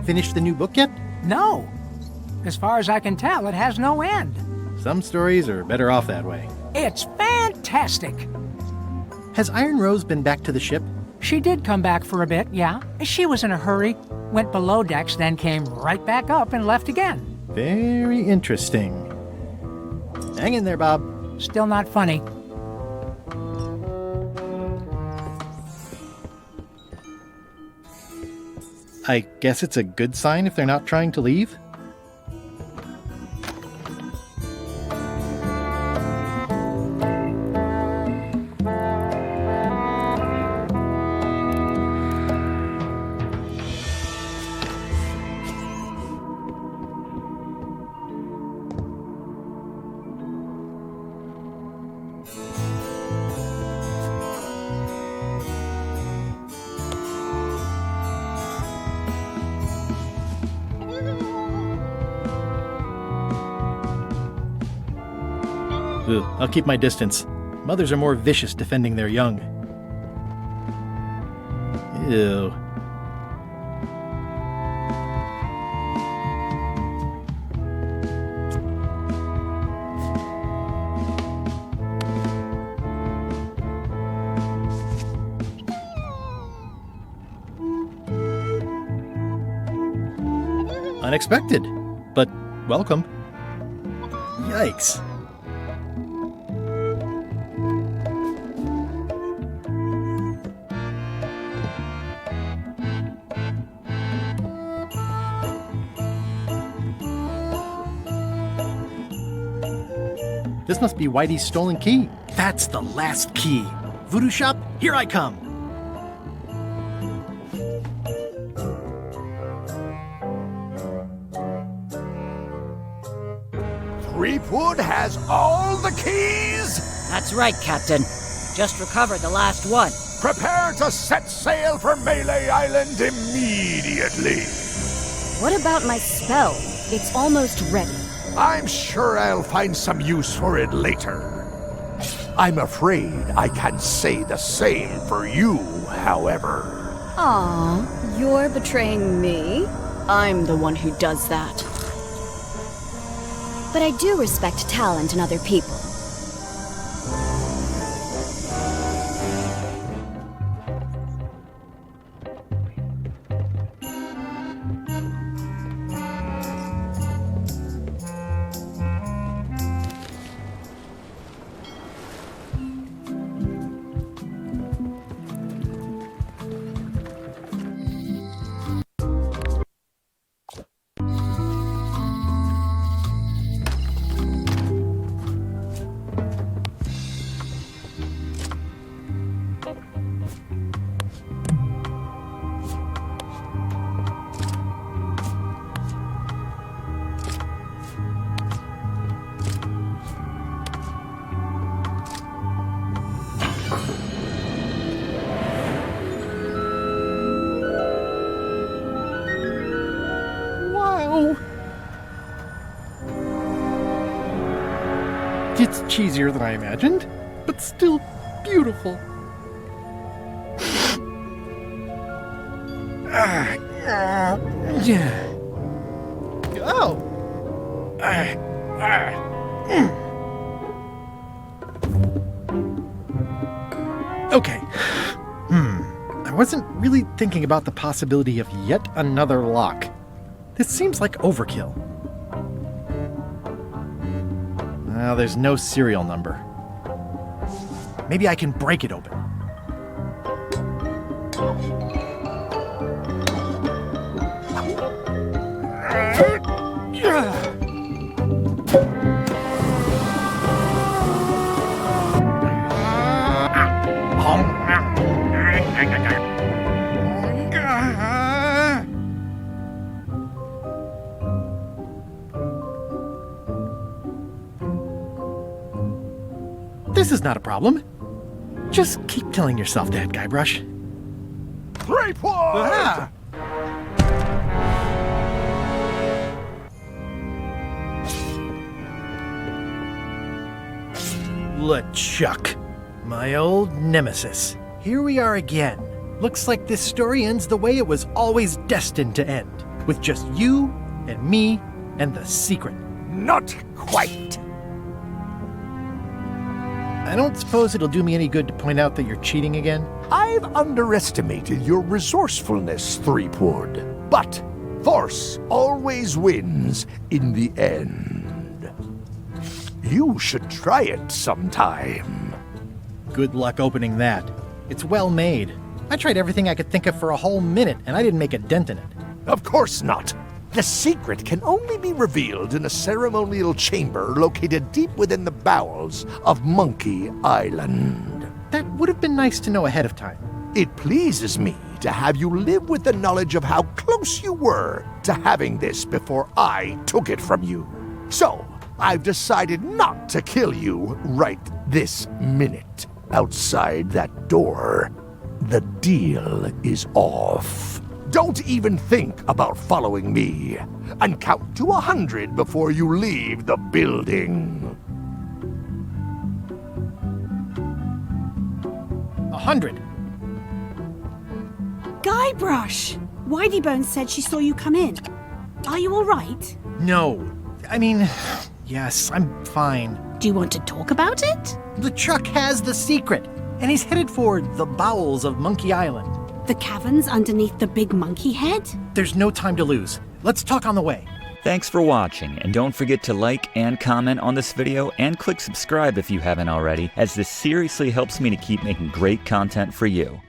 Finished the new book yet? No. As far as I can tell, it has no end. Some stories are better off that way. It's fantastic. Has Iron Rose been back to the ship? She did come back for a bit, yeah. She was in a hurry, went below decks, then came right back up and left again. Very interesting. Hang in there, Bob. Still not funny. I guess it's a good sign if they're not trying to leave? Ugh, I'll keep my distance. Mothers are more vicious defending their young. Ew. Unexpected, but welcome. Yikes. This must be Whitey's stolen key. That's the last key. Voodoo shop, here I come. Threepwood has all the keys? That's right, Captain. Just recovered the last one. Prepare to set sail for Melee Island immediately. What about my spell? It's almost ready. I'm sure I'll find some use for it later. I'm afraid I can't say the same for you, however. Aw, you're betraying me? I'm the one who does that. But I do respect talent in other people. It's cheesier than I imagined, but still beautiful. Oh! Okay. I wasn't really thinking about the possibility of yet another lock. This seems like overkill. Well, there's no serial number. Maybe I can break it open. This is not a problem. Just keep telling yourself that, Guybrush. 3 points! LeChuck, my old nemesis. Here we are again. Looks like this story ends the way it was always destined to end, with just you and me and the secret. Not quite. I don't suppose it'll do me any good to point out that you're cheating again? I've underestimated your resourcefulness, Threepwood. But force always wins in the end. You should try it sometime. Good luck opening that. It's well made. I tried everything I could think of for a whole minute, and I didn't make a dent in it. Of course not. The secret can only be revealed in a ceremonial chamber located deep within the bowels of Monkey Island. That would have been nice to know ahead of time. It pleases me to have you live with the knowledge of how close you were to having this before I took it from you. So, I've decided not to kill you right this minute. Outside that door, the deal is off. Don't even think about following me, and count to 100 before you leave the building. 100. Guybrush! Whiteybones said she saw you come in. Are you all right? No. I mean, yes, I'm fine. Do you want to talk about it? LeChuck has the secret, and he's headed for the bowels of Monkey Island. The caverns underneath the big monkey head? There's no time to lose. Let's talk on the way. Thanks for watching, and don't forget to like and comment on this video and click subscribe if you haven't already, as this seriously helps me to keep making great content for you.